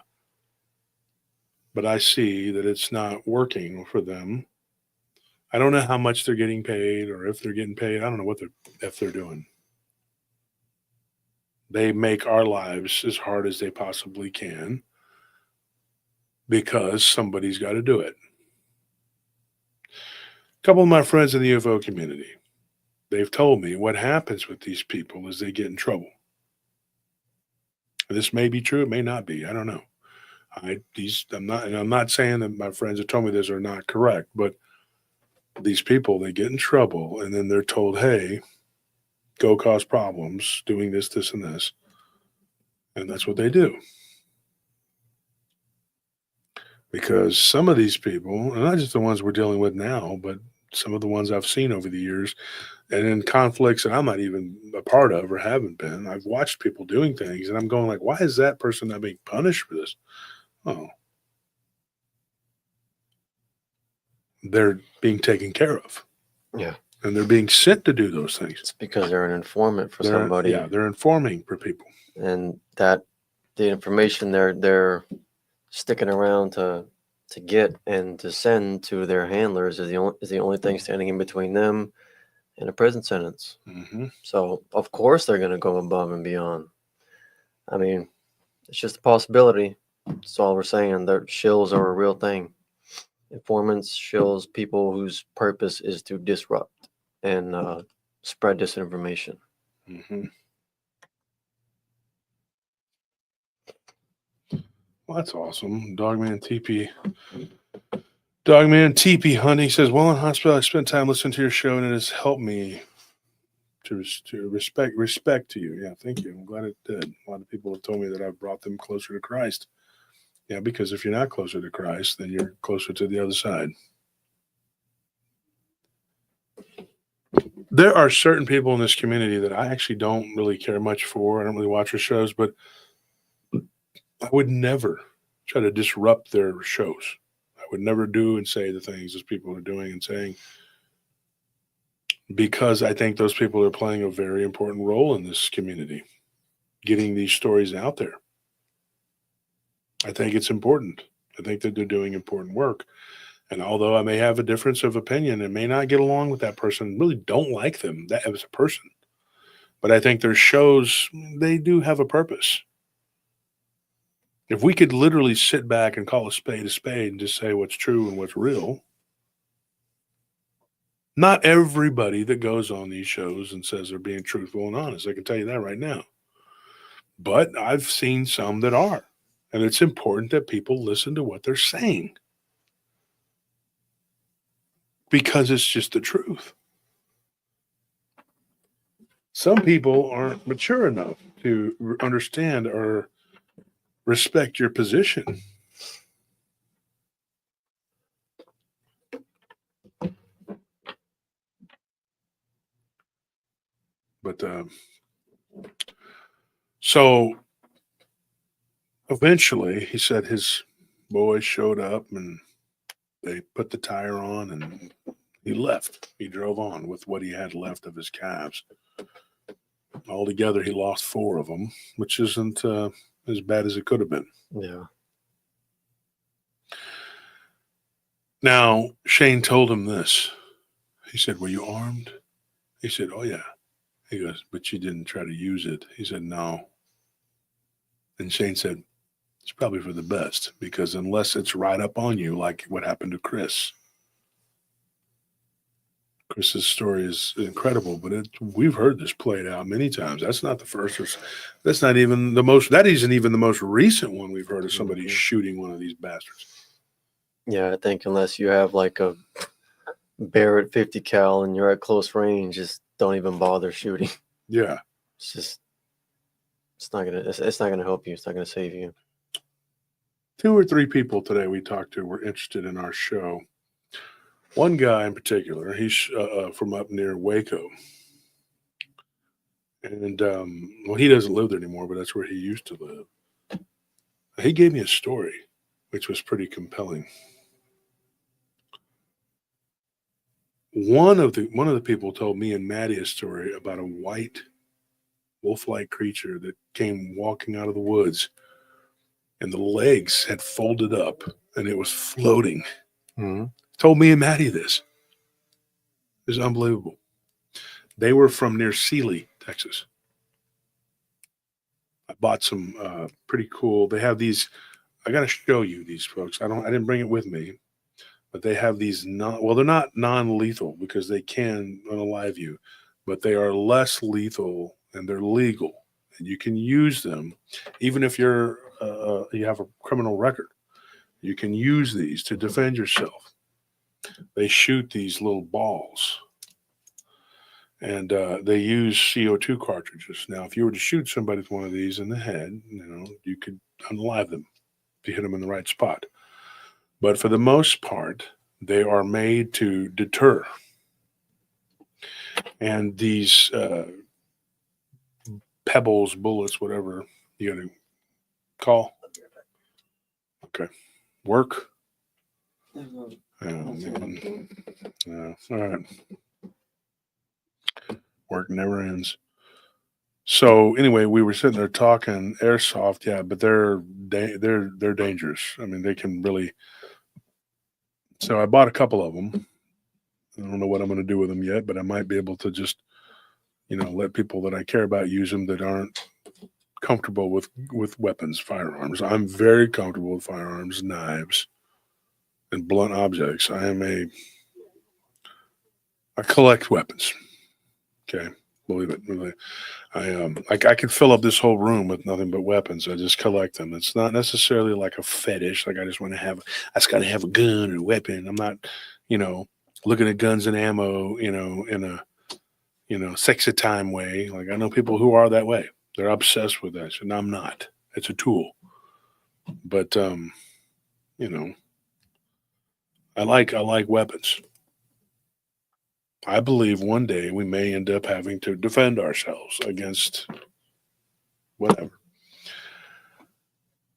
But I see that it's not working for them. I don't know how much they're getting paid or if they're getting paid. I don't know what they're doing. They make our lives as hard as they possibly can because somebody's got to do it. A couple of my friends in the UFO community, they've told me what happens with these people is they get in trouble. This may be true. It may not be. I don't know. I'm not saying that my friends that told me this are not correct, but these people, they get in trouble and then they're told, hey, go cause problems doing this, this, and this. And that's what they do. Because some of these people, and not just the ones we're dealing with now, but some of the ones I've seen over the years, and in conflicts that I'm not even a part of or haven't been, I've watched people doing things, and I'm going like, why is that person not being punished for this? Oh. They're being taken care of. Yeah. And they're being sent to do those things. It's because they're an informant for somebody. Yeah, they're informing for people. And that the information they're sticking around to get and to send to their handlers is the only thing standing in between them and a prison sentence. Mm-hmm. So of course they're going to go above and beyond. I mean, it's just a possibility. That's all we're saying. Their shills are a real thing. Informants, shills, people whose purpose is to disrupt and spread disinformation. Mm-hmm. Well, that's awesome. Dogman TP Hunting says, while in hospital, I spent time listening to your show, and it has helped me to respect to you. Yeah, thank you. I'm glad it did. A lot of people have told me that I've brought them closer to Christ. Yeah, because if you're not closer to Christ, then you're closer to the other side. There are certain people in this community that I actually don't really care much for. I don't really watch their shows, but I would never try to disrupt their shows. I would never do and say the things those people are doing and saying, because I think those people are playing a very important role in this community, getting these stories out there. I think it's important. I think that they're doing important work. And although I may have a difference of opinion and may not get along with that person, really don't like them as a person, but I think their shows, they do have a purpose. If we could literally sit back and call a spade and just say what's true and what's real, not everybody that goes on these shows and says they're being truthful and honest, I can tell you that right now. But I've seen some that are, and it's important that people listen to what they're saying, because it's just the truth. Some people aren't mature enough to understand or respect your position. But so eventually, he said his boys showed up and they put the tire on and he left. He drove on with what he had left of his calves. Altogether, he lost 4 of them, which isn't as bad as it could have been. Yeah. Now, Shane told him this. He said, were you armed? He said, oh, yeah. He goes, but you didn't try to use it. He said, no. And Shane said, it's probably for the best, because unless it's right up on you, like what happened to Chris. Chris's story is incredible, but we've heard this played out many times. That's not the first. That's not even the most. That isn't even the most recent one we've heard of somebody shooting one of these bastards. Yeah, I think unless you have like a Barrett 50 cal and you're at close range, just don't even bother shooting. Yeah, It's not gonna help you. It's not gonna save you. 2 or 3 people today we talked to were interested in our show. One guy in particular, he's from up near Waco. And, well, he doesn't live there anymore, but that's where he used to live. He gave me a story, which was pretty compelling. One of the people told me and Maddie a story about a white wolf-like creature that came walking out of the woods, and the legs had folded up, and it was floating. Mm-hmm. Told me and Maddie this. It was unbelievable. They were from near Sealy, Texas. I bought some pretty cool. They have these. I got to show you these folks. I didn't bring it with me, but they have these they're not non-lethal because they can unalive you, but they are less lethal and they're legal, and you can use them even if you have a criminal record. You can use these to defend yourself. They shoot these little balls, and they use CO2 cartridges. Now, if you were to shoot somebody with one of these in the head, you could unalive them if you hit them in the right spot. But for the most part, they are made to deter. And these pebbles, bullets, whatever you got to call. Okay. Work. Oh, man. All right. Work never ends. So anyway, we were sitting there talking airsoft, yeah, but they're dangerous. I mean, they can really. So I bought a couple of them. I don't know what I'm going to do with them yet, but I might be able to just, let people that I care about use them that aren't comfortable with weapons, firearms. I'm very comfortable with firearms, knives, and blunt objects. I collect weapons. Okay. believe it. Really. I could fill up this whole room with nothing but weapons. I just collect them. It's not necessarily like a fetish. Like I just want to have, I just got to have a gun or a weapon. I'm not, looking at guns and ammo, in a, sexy time way. Like I know people who are that way. They're obsessed with that. And I'm not. It's a tool. But, I like weapons. I believe one day we may end up having to defend ourselves against whatever.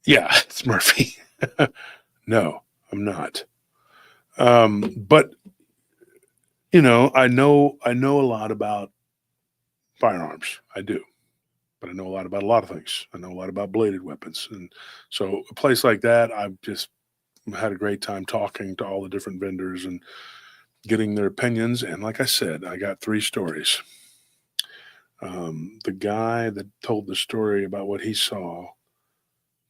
Yeah, it's Murphy. No, I'm not. But I know a lot about firearms. I do, but I know a lot about a lot of things. I know a lot about bladed weapons, and so a place like that, I've just had a great time talking to all the different vendors and getting their opinions. And like I said, I got 3 stories. The guy that told the story about what he saw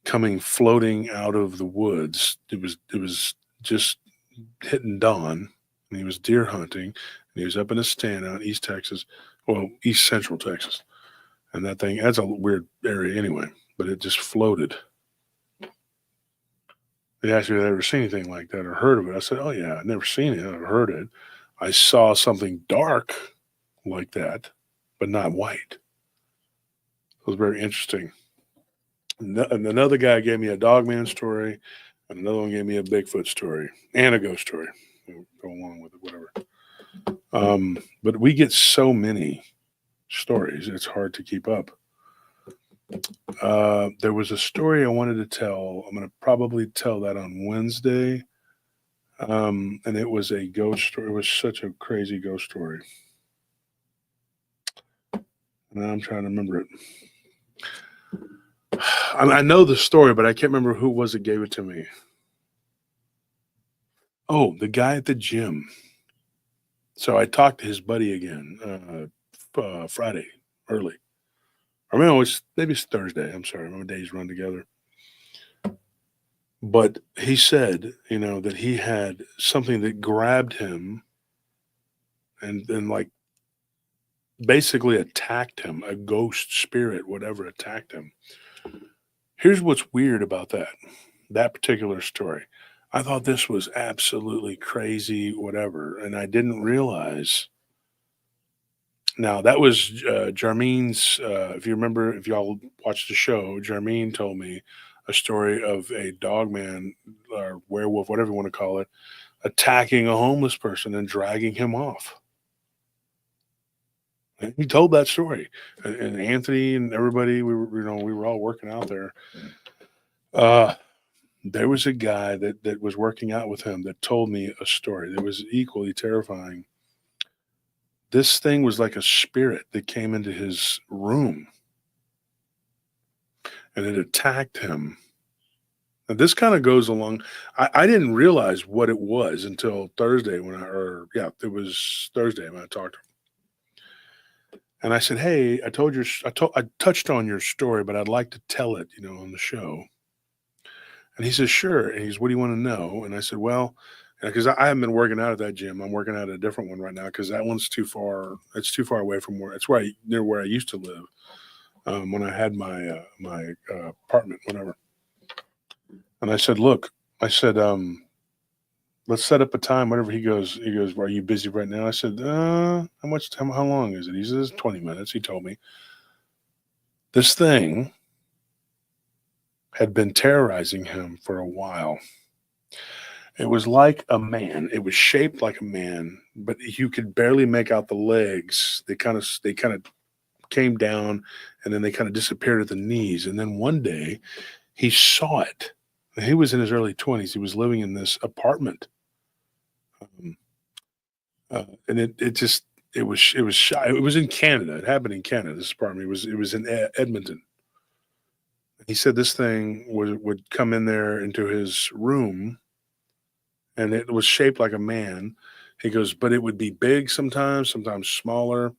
coming floating out of the woods, it was just hitting dawn, and he was deer hunting, and he was up in a stand out in East Texas, well, East Central Texas, and that's a weird area anyway, but it just floated. They asked me if I'd ever seen anything like that or heard of it. I said, oh yeah, I've never seen it. I've heard it. I saw something dark like that, but not white. It was very interesting. And another guy gave me a Dogman story, and another one gave me a Bigfoot story and a ghost story. We'll go along with it, whatever. But we get so many stories, it's hard to keep up. There was a story I wanted to tell. I'm going to probably tell that on Wednesday. And it was a ghost story. It was such a crazy ghost story. Now I'm trying to remember it. I know the story, but I can't remember who it was that gave it to me. Oh, the guy at the gym. So I talked to his buddy again Friday early. Or maybe it's Thursday. I'm sorry. My days run together. But he said, that he had something that grabbed him and like basically attacked him. A ghost spirit, whatever, attacked him. Here's what's weird about that particular story. I thought this was absolutely crazy, whatever, and I didn't realize. Now, that was Jarmeen's, if you remember, if y'all watched the show, Jarmeen told me a story of a dogman or werewolf, whatever you want to call it, attacking a homeless person and dragging him off. And he told that story. And Anthony and everybody, we were all working out there. There was a guy that was working out with him that told me a story that was equally terrifying. This thing was like a spirit that came into his room and it attacked him. And this kind of goes along. I didn't realize what it was until Thursday it was Thursday when I talked to him. And I said, hey, I touched on your story, but I'd like to tell it, on the show. And he says, sure. And he's, what do you want to know? And I said, well, because I haven't been working out at that gym. I'm working out at a different one right now because that one's too far. It's too far away from it's near where I used to live when I had my apartment, whatever. And I said, look, let's set up a time, whatever. He goes, are you busy right now? I said, how long is it? He says, 20 minutes. He told me this thing had been terrorizing him for a while. It was like a man. It was shaped like a man, but you could barely make out the legs. They kind of came down, and then they kind of disappeared at the knees. And then one day, he saw it. And he was in his early 20s. He was living in this apartment, and it was shy. It was in Canada. It happened in Canada. This apartment. It was in Edmonton. He said this thing would come in there into his room. And it was shaped like a man. He goes, but it would be big sometimes smaller.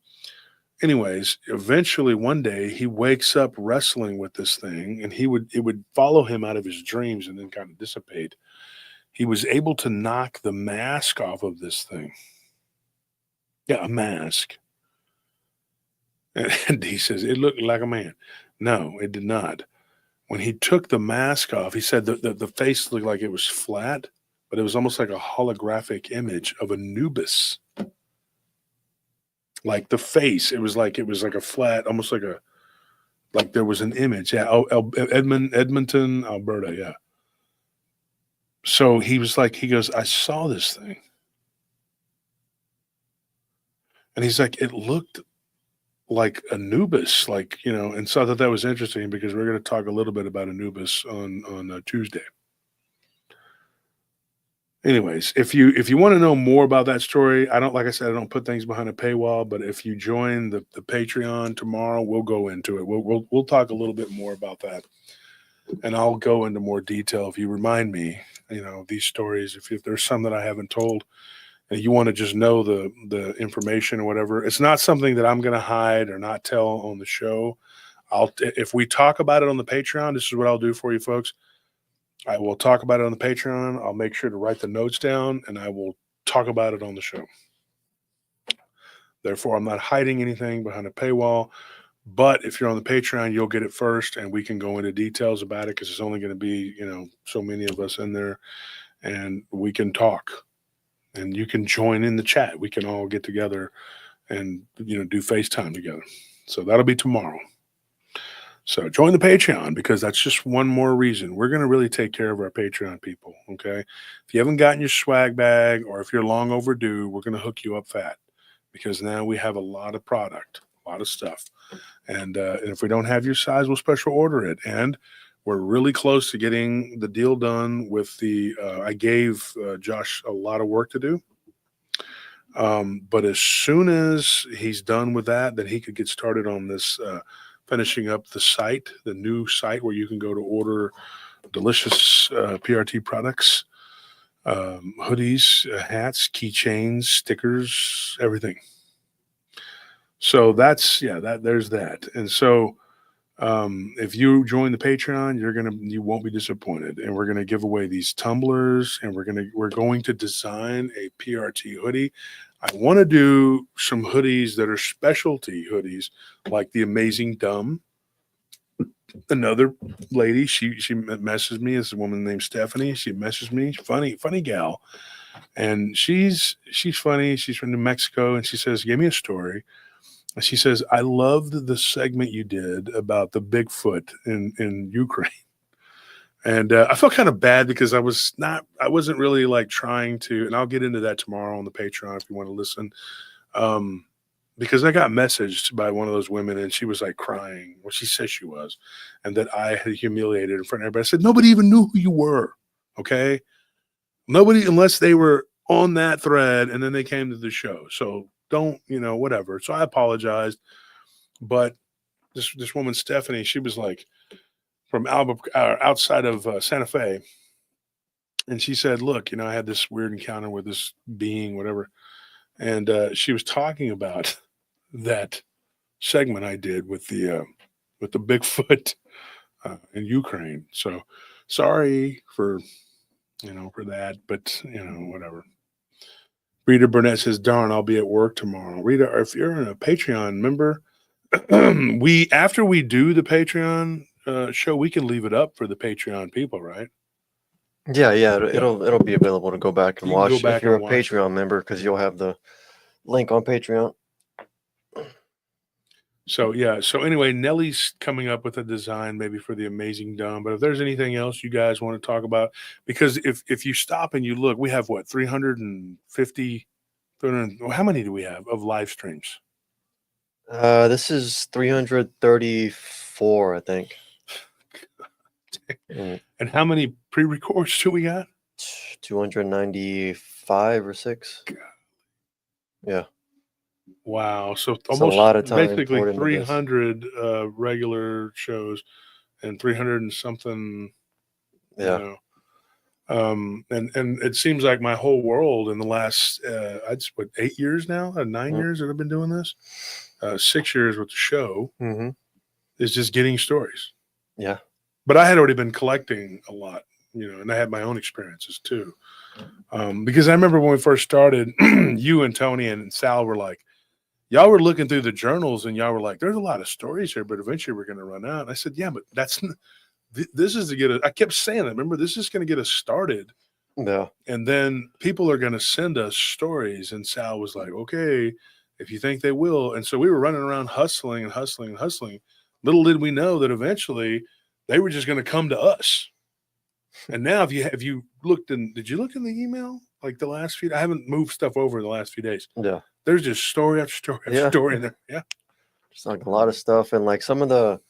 Anyways, eventually one day he wakes up wrestling with this thing, and it would follow him out of his dreams and then kind of dissipate. He was able to knock the mask off of this thing. Yeah, a mask. And he says, it looked like a man. No, it did not. When he took the mask off, he said that the face looked like it was flat, but it was almost like a holographic image of Anubis. Like the face, it was like a flat, almost like there was an image. Yeah, Edmonton, Alberta. Yeah. So he was like, he goes, I saw this thing, and he's like, it looked like Anubis, like, and so I thought that was interesting because we're going to talk a little bit about Anubis on Tuesday. Anyways, if you want to know more about that story, like I said, I don't put things behind a paywall, but if you join the Patreon tomorrow, we'll go into it. We'll talk a little bit more about that, and I'll go into more detail if you remind me, these stories. If there's some that I haven't told, and you want to just know the information or whatever, it's not something that I'm going to hide or not tell on the show. If we talk about it on the Patreon, this is what I'll do for you folks. I will talk about it on the Patreon. I'll make sure to write the notes down, and I will talk about it on the show. Therefore, I'm not hiding anything behind a paywall. But if you're on the Patreon, you'll get it first, and we can go into details about it because it's only going to be, so many of us in there, and we can talk. And you can join in the chat. We can all get together and, do FaceTime together. So that'll be tomorrow. So join the Patreon because that's just one more reason. We're going to really take care of our Patreon people, okay? If you haven't gotten your swag bag or if you're long overdue, we're going to hook you up fat because now we have a lot of product, a lot of stuff. And if we don't have your size, we'll special order it. And we're really close to getting the deal done with I gave Josh a lot of work to do. But as soon as he's done with that, then he could get started on this finishing up the site, the new site where you can go to order delicious PRT products, hoodies, hats, keychains, stickers, everything. So there's that. And so if you join the Patreon, you won't be disappointed. And we're going to give away these tumblers, and we're going to design a PRT hoodie. I want to do some hoodies that are specialty hoodies, like the Amazing Dumb. Another lady, she messaged me. It's a woman named Stephanie. She messaged me, funny gal, and she's funny. She's from New Mexico, and she says, "Give me a story." And she says, "I loved the segment you did about the Bigfoot in Ukraine." And I felt kind of bad because I wasn't really like trying to, and I'll get into that tomorrow on the Patreon if you want to listen. Because I got messaged by one of those women and she was like crying. Well, she says she was, and that I had humiliated in front of everybody. I said, nobody even knew who you were. Okay. Nobody, unless they were on that thread and then they came to the show. So don't, whatever. So I apologized. But this woman, Stephanie, she was like, from outside of Santa Fe. And she said, look, I had this weird encounter with this being, whatever. And she was talking about that segment I did with the Bigfoot in Ukraine. So sorry for that, but whatever. Rita Burnett says, darn, I'll be at work tomorrow. Rita, if you're a Patreon member, after we do the Patreon show, we can leave it up for the Patreon people, right? Yeah. It'll be available to go back and watch if you're a Patreon member, because you'll have the link on Patreon. So yeah. So anyway, Nellie's coming up with a design maybe for the Amazing Dumb. But if there's anything else you guys want to talk about, because if you stop and you look, we have what, 350. How many do we have of live streams? This is 334, I think. And how many pre-records do we got? 295 or 6. God. Yeah. Wow. So almost a lot of time, basically 300 regular shows and 300 and something. Yeah. And it seems like my whole world in the last 8 years now, 9 years that I've been doing this, 6 years with the show, is just getting stories. Yeah. But I had already been collecting a lot, and I had my own experiences too. Because I remember when we first started, you and Tony and Sal were like, y'all were looking through the journals and y'all were like, there's a lot of stories here, but eventually we're going to run out. And I said, yeah, but this is to get I kept saying that. Remember, this is going to get us started. Yeah. And then people are going to send us stories. And Sal was like, okay, if you think they will. And so we were running around hustling and hustling and hustling. Little did we know that eventually they were just going to come to us. And now if you looked in, did you look in the email? Like the last few, I haven't moved stuff over the last few days. Yeah. There's just story after story after story in there. Yeah. It's like a lot of stuff. And like some of the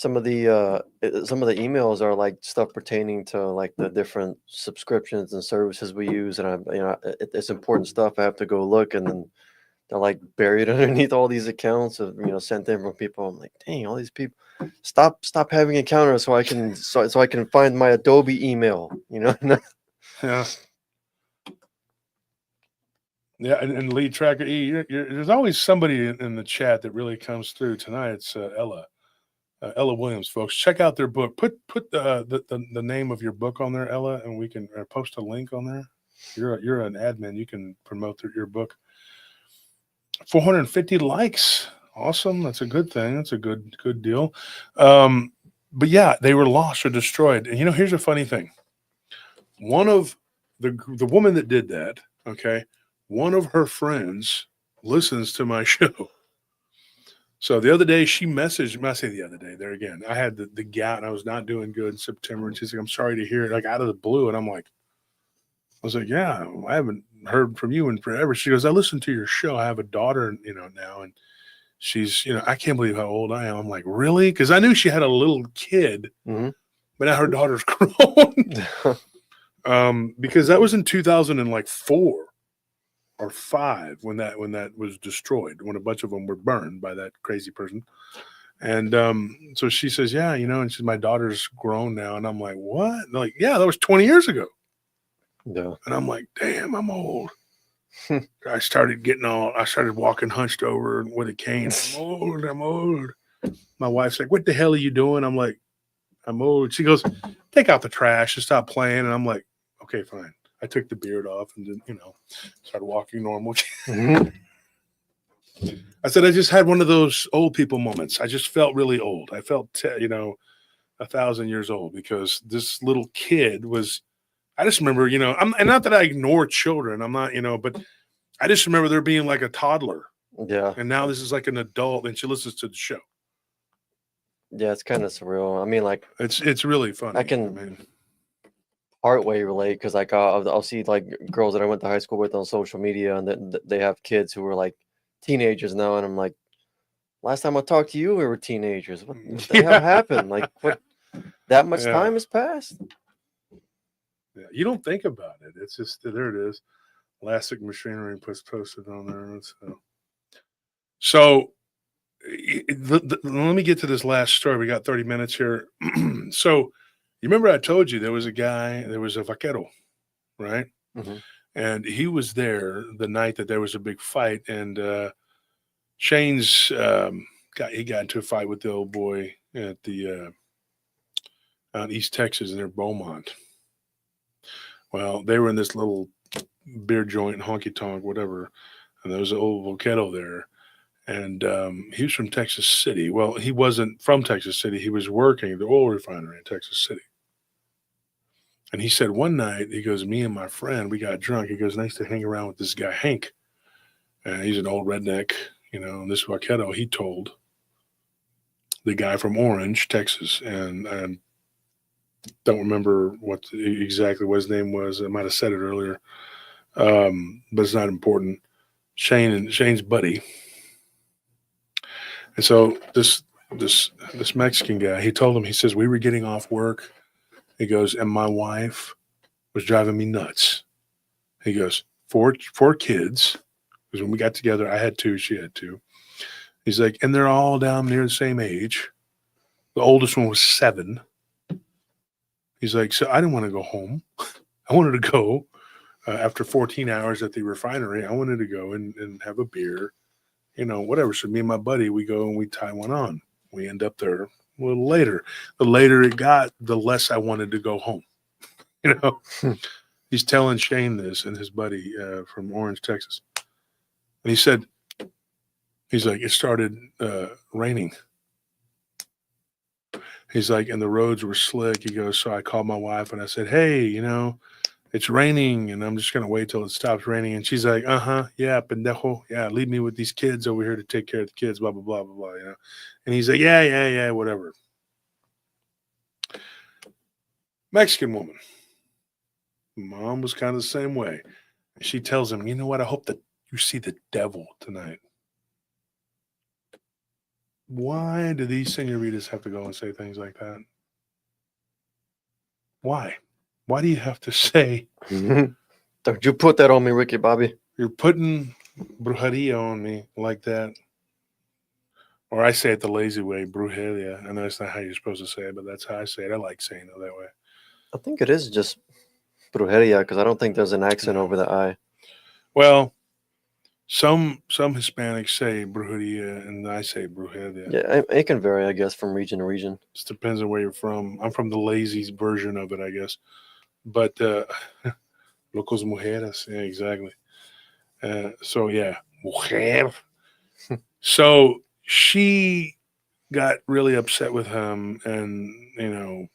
emails are like stuff pertaining to like the different subscriptions and services we use. And it's important stuff. I have to go look, and then they're like buried underneath all these accounts of, sent in from people. I'm like, dang, all these people, stop having encounters so I can find my Adobe email, Yeah. Yeah, and lead tracker E, there's always somebody in the chat that really comes through tonight. It's Ella Williams, folks. Check out their book. Put the name of your book on there, Ella, and we can post a link on there. You're an admin. You can promote your book. 450 likes. Awesome. That's a good thing. That's a good deal. But yeah, they were lost or destroyed. And here's a funny thing. One of the woman that did that, okay, one of her friends listens to my show. So the other day she messaged me. I say the other day, there again, I had the gout and I was not doing good in September. And she's like, I'm sorry to hear it, like out of the blue. And I was like, yeah, I haven't heard from you in forever. She goes, I listened to your show. I have a daughter, now, and she's, I can't believe how old I am. I'm like, really? Because I knew she had a little kid, but now her daughter's grown. Because that was in 2004 or 5 when that was destroyed, when a bunch of them were burned by that crazy person. And so she says, yeah, and she's, my daughter's grown now. And I'm like, what? And they're like, yeah, that was 20 years ago. Yeah. And I'm like, damn, I'm old. I started walking hunched over with a cane. I'm old. My wife's like, what the hell are you doing? I'm like, I'm old. She goes, take out the trash and stop playing. And I'm like, okay, fine. I took the beard off and then, started walking normal. I said, I just had one of those old people moments. I just felt really old. I felt, 1,000 years old, because this little kid was, I just remember, and not that I ignore children. I'm not, but I just remember there being like a toddler. Yeah. And now this is like an adult and she listens to the show. Yeah, it's kind of surreal. I mean, like, it's really funny. I can partway relate, because like I'll see like girls that I went to high school with on social media, and then they have kids who are like teenagers now, and I'm like, last time I talked to you, we were teenagers. What the hell happened? Like, what? That much time has passed. Yeah, you don't think about it. It's just, there it is. Elastic Machinery posted on there. So let me get to this last story. We got 30 minutes here. So you remember I told you there was a vaquero, right? Mm-hmm. And he was there the night that there was a big fight. And Shane's got into a fight with the old boy at the out in East Texas near Beaumont. Well, they were in this little beer joint, honky tonk, whatever, and there was an old vaquero there. And he was from Texas City. Well, he wasn't from Texas City. He was working at the oil refinery in Texas City. And he said one night, he goes, me and my friend, we got drunk. He goes, nice to hang around with this guy, Hank. And he's an old redneck, and this vaquero, he told the guy from Orange, Texas. And don't remember exactly what his name was. I might have said it earlier, but it's not important. Shane's buddy. And so this Mexican guy, he told him, he says, we were getting off work. He goes, and my wife was driving me nuts. He goes, four kids, because when we got together, I had 2, she had 2. He's like, and they're all down near the same age. The oldest one was 7. He's like, so I didn't want to go home. I wanted to go after 14 hours at the refinery. I wanted to go and have a beer, whatever. So me and my buddy, we go and we tie one on. We end up there a little later. The later it got, the less I wanted to go home. He's telling Shane this and his buddy from Orange, Texas. And he said, He's like, it started raining. He's like, and the roads were slick. He goes, so I called my wife and I said, hey, it's raining and I'm just going to wait till it stops raining. And she's like, yeah, pendejo. Yeah, leave me with these kids over here to take care of the kids, blah, blah, blah, blah, blah, And he's like, yeah, whatever. Mexican woman. Mom was kind of the same way. She tells him, you know what? I hope that you see the devil tonight. Why do these senoritas have to go and say things like that? Why? Why do you have to say, Don't you put that on me, Ricky Bobby? you're putting brujeria on me like that? Or I say it the lazy way, brujeria. I know that's not how you're supposed to say it, but that's how I say it. I like saying it that way. I think it is just brujeria because I don't think there's an accent over the I. Well, some Hispanics say brujeria, and I say brujeria. Yeah, it can vary, I guess, from region to region. Just depends on where you're from. I'm from the lazy version of it, I guess. But locos mujeres, yeah, exactly. So yeah, mujer. So she got really upset with him, and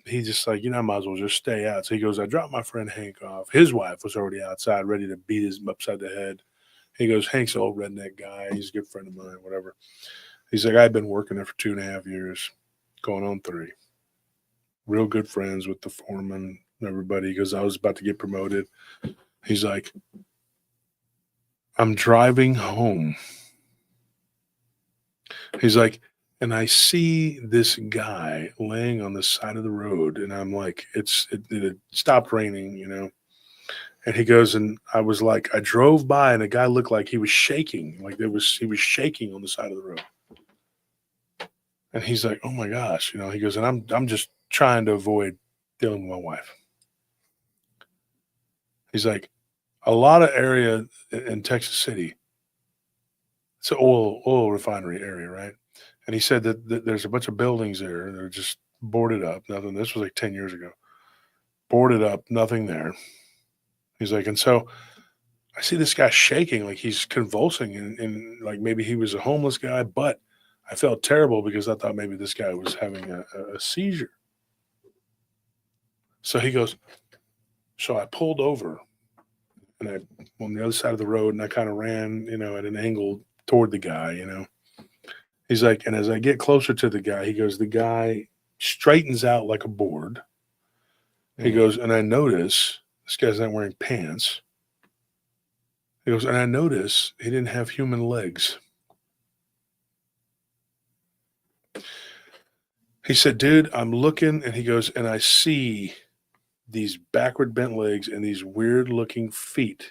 he just like, I might as well just stay out. So he goes, I dropped my friend Hank off. His wife was already outside, ready to beat him upside the head. He goes, Hank's an old redneck guy. He's a good friend of mine, whatever. He's like, I've been working there for 2.5 years, going on 3. Real good friends with the foreman and everybody. He goes, I was about to get promoted. He's like, I'm driving home. He's like, and I see this guy laying on the side of the road, and I'm like, it stopped raining, And he goes, and I was like, I drove by, and the guy looked like he was shaking, like he was shaking on the side of the road. And he's like, oh my gosh, he goes, and I'm just trying to avoid dealing with my wife. He's like, a lot of area in Texas City, it's an oil refinery area, right? And he said that there's a bunch of buildings there. They're just boarded up. Nothing. This was like 10 years ago. Boarded up, nothing there. He's like, and so I see this guy shaking, like he's convulsing, and like maybe he was a homeless guy, but I felt terrible because I thought maybe this guy was having a seizure. So he goes, so I pulled over, and I on the other side of the road, and I kind of ran, at an angle toward the guy, He's like, and as I get closer to the guy, he goes, the guy straightens out like a board. He goes, and I notice this guy's not wearing pants. He goes, and I notice he didn't have human legs. He said, dude, I'm looking, and he goes, and I see these backward bent legs and these weird looking feet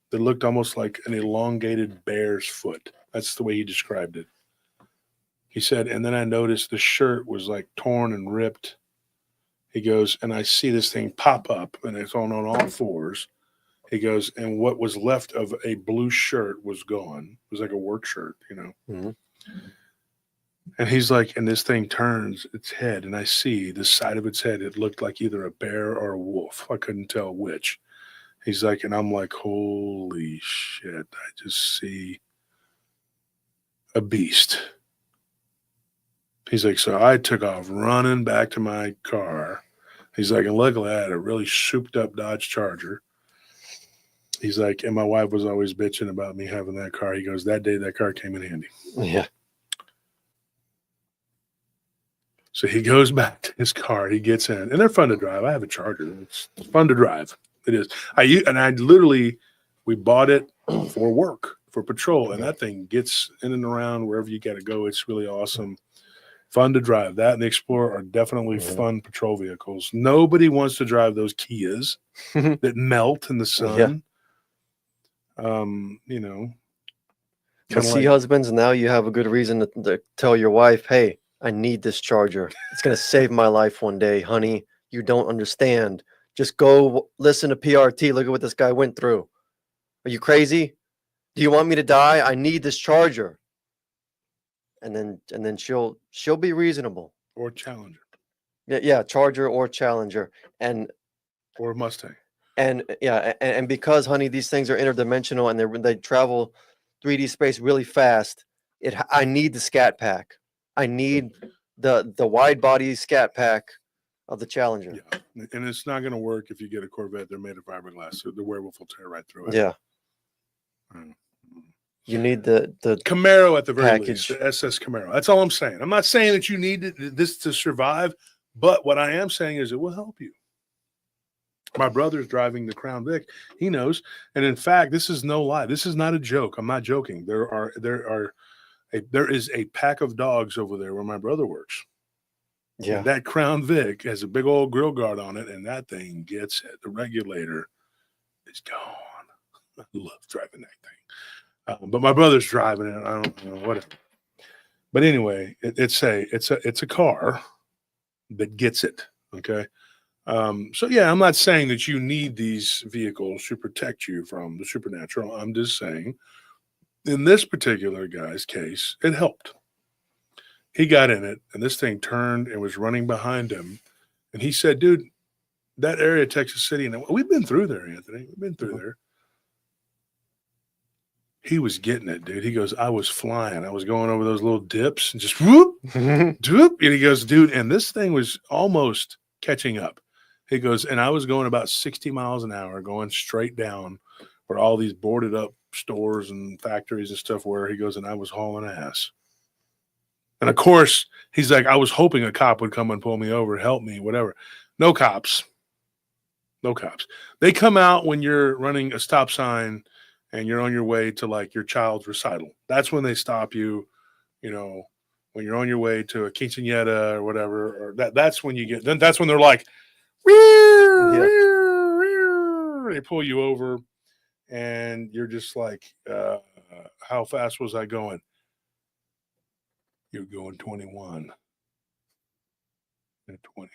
that looked almost like an elongated bear's foot. That's the way he described it. He said, and then I noticed the shirt was like torn and ripped. He goes, and I see this thing pop up, and it's on all fours. He goes, and what was left of a blue shirt was gone. It was like a work shirt, Mm-hmm. And he's like, and this thing turns its head, and I see the side of its head. It looked like either a bear or a wolf. I couldn't tell which. He's like, and I'm like, holy shit, I just see a beast. He's like, so I took off running back to my car. He's like, and luckily I had a really souped up Dodge Charger. He's like, and my wife was always bitching about me having that car. He goes, that day that car came in handy. Yeah. So he goes back to his car. He gets in, and they're fun to drive. I have a Charger. It's fun to drive. It is. We bought it for work, for patrol, and that thing gets in and around wherever you got to go. It's really awesome. Fun to drive. That and the Explorer are definitely fun patrol vehicles. Nobody wants to drive those Kias that melt in the sun. But see, husbands, now you have a good reason to tell your wife, hey, I need this Charger. It's going to save my life one day, honey. You don't understand. Just go listen to PRT. Look at what this guy went through. Are you crazy? Do you want me to die? I need this Charger. And then she'll be reasonable. Or Challenger. Yeah, Charger or Challenger. Or Mustang. And because, honey, these things are interdimensional and they travel 3D space really fast, I need the scat pack. I need the wide body scat pack of the Challenger. Yeah, and it's not going to work if you get a Corvette. They're made of fiberglass, so the werewolf will tear right through it. Yeah. Mm. You need the Camaro at the very package. least, the SS Camaro. That's all I'm saying. I'm not saying that you need this to survive, but what I am saying is it will help you. My brother's driving the Crown Vic. He knows, and in fact, this is no lie. This is not a joke. I'm not joking. There is a pack of dogs over there where my brother works. Yeah. And that Crown Vic has a big old grill guard on it, and that thing gets it. The regulator is gone. I love driving that thing. But my brother's driving it. I don't know, whatever. But anyway, it's a car that gets it. Okay. So yeah, I'm not saying that you need these vehicles to protect you from the supernatural. I'm just saying in this particular guy's case, it helped. He got in it, and this thing turned and was running behind him. And he said, dude, that area, Texas City, and we've been through there, Anthony. We've been through there. He was getting it, dude. He goes, I was flying. I was going over those little dips and just whoop, doop. And he goes, dude, and this thing was almost catching up. He goes, and I was going about 60 miles an hour, going straight down where all these boarded up stores and factories and stuff were. He goes, and I was hauling ass. And of course, he's like, I was hoping a cop would come and pull me over, help me, whatever. No cops. No cops. They come out when you're running a stop sign and you're on your way to like your child's recital. That's when they stop you, you know, when you're on your way to a quinceañera or whatever, or that's when you get, then that's when they're like, they pull you over and you're just like, how fast was I going? You're going 21 and 20.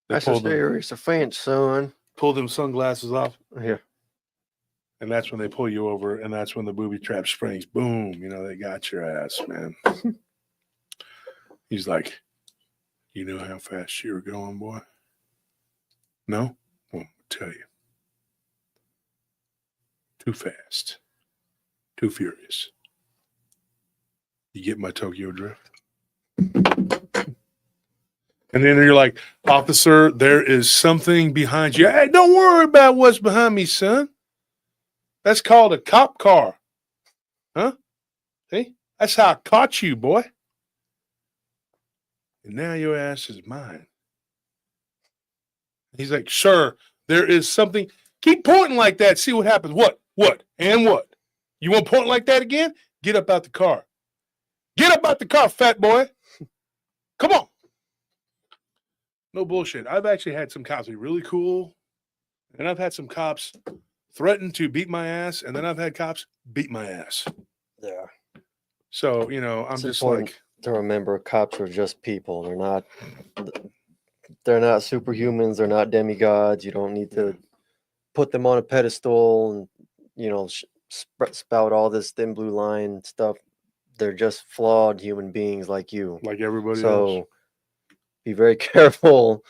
That's a serious offense, son. Pull them sunglasses off. Yeah. And that's when they pull you over, and that's when the booby trap springs. Boom. You know, they got your ass, man. He's like, you know how fast you were going, boy? No? Well, I'll tell you. Too fast. Too furious. You get my Tokyo drift? And then you're like, officer, there is something behind you. Hey, don't worry about what's behind me, son. That's called a cop car. Huh? See? That's how I caught you, boy. And now your ass is mine. He's like, sir, there is something. Keep pointing like that. See what happens. What? What? And what? You want to point like that again? Get up out the car. Get up out the car, fat boy. Come on. No bullshit. I've actually had some cops be really cool. And I've had some cops threaten to beat my ass. And then I've had cops beat my ass. Yeah. So, you know, I'm It's just important like, to remember cops are just people. They're not superhumans. They're not demigods. You don't need to put them on a pedestal and, you know, spout all this thin blue line stuff. They're just flawed human beings like you. like everybody else. So be very careful.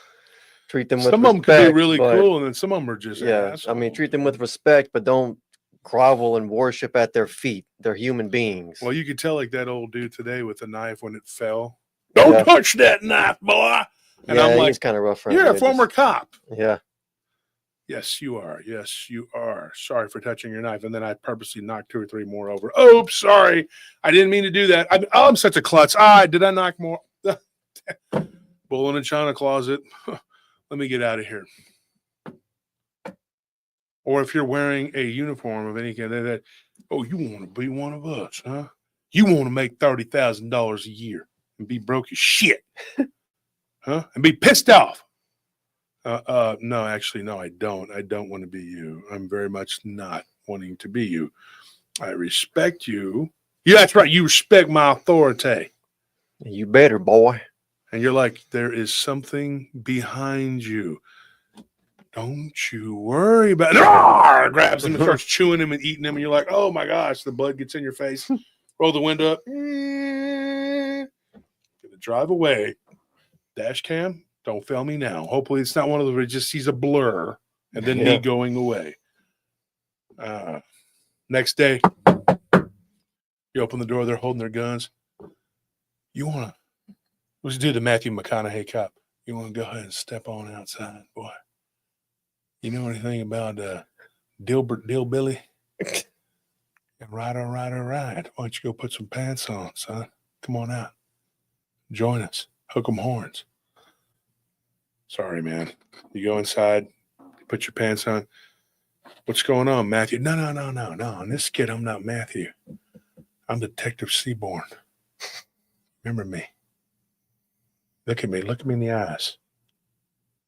Treat them with some respect. of them could be really cool, and then some of them are just assholes. I mean, treat them with respect, but don't grovel and worship at their feet. They're human beings. Well, you could tell like that old dude today with the knife when it fell. Don't touch that knife, boy. And I'm like, he's kind of rough. you're a former cop. Yeah. Yes, you are. Yes, you are. Sorry for touching your knife. And then I purposely knocked 2 or 3 more over. Oops, sorry. I didn't mean to do that. I'm such a klutz. Did I knock more? Bull in a china closet. Let me get out of here. Or if you're wearing a uniform of any kind, you want to be one of us, huh? You want to make $30,000 a year and be broke as shit, huh? And be pissed off. No, actually, no, I don't. I don't want to be you. I'm very much not wanting to be you. I respect you. Yeah, that's right. You respect my authority. You better, boy. And you're like, there is something behind you. Don't you worry about it. Grabs him and starts chewing him and eating him. And you're like, oh my gosh, the blood gets in your face. Roll the window up. Gonna drive away. Dash cam. Don't fail me now. Hopefully it's not one of those where it just sees a blur and then me going away. No, Next day, you open the door, they're holding their guns. You want to, let's do the Matthew McConaughey cop. You want to go ahead and step on outside, boy. You know anything about Dill Billy? All right. Why don't you go put some pants on, son? Come on out. Join us. Hook 'em horns. Sorry, man. You go inside, you put your pants on. What's going on, Matthew? No. On this skit, I'm not Matthew. I'm Detective Seaborn. Remember me. Look at me in the eyes.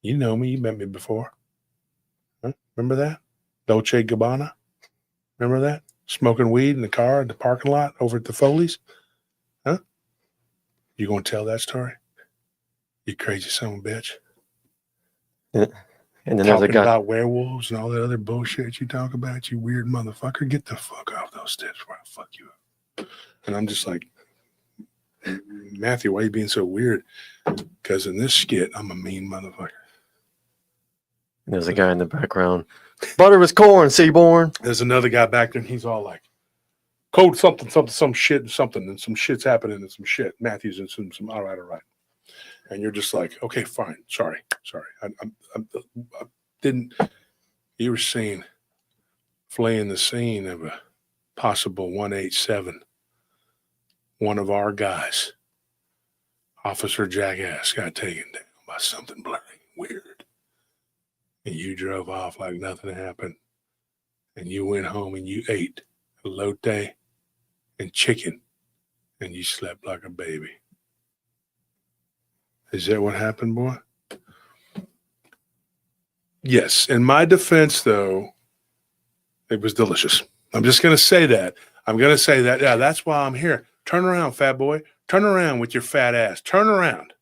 You know me. You met me before. Huh? Remember that? Dolce Gabbana? Remember that? Smoking weed in the car in the parking lot over at the Foley's? Huh? You gonna tell that story? You crazy son of a bitch. And then there's a Talking guy. about werewolves and all that other bullshit you talk about, you weird motherfucker. Get the fuck off those steps before I fuck you up. And I'm just like, Matthew, why are you being so weird? Because in this skit, I'm a mean motherfucker. There's a guy in the background. Butter is corn, Seaborn. There's another guy back there, and he's all like, code something, some shit, and something, and some shit's happening, and some shit. Matthew's in some all right. And you're just like, okay, fine. Sorry. I didn't. You were seeing, fleeing the scene of a possible 187. One of our guys, Officer Jackass, got taken down by something blurry, weird. And you drove off like nothing happened. And you went home and you ate elote and chicken. And you slept like a baby. Is that what happened, boy? Yes. In my defense, though, it was delicious. I'm just going to say that. Yeah, that's why I'm here. Turn around, fat boy. Turn around with your fat ass. Turn around.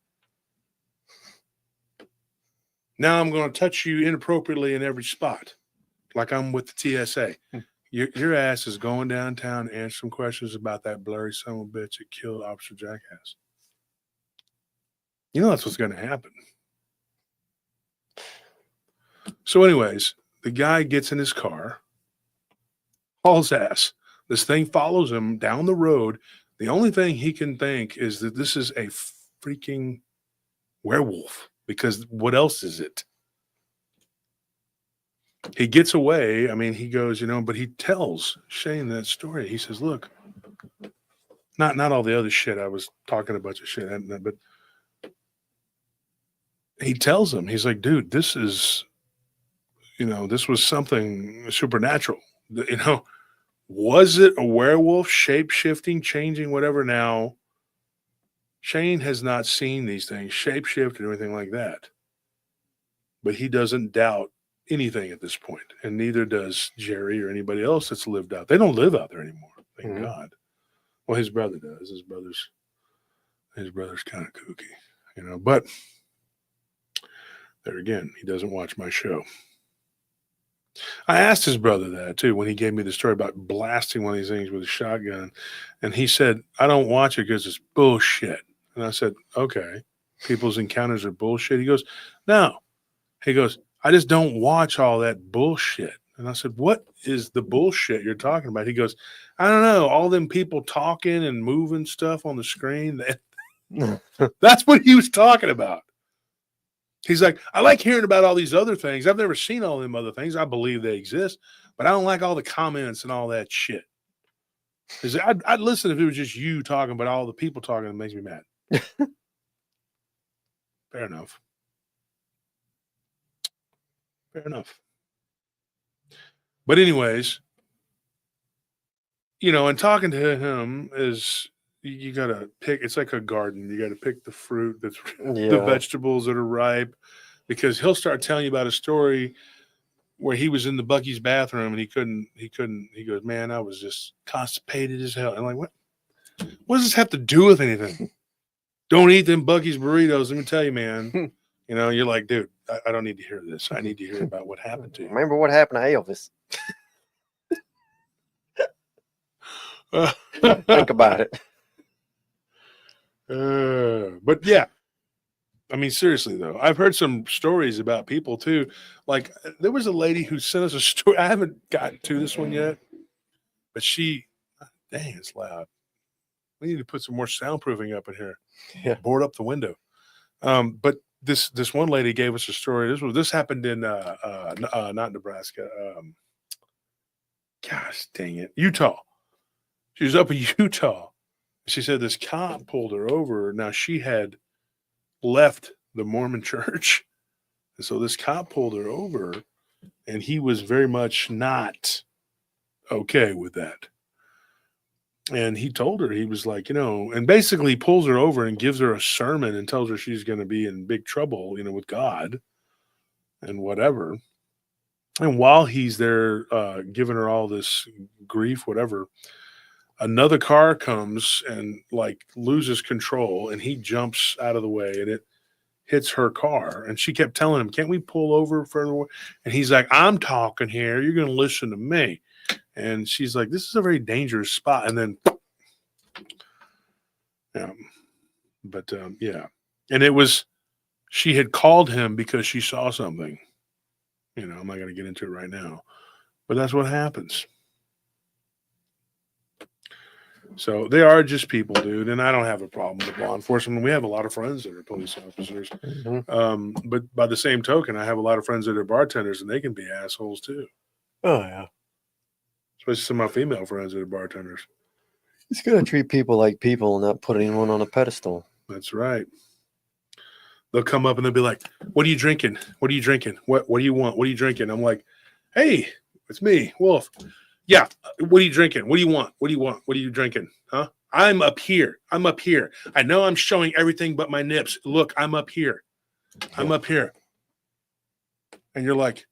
Now I'm going to touch you inappropriately in every spot, like I'm with the TSA. Your ass is going downtown to answer some questions about that blurry son of a bitch that killed Officer Jackass. You know that's what's going to happen. So anyways, the guy gets in his car, hauls ass. This thing follows him down the road. The only thing he can think is that this is a freaking werewolf, because what else is it? He gets away. I mean, he goes, but he tells Shane that story. He says, look, not all the other shit. I was talking a bunch of shit, but he tells him, he's like, dude, this is, this was something supernatural. Was it a werewolf, shape-shifting, changing, whatever? Now, Shane has not seen these things shape-shift or anything like that. But he doesn't doubt anything at this point, and neither does Jerry or anybody else that's lived out. They don't live out there anymore, thank God. Well, his brother does. His brother's kind of kooky, but there again, he doesn't watch my show. I asked his brother that too when he gave me the story about blasting one of these things with a shotgun, and he said, I don't watch it because it's bullshit. And I said, okay, people's encounters are bullshit. He goes, no. He goes, I just don't watch all that bullshit. And I said, what is the bullshit you're talking about? He goes, I don't know, all them people talking and moving stuff on the screen. That's what he was talking about. He's like, I like hearing about all these other things. I've never seen all them other things. I believe they exist, but I don't like all the comments and all that shit. I'd listen if it was just you talking, but all the people talking, it makes me mad. Fair enough. But anyways, and talking to him is, you got to pick, it's like a garden. You got to pick the fruit that's the vegetables that are ripe, because he'll start telling you about a story where he was in the Buc-ee's bathroom and he goes, man, I was just constipated as hell. And I'm like, what does this have to do with anything? Don't eat them Buc-ee's burritos. Let me tell you, man, you're like, dude, I don't need to hear this. I need to hear about what happened to you. Remember what happened to Elvis. Think about it. But yeah, I mean, seriously though, I've heard some stories about people too. Like there was a lady who sent us a story. I haven't gotten to this one yet, But dang, it's loud. We need to put some more soundproofing up in here. Yeah. Board up the window. But this one lady gave us a story. This happened in not Nebraska. Gosh dang it, Utah. She was up in Utah. She said this cop pulled her over. Now she had left the Mormon church, and so this cop pulled her over, and he was very much not okay with that. And he told her, he was like, and basically pulls her over and gives her a sermon and tells her she's going to be in big trouble, with God and whatever. And while he's there giving her all this grief, whatever, another car comes and like loses control, and he jumps out of the way, and it hits her car. And she kept telling him, can't we pull over further? And he's like, I'm talking here. You're going to listen to me. And she's like, this is a very dangerous spot. And then, yeah. And she had called him because she saw something. I'm not going to get into it right now, but that's what happens. So they are just people, dude. And I don't have a problem with law enforcement. We have a lot of friends that are police officers. Mm-hmm. But by the same token, I have a lot of friends that are bartenders, and they can be assholes too. Oh, yeah. Especially some of my female friends that are bartenders. It's going to treat people like people and not put anyone on a pedestal. That's right. They'll come up and they'll be like, what are you drinking? What are you drinking? What do you want? What are you drinking? I'm like, hey, it's me, Wolf. Yeah. What are you drinking? What do you want? What do you want? What are you drinking? Huh? I'm up here. I'm up here. I know I'm showing everything but my nips. Look, I'm up here. I'm up here. And you're like,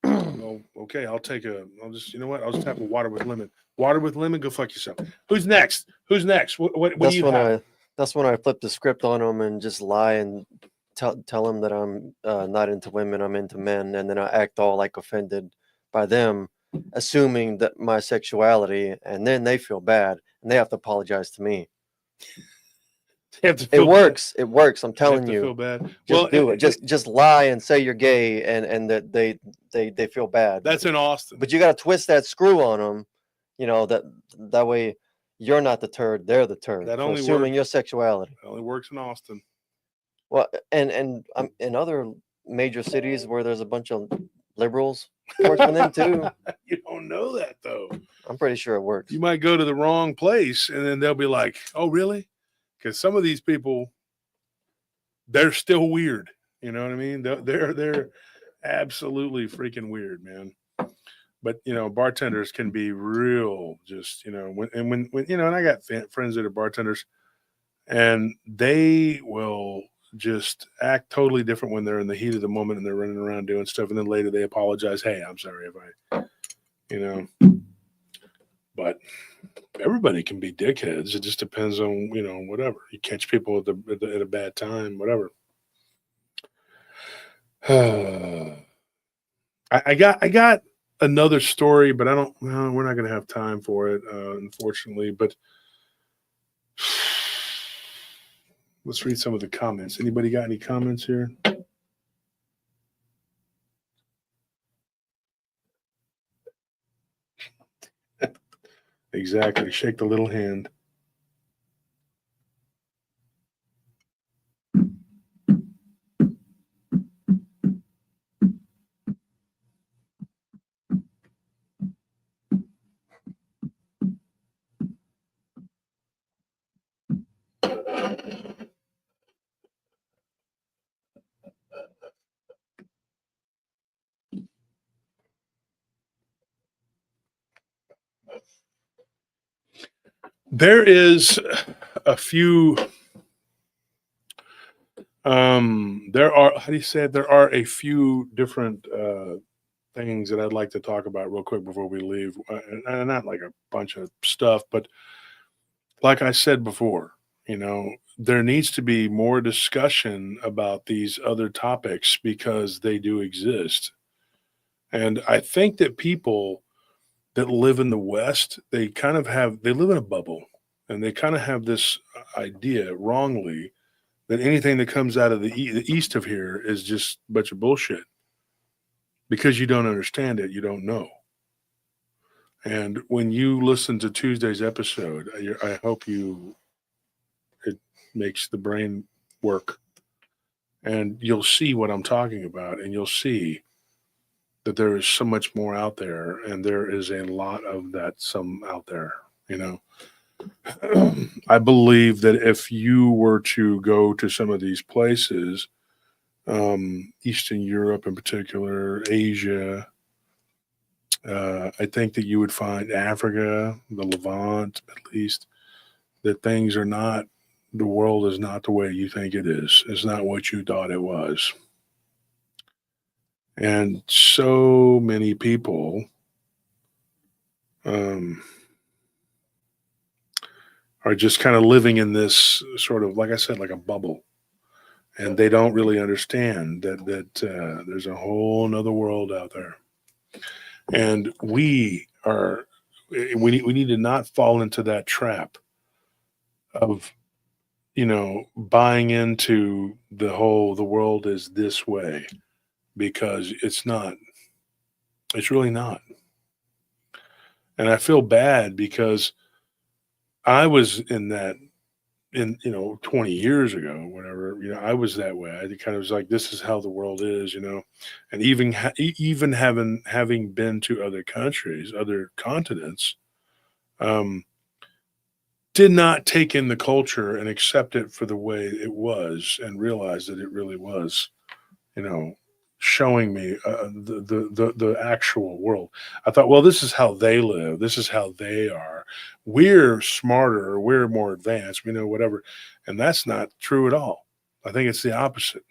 well, okay, I'll just, I'll just have a water with lemon. Water with lemon, go fuck yourself. Who's next? Who's next? What do you have? That's when I flip the script on them and just lie and tell them that I'm not into women, I'm into men. And then I act all like offended by them, assuming that my sexuality, and then they feel bad and they have to apologize to me. It works. It works. I'm telling you. Feel bad. Just do it. Just lie and say you're gay, and that they feel bad. That's in Austin. But you got to twist that screw on them. That way you're not the turd. They're the turd. That only assuming your sexuality. It only works in Austin. Well, and in other major cities where there's a bunch of liberals, it works for them too. You don't know that though. I'm pretty sure it works. You might go to the wrong place, and then they'll be like, "Oh, really?" Because some of these people, they're still weird. You know what I mean? They're absolutely freaking weird, man. But bartenders can be real. Just when and I got friends that are bartenders, and they will just act totally different when they're in the heat of the moment and they're running around doing stuff, and then later they apologize. Hey, I'm sorry if I, But everybody can be dickheads. It just depends on, whatever. You catch people at a bad time, whatever. I got another story, but we're not going to have time for it, unfortunately. But let's read some of the comments. Anybody got any comments here? Exactly. Shake the little hand. There is a few. There are a few different things that I'd like to talk about real quick before we leave, and not like a bunch of stuff, but like I said before, there needs to be more discussion about these other topics because they do exist, and I think that people that live in the West, they live in a bubble, and they kind of have this idea wrongly that anything that comes out of the east of here is just a bunch of bullshit. Because you don't understand it, you don't know. And when you listen to Tuesday's episode, I hope it makes the brain work, and you'll see what I'm talking about, and you'll see that there is so much more out there, and there is a lot of that some out there. You know, I believe that if you were to go to some of these places, Eastern Europe in particular, Asia, I think that you would find Africa, the Levant, at least, that things are not, the world is not the way you think it is. It's not what you thought it was. And so many people are just kind of living in this sort of, like I said, like a bubble. And they don't really understand that there's a whole nother world out there. And we need to not fall into that trap of, buying into the world is this way, because it's not. It's really not. And I feel bad because I was in that, 20 years ago, whatever, I was that way. I kind of was like, this is how the world is, and even having been to other countries, other continents, did not take in the culture and accept it for the way it was, and realize that it really was, showing me the actual world. I thought, well, this is how they live. This is how they are. We're smarter. We're more advanced. We know whatever. And that's not true at all. I think it's the opposite.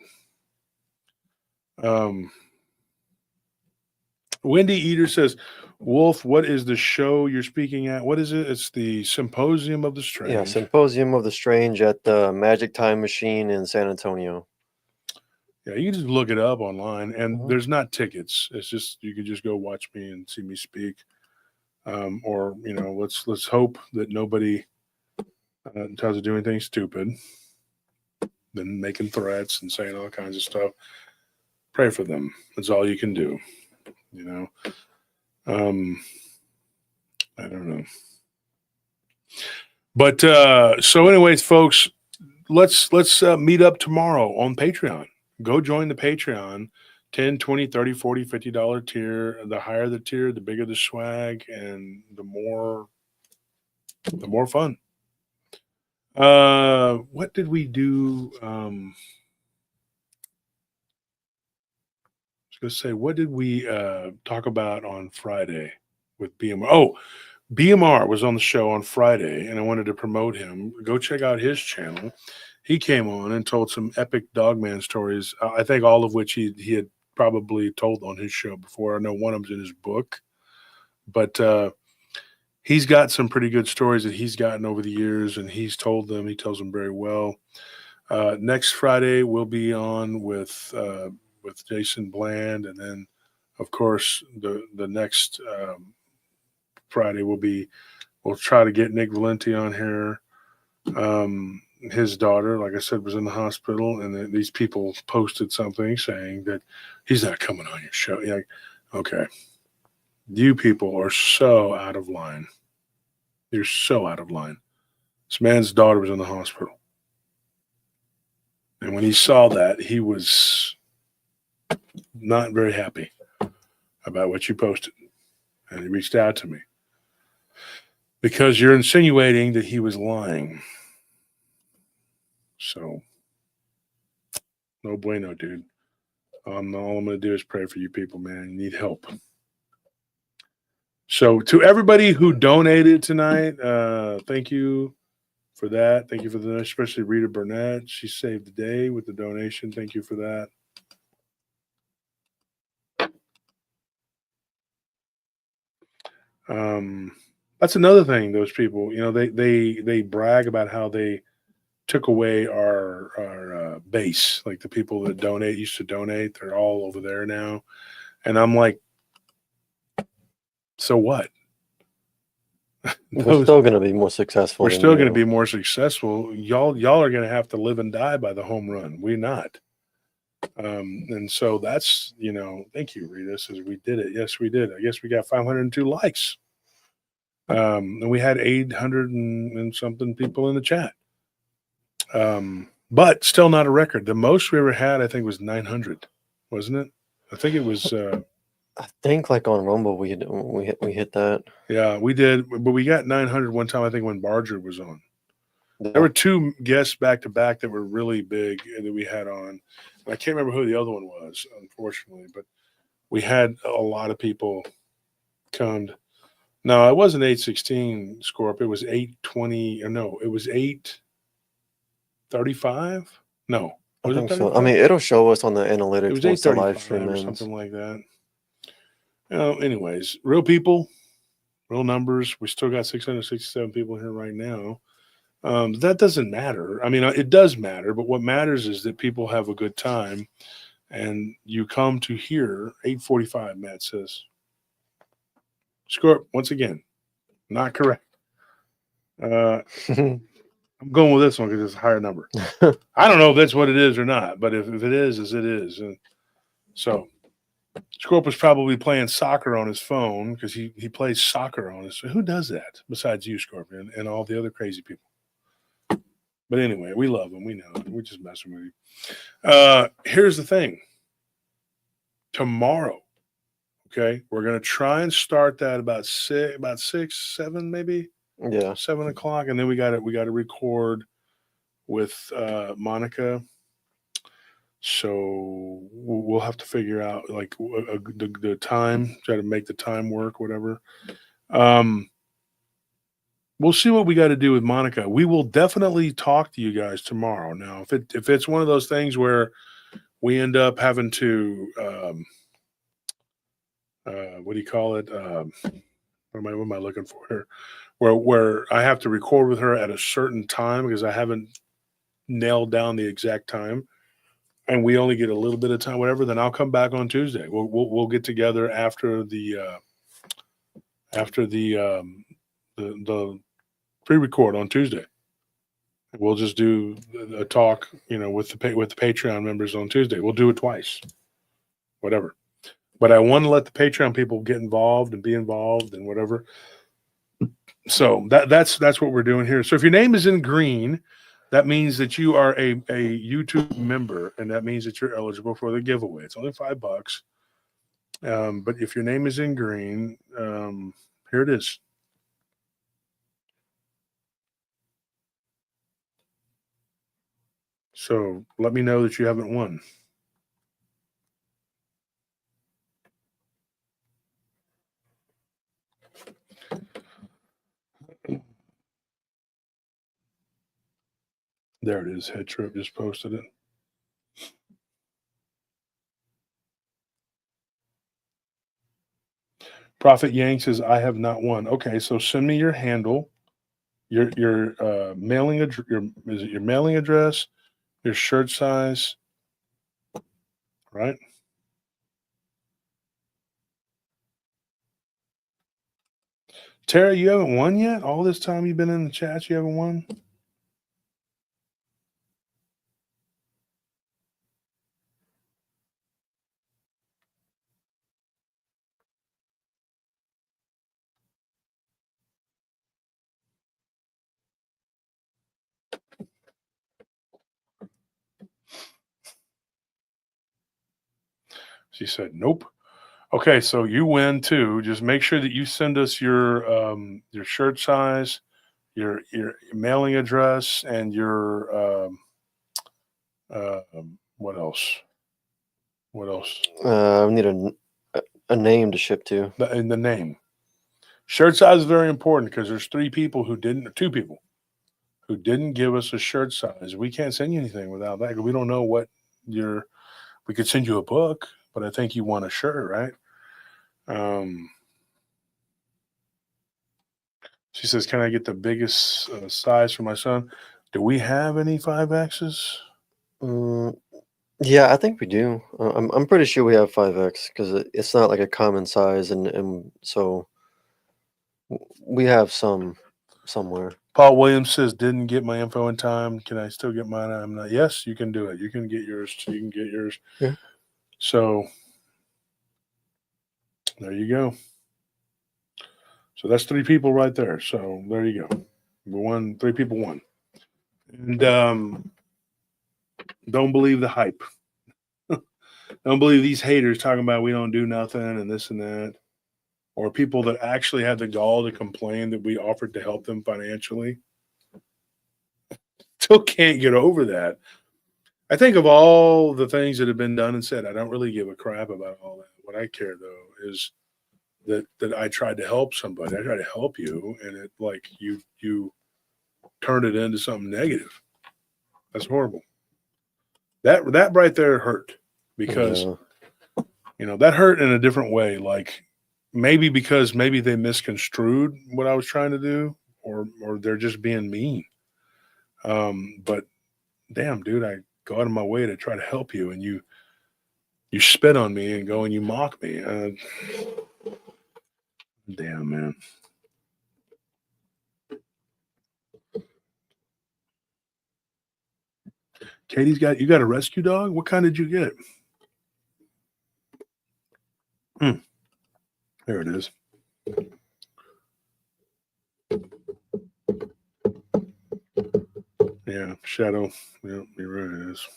Wendy Eater says, Wolf, what is the show you're speaking at? What is it? It's the Symposium of the Strange. Yeah, Symposium of the Strange at the Magic Time Machine in San Antonio. Yeah, you can just look it up online, and there's not tickets. It's just, you can just go watch me and see me speak. Or, let's hope that nobody tries to do anything stupid, then making threats and saying all kinds of stuff. Pray for them. That's all you can do. I don't know. But so anyways, folks, let's meet up tomorrow on Patreon. Go join the Patreon. $10, $20, $30, $40, $50 tier. The higher the tier, the bigger the swag, and the more fun. What did we do? I was going to say, what did we talk about on Friday with BMR? Oh, BMR was on the show on Friday, and I wanted to promote him. Go check out his channel. He came on and told some epic Dogman stories, I think all of which he had probably told on his show before. I know one of them's in his book. But he's got some pretty good stories that he's gotten over the years, and he's told them. He tells them very well. Next Friday, we'll be on with Jason Bland, and then, of course, the next Friday we'll try to get Nick Valenti on here. His daughter, like I said, was in the hospital, and these people posted something saying that he's not coming on your show. You're like, okay, you people are so out of line. You're so out of line. This man's daughter was in the hospital. And when he saw that, he was not very happy about what you posted. And he reached out to me. Because you're insinuating that he was lying. So, no bueno, dude. All I'm going to do is pray for you people, man. You need help. So, to everybody who donated tonight, thank you for that. Thank you for that, especially Rita Burnett. She saved the day with the donation. Thank you for that. That's another thing. Those people, they brag about how they took away our base. Like the people that used to donate, they're all over there now. And I'm like, so what? We're still going to be more successful. We're still going to be more successful. Y'all are going to have to live and die by the home run. We're not. And so that's, thank you, Rita. Says we did it. Yes, we did. I guess we got 502 likes. And we had 800 and something people in the chat. But still not a record. The most we ever had, I think, was 900, wasn't it? I think it was. I think like on Rumble we hit that. Yeah, we did, but we got 900 one time. I think when Barger was on. Yeah. There were two guests back to back that were really big that we had on. And I can't remember who the other one was, unfortunately, but we had a lot of people come. No, it wasn't 816 Scorp. It was 820. Or no, it was 835. No, I was it think so. 35? I mean, it'll show us on the It analytics was once the live 835 stream or ends. something like that. Anyways, real people, real numbers. We still got 667 people here right now. That doesn't matter. I mean, it does matter, but what matters is that people have a good time, and you come to hear 845. Matt says, "Scorp once again, not correct." I'm going with this one because it's a higher number. I don't know if that's what it is or not, but if it is it is. And so Scorp was probably playing soccer on his phone because he plays soccer on his. Who does that besides you, Scorpion, and all the other crazy people? But anyway, we love him. We know it. We're just messing with you. Here's the thing. Tomorrow, okay, we're going to try and start that about 6, 7, maybe Yeah. 7 o'clock, and then we got to record with Monica. So we'll have to figure out like the time, try to make the time work, whatever. We'll see what we got to do with Monica. We will definitely talk to you guys tomorrow. Now, if it's one of those things where we end up having to, what do you call it? What am I looking for here? Where I have to record with her at a certain time because I haven't nailed down the exact time, and we only get a little bit of time, whatever. Then I'll come back on Tuesday. We'll get together after the pre-record on Tuesday. We'll just do a talk, with the Patreon members on Tuesday. We'll do it twice, whatever. But I want to let the Patreon people get involved and be involved and whatever. So that's what we're doing here. So if your name is in green, that means that you are a YouTube member, and that means that you're eligible for the giveaway. It's only $5. But if your name is in green, here it is. So let me know that you haven't won. There it is. Head Trip just posted it. Prophet Yang says, I have not won. Okay, so send me your handle, your mailing address, your mailing address, your shirt size, right? Tara, you haven't won yet? All this time you've been in the chat, you haven't won? She said, nope. Okay, so you win too. Just make sure that you send us your shirt size, your mailing address, and your what else? What else? We need a name to ship to. And the name. Shirt size is very important because there's 2 people who didn't give us a shirt size. We can't send you anything without that. We don't know what we could send you a book, but I think you want a shirt, right? She says, can I get the biggest size for my son? Do we have any 5Xs? Yeah, I think we do. I'm pretty sure we have 5X because it's not like a common size, and so we have some somewhere. Paul Williams says, didn't get my info in time. Can I still get mine? I'm not. Yes, you can do it. You can get yours. You can get yours. Yeah. So there you go. So that's 3 people right there. So there you go. We 3 people won. And don't believe the hype. Don't believe these haters talking about we don't do nothing and this and that. Or people that actually had the gall to complain that we offered to help them financially. Still can't get over that. I think of all the things that have been done and said, I don't really give a crap about all that. What I care though is that I tried to help somebody. I tried to help you, and it like you turned it into something negative. That's horrible. That right there hurt because that hurt in a different way. Like maybe because maybe they misconstrued what I was trying to do, or they're just being mean. But damn, dude, I go out of my way to try to help you, and you spit on me and go and you mock me. Damn, man. Katie's you got a rescue dog? What kind did you get? There it is. Yeah, Shadow. Yeah, you're right, it is.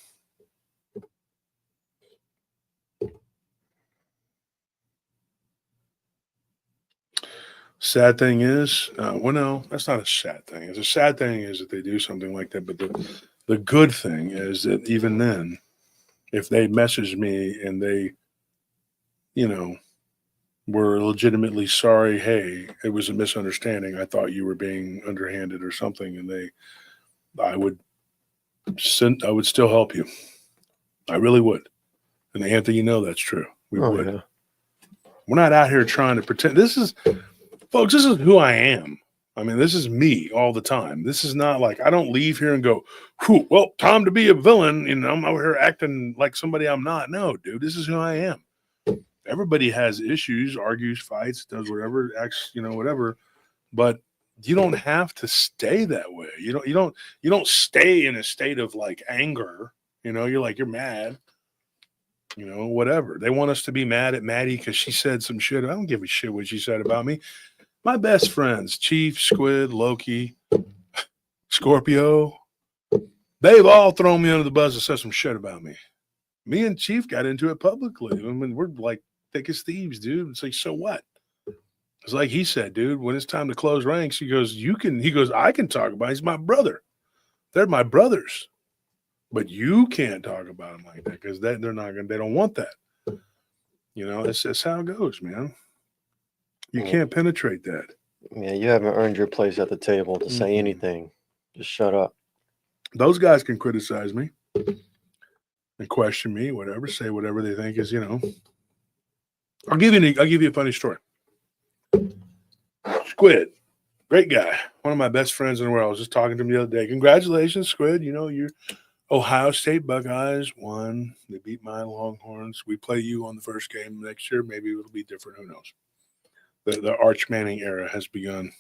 Sad thing is, well, no, that's not a sad thing. It's a sad thing is that they do something like that. But the good thing is that even then, if they message me and they, were legitimately sorry, hey, it was a misunderstanding. I thought you were being underhanded or something, and I would still help you. I really would. And Anthony, that's true. We would. Yeah. We're not out here trying to pretend. Folks, this is who I am. I mean, this is me all the time. This is not like I don't leave here and go, well, time to be a villain. I'm out here acting like somebody I'm not. No, dude, this is who I am. Everybody has issues, argues, fights, does whatever, acts, whatever. But you don't have to stay that way. You don't stay in a state of like anger. You're mad. Whatever. They want us to be mad at Maddie because she said some shit. I don't give a shit what she said about me. My best friends, Chief, Squid, Loki, Scorpio, they've all thrown me under the bus and said some shit about me. Me and Chief got into it publicly. I mean, we're like thick as thieves, dude. It's like, so what? It's like he said, dude, when it's time to close ranks, he goes, I can talk about it. He's my brother. They're my brothers. But you can't talk about them like that because they don't want that. That's how it goes, man. You can't penetrate that. Yeah, you haven't earned your place at the table to say anything. Just shut up. Those guys can criticize me and question me, whatever, say whatever they think is, I'll give you a funny story. Squid, great guy, one of my best friends in the world. I was just talking to him the other day. Congratulations, Squid. Your Ohio State Buckeyes won. They beat my Longhorns. We play you on the first game next year. Maybe it'll be different. Who knows? The Arch Manning era has begun.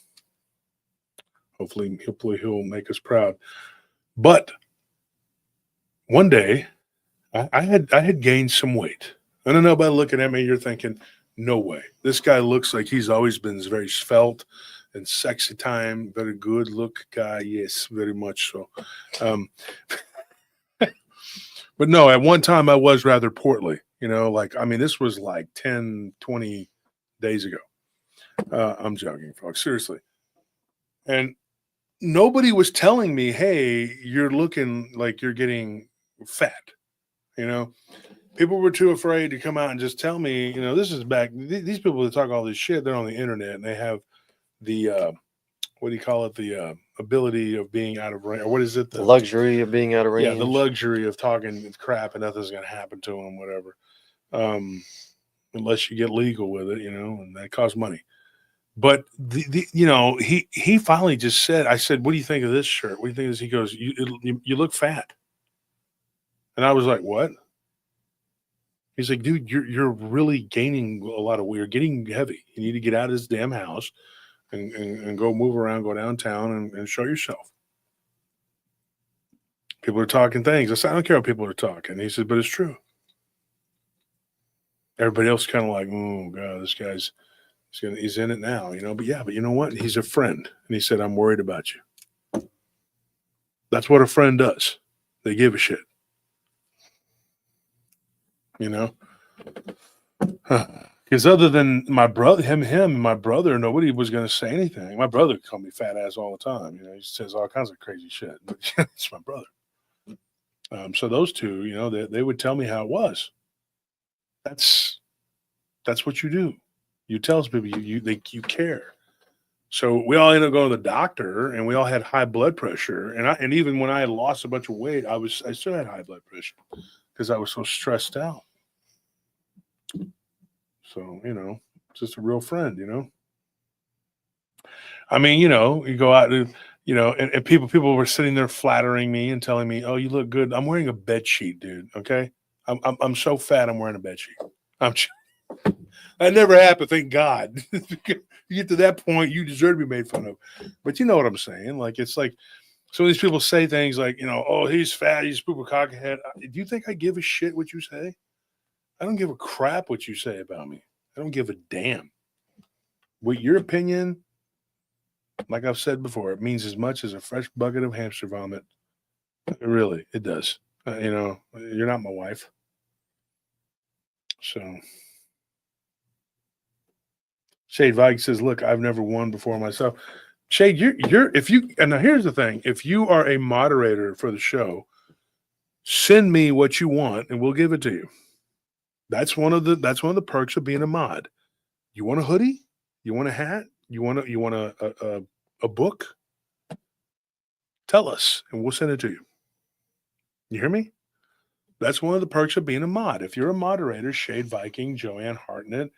Hopefully he'll make us proud. But one day, I had gained some weight. I don't know about looking at me. You're thinking, no way. This guy looks like he's always been very svelte and sexy time. Very good look guy. Yes, very much so. But no, at one time I was rather portly. This was like 10, 20 days ago. I'm joking, folks. Seriously. And nobody was telling me, hey, you're looking like you're getting fat. People were too afraid to come out and just tell me, this is back. These people that talk all this shit, they're on the internet and they have the, what do you call it? The ability of being out of range. Or what is it? The luxury of being out of range. Yeah, the luxury of talking crap and nothing's going to happen to them, whatever. Unless you get legal with it, and that costs money. But he finally just said, I said, what do you think of this shirt? What do you think of this? He goes, you look fat. And I was like, what? He's like, dude, you're really gaining a lot of weight. You're getting heavy. You need to get out of this damn house and go move around, go downtown and show yourself. People are talking things. I said, I don't care what people are talking. He said, but it's true. Everybody else kind of like, oh God, this guy's He's in it now, But yeah, but you know what? He's a friend, and he said, "I'm worried about you." That's what a friend does. They give a shit, Because other than my brother, him, and my brother, nobody was going to say anything. My brother called me fat ass all the time. He says all kinds of crazy shit. But it's my brother. So those two, they would tell me how it was. That's what you do. You tell people you care. So we all ended up going to the doctor, and we all had high blood pressure. And even when I had lost a bunch of weight, I still had high blood pressure because I was so stressed out. So just a real friend. I mean, you go out and and people were sitting there flattering me and telling me, "Oh, you look good." I'm wearing a bed sheet, dude. Okay, I'm so fat. I'm wearing a bed sheet. That never happened, thank God. You get to that point, you deserve to be made fun of. But you know what I'm saying? Like, it's like some of these people say things like, "Oh, he's fat, he's poop a cockhead." Do you think I give a shit what you say? I don't give a crap what you say about me. I don't give a damn. What your opinion, like I've said before, it means as much as a fresh bucket of hamster vomit. Really, it does. You're not my wife. So Shade Vike says, "Look, I've never won before myself." Shade, and now here's the thing: if you are a moderator for the show, send me what you want, and we'll give it to you. That's one of the perks of being a mod. You want a hoodie? You want a hat? You want a book? Tell us, and we'll send it to you. You hear me? That's one of the perks of being a mod. If you're a moderator, Shade Viking, Joanne Hartnett,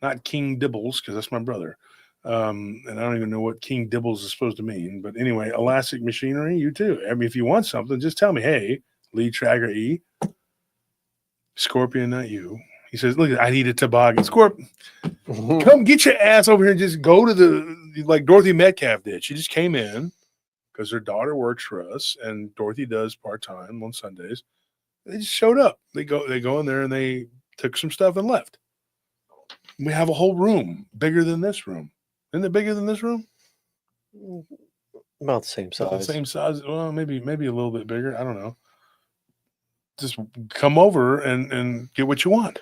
not King Dibbles, because that's my brother. And I don't even know what King Dibbles is supposed to mean. But anyway, Elastic Machinery, you too. I mean, if you want something, just tell me, "Hey, Lee Trager E, Scorpion, not you." He says, "Look, I need a toboggan." Scorpion, come get your ass over here and just go to like Dorothy Metcalf did. She just came in because her daughter works for us, and Dorothy does part-time on Sundays. They just showed up. They go in there and they took some stuff and left. We have a whole room bigger than this room. Isn't it bigger than this room? About the same size. About the same size. Well, maybe a little bit bigger. I don't know. Just come over and get what you want.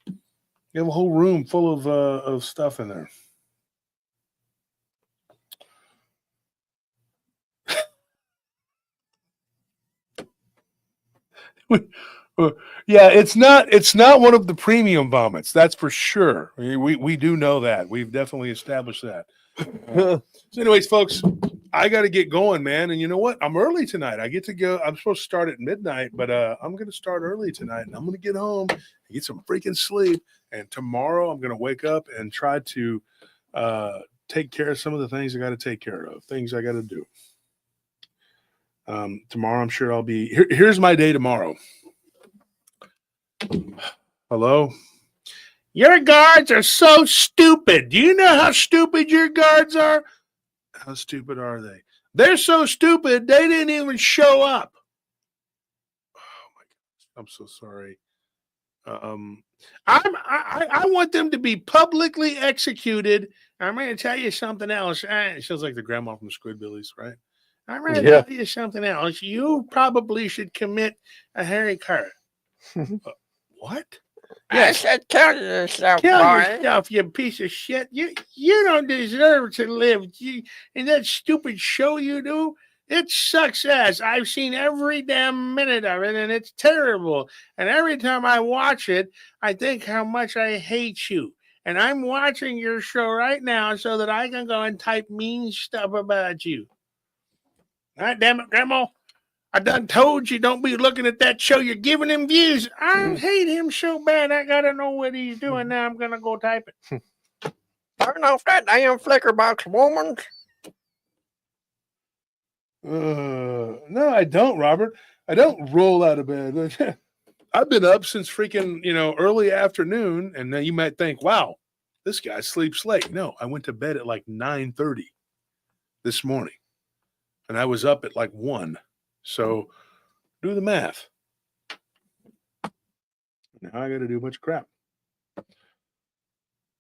You have a whole room full of stuff in there. Yeah, it's not one of the premium vomits. That's for sure. We do know that. We've definitely established that. So anyways, folks, I got to get going, man. And you know what? I'm early tonight. I get to go. I'm supposed to start at midnight, but I'm going to start early tonight, and I'm going to get home and get some freaking sleep. And tomorrow I'm going to wake up and try to take care of some of the things I got to take care of, things I got to do. Tomorrow, I'm sure I'll be here. Here's my day tomorrow. Hello. Your guards are so stupid. Do you know how stupid your guards are? How stupid are they? They're so stupid they didn't even show up. Oh my gosh, I'm so sorry. I want them to be publicly executed. I'm going to tell you something else. It sounds like the grandma from Squidbillies, right? I'm going to tell you something else. You probably should commit a Harry Carter. What? I said kill yourself, Kill boy. yourself, you piece of shit. You don't deserve to live. And that stupid show you do, it sucks ass. I've seen every damn minute of it, and it's terrible. And every time I watch it, I think how much I hate you. And I'm watching your show right now so that I can go and type mean stuff about you. God damn it, Grandma. I done told you don't be looking at that show. You're giving him views. I hate him so bad. I got to know what he's doing now. I'm going to go type it. Turn off that damn flicker box, woman. No, I don't, Robert. I don't roll out of bed. I've been up since freaking, early afternoon. And then you might think, wow, this guy sleeps late. No, I went to bed at like 9:30 this morning. And I was up at like 1. So do the math. Now I got to do a bunch of crap.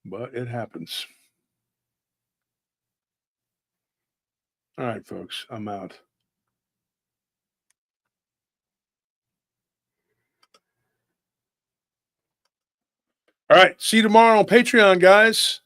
but it happens. All right, folks, I'm out. All right, see you tomorrow on Patreon, guys.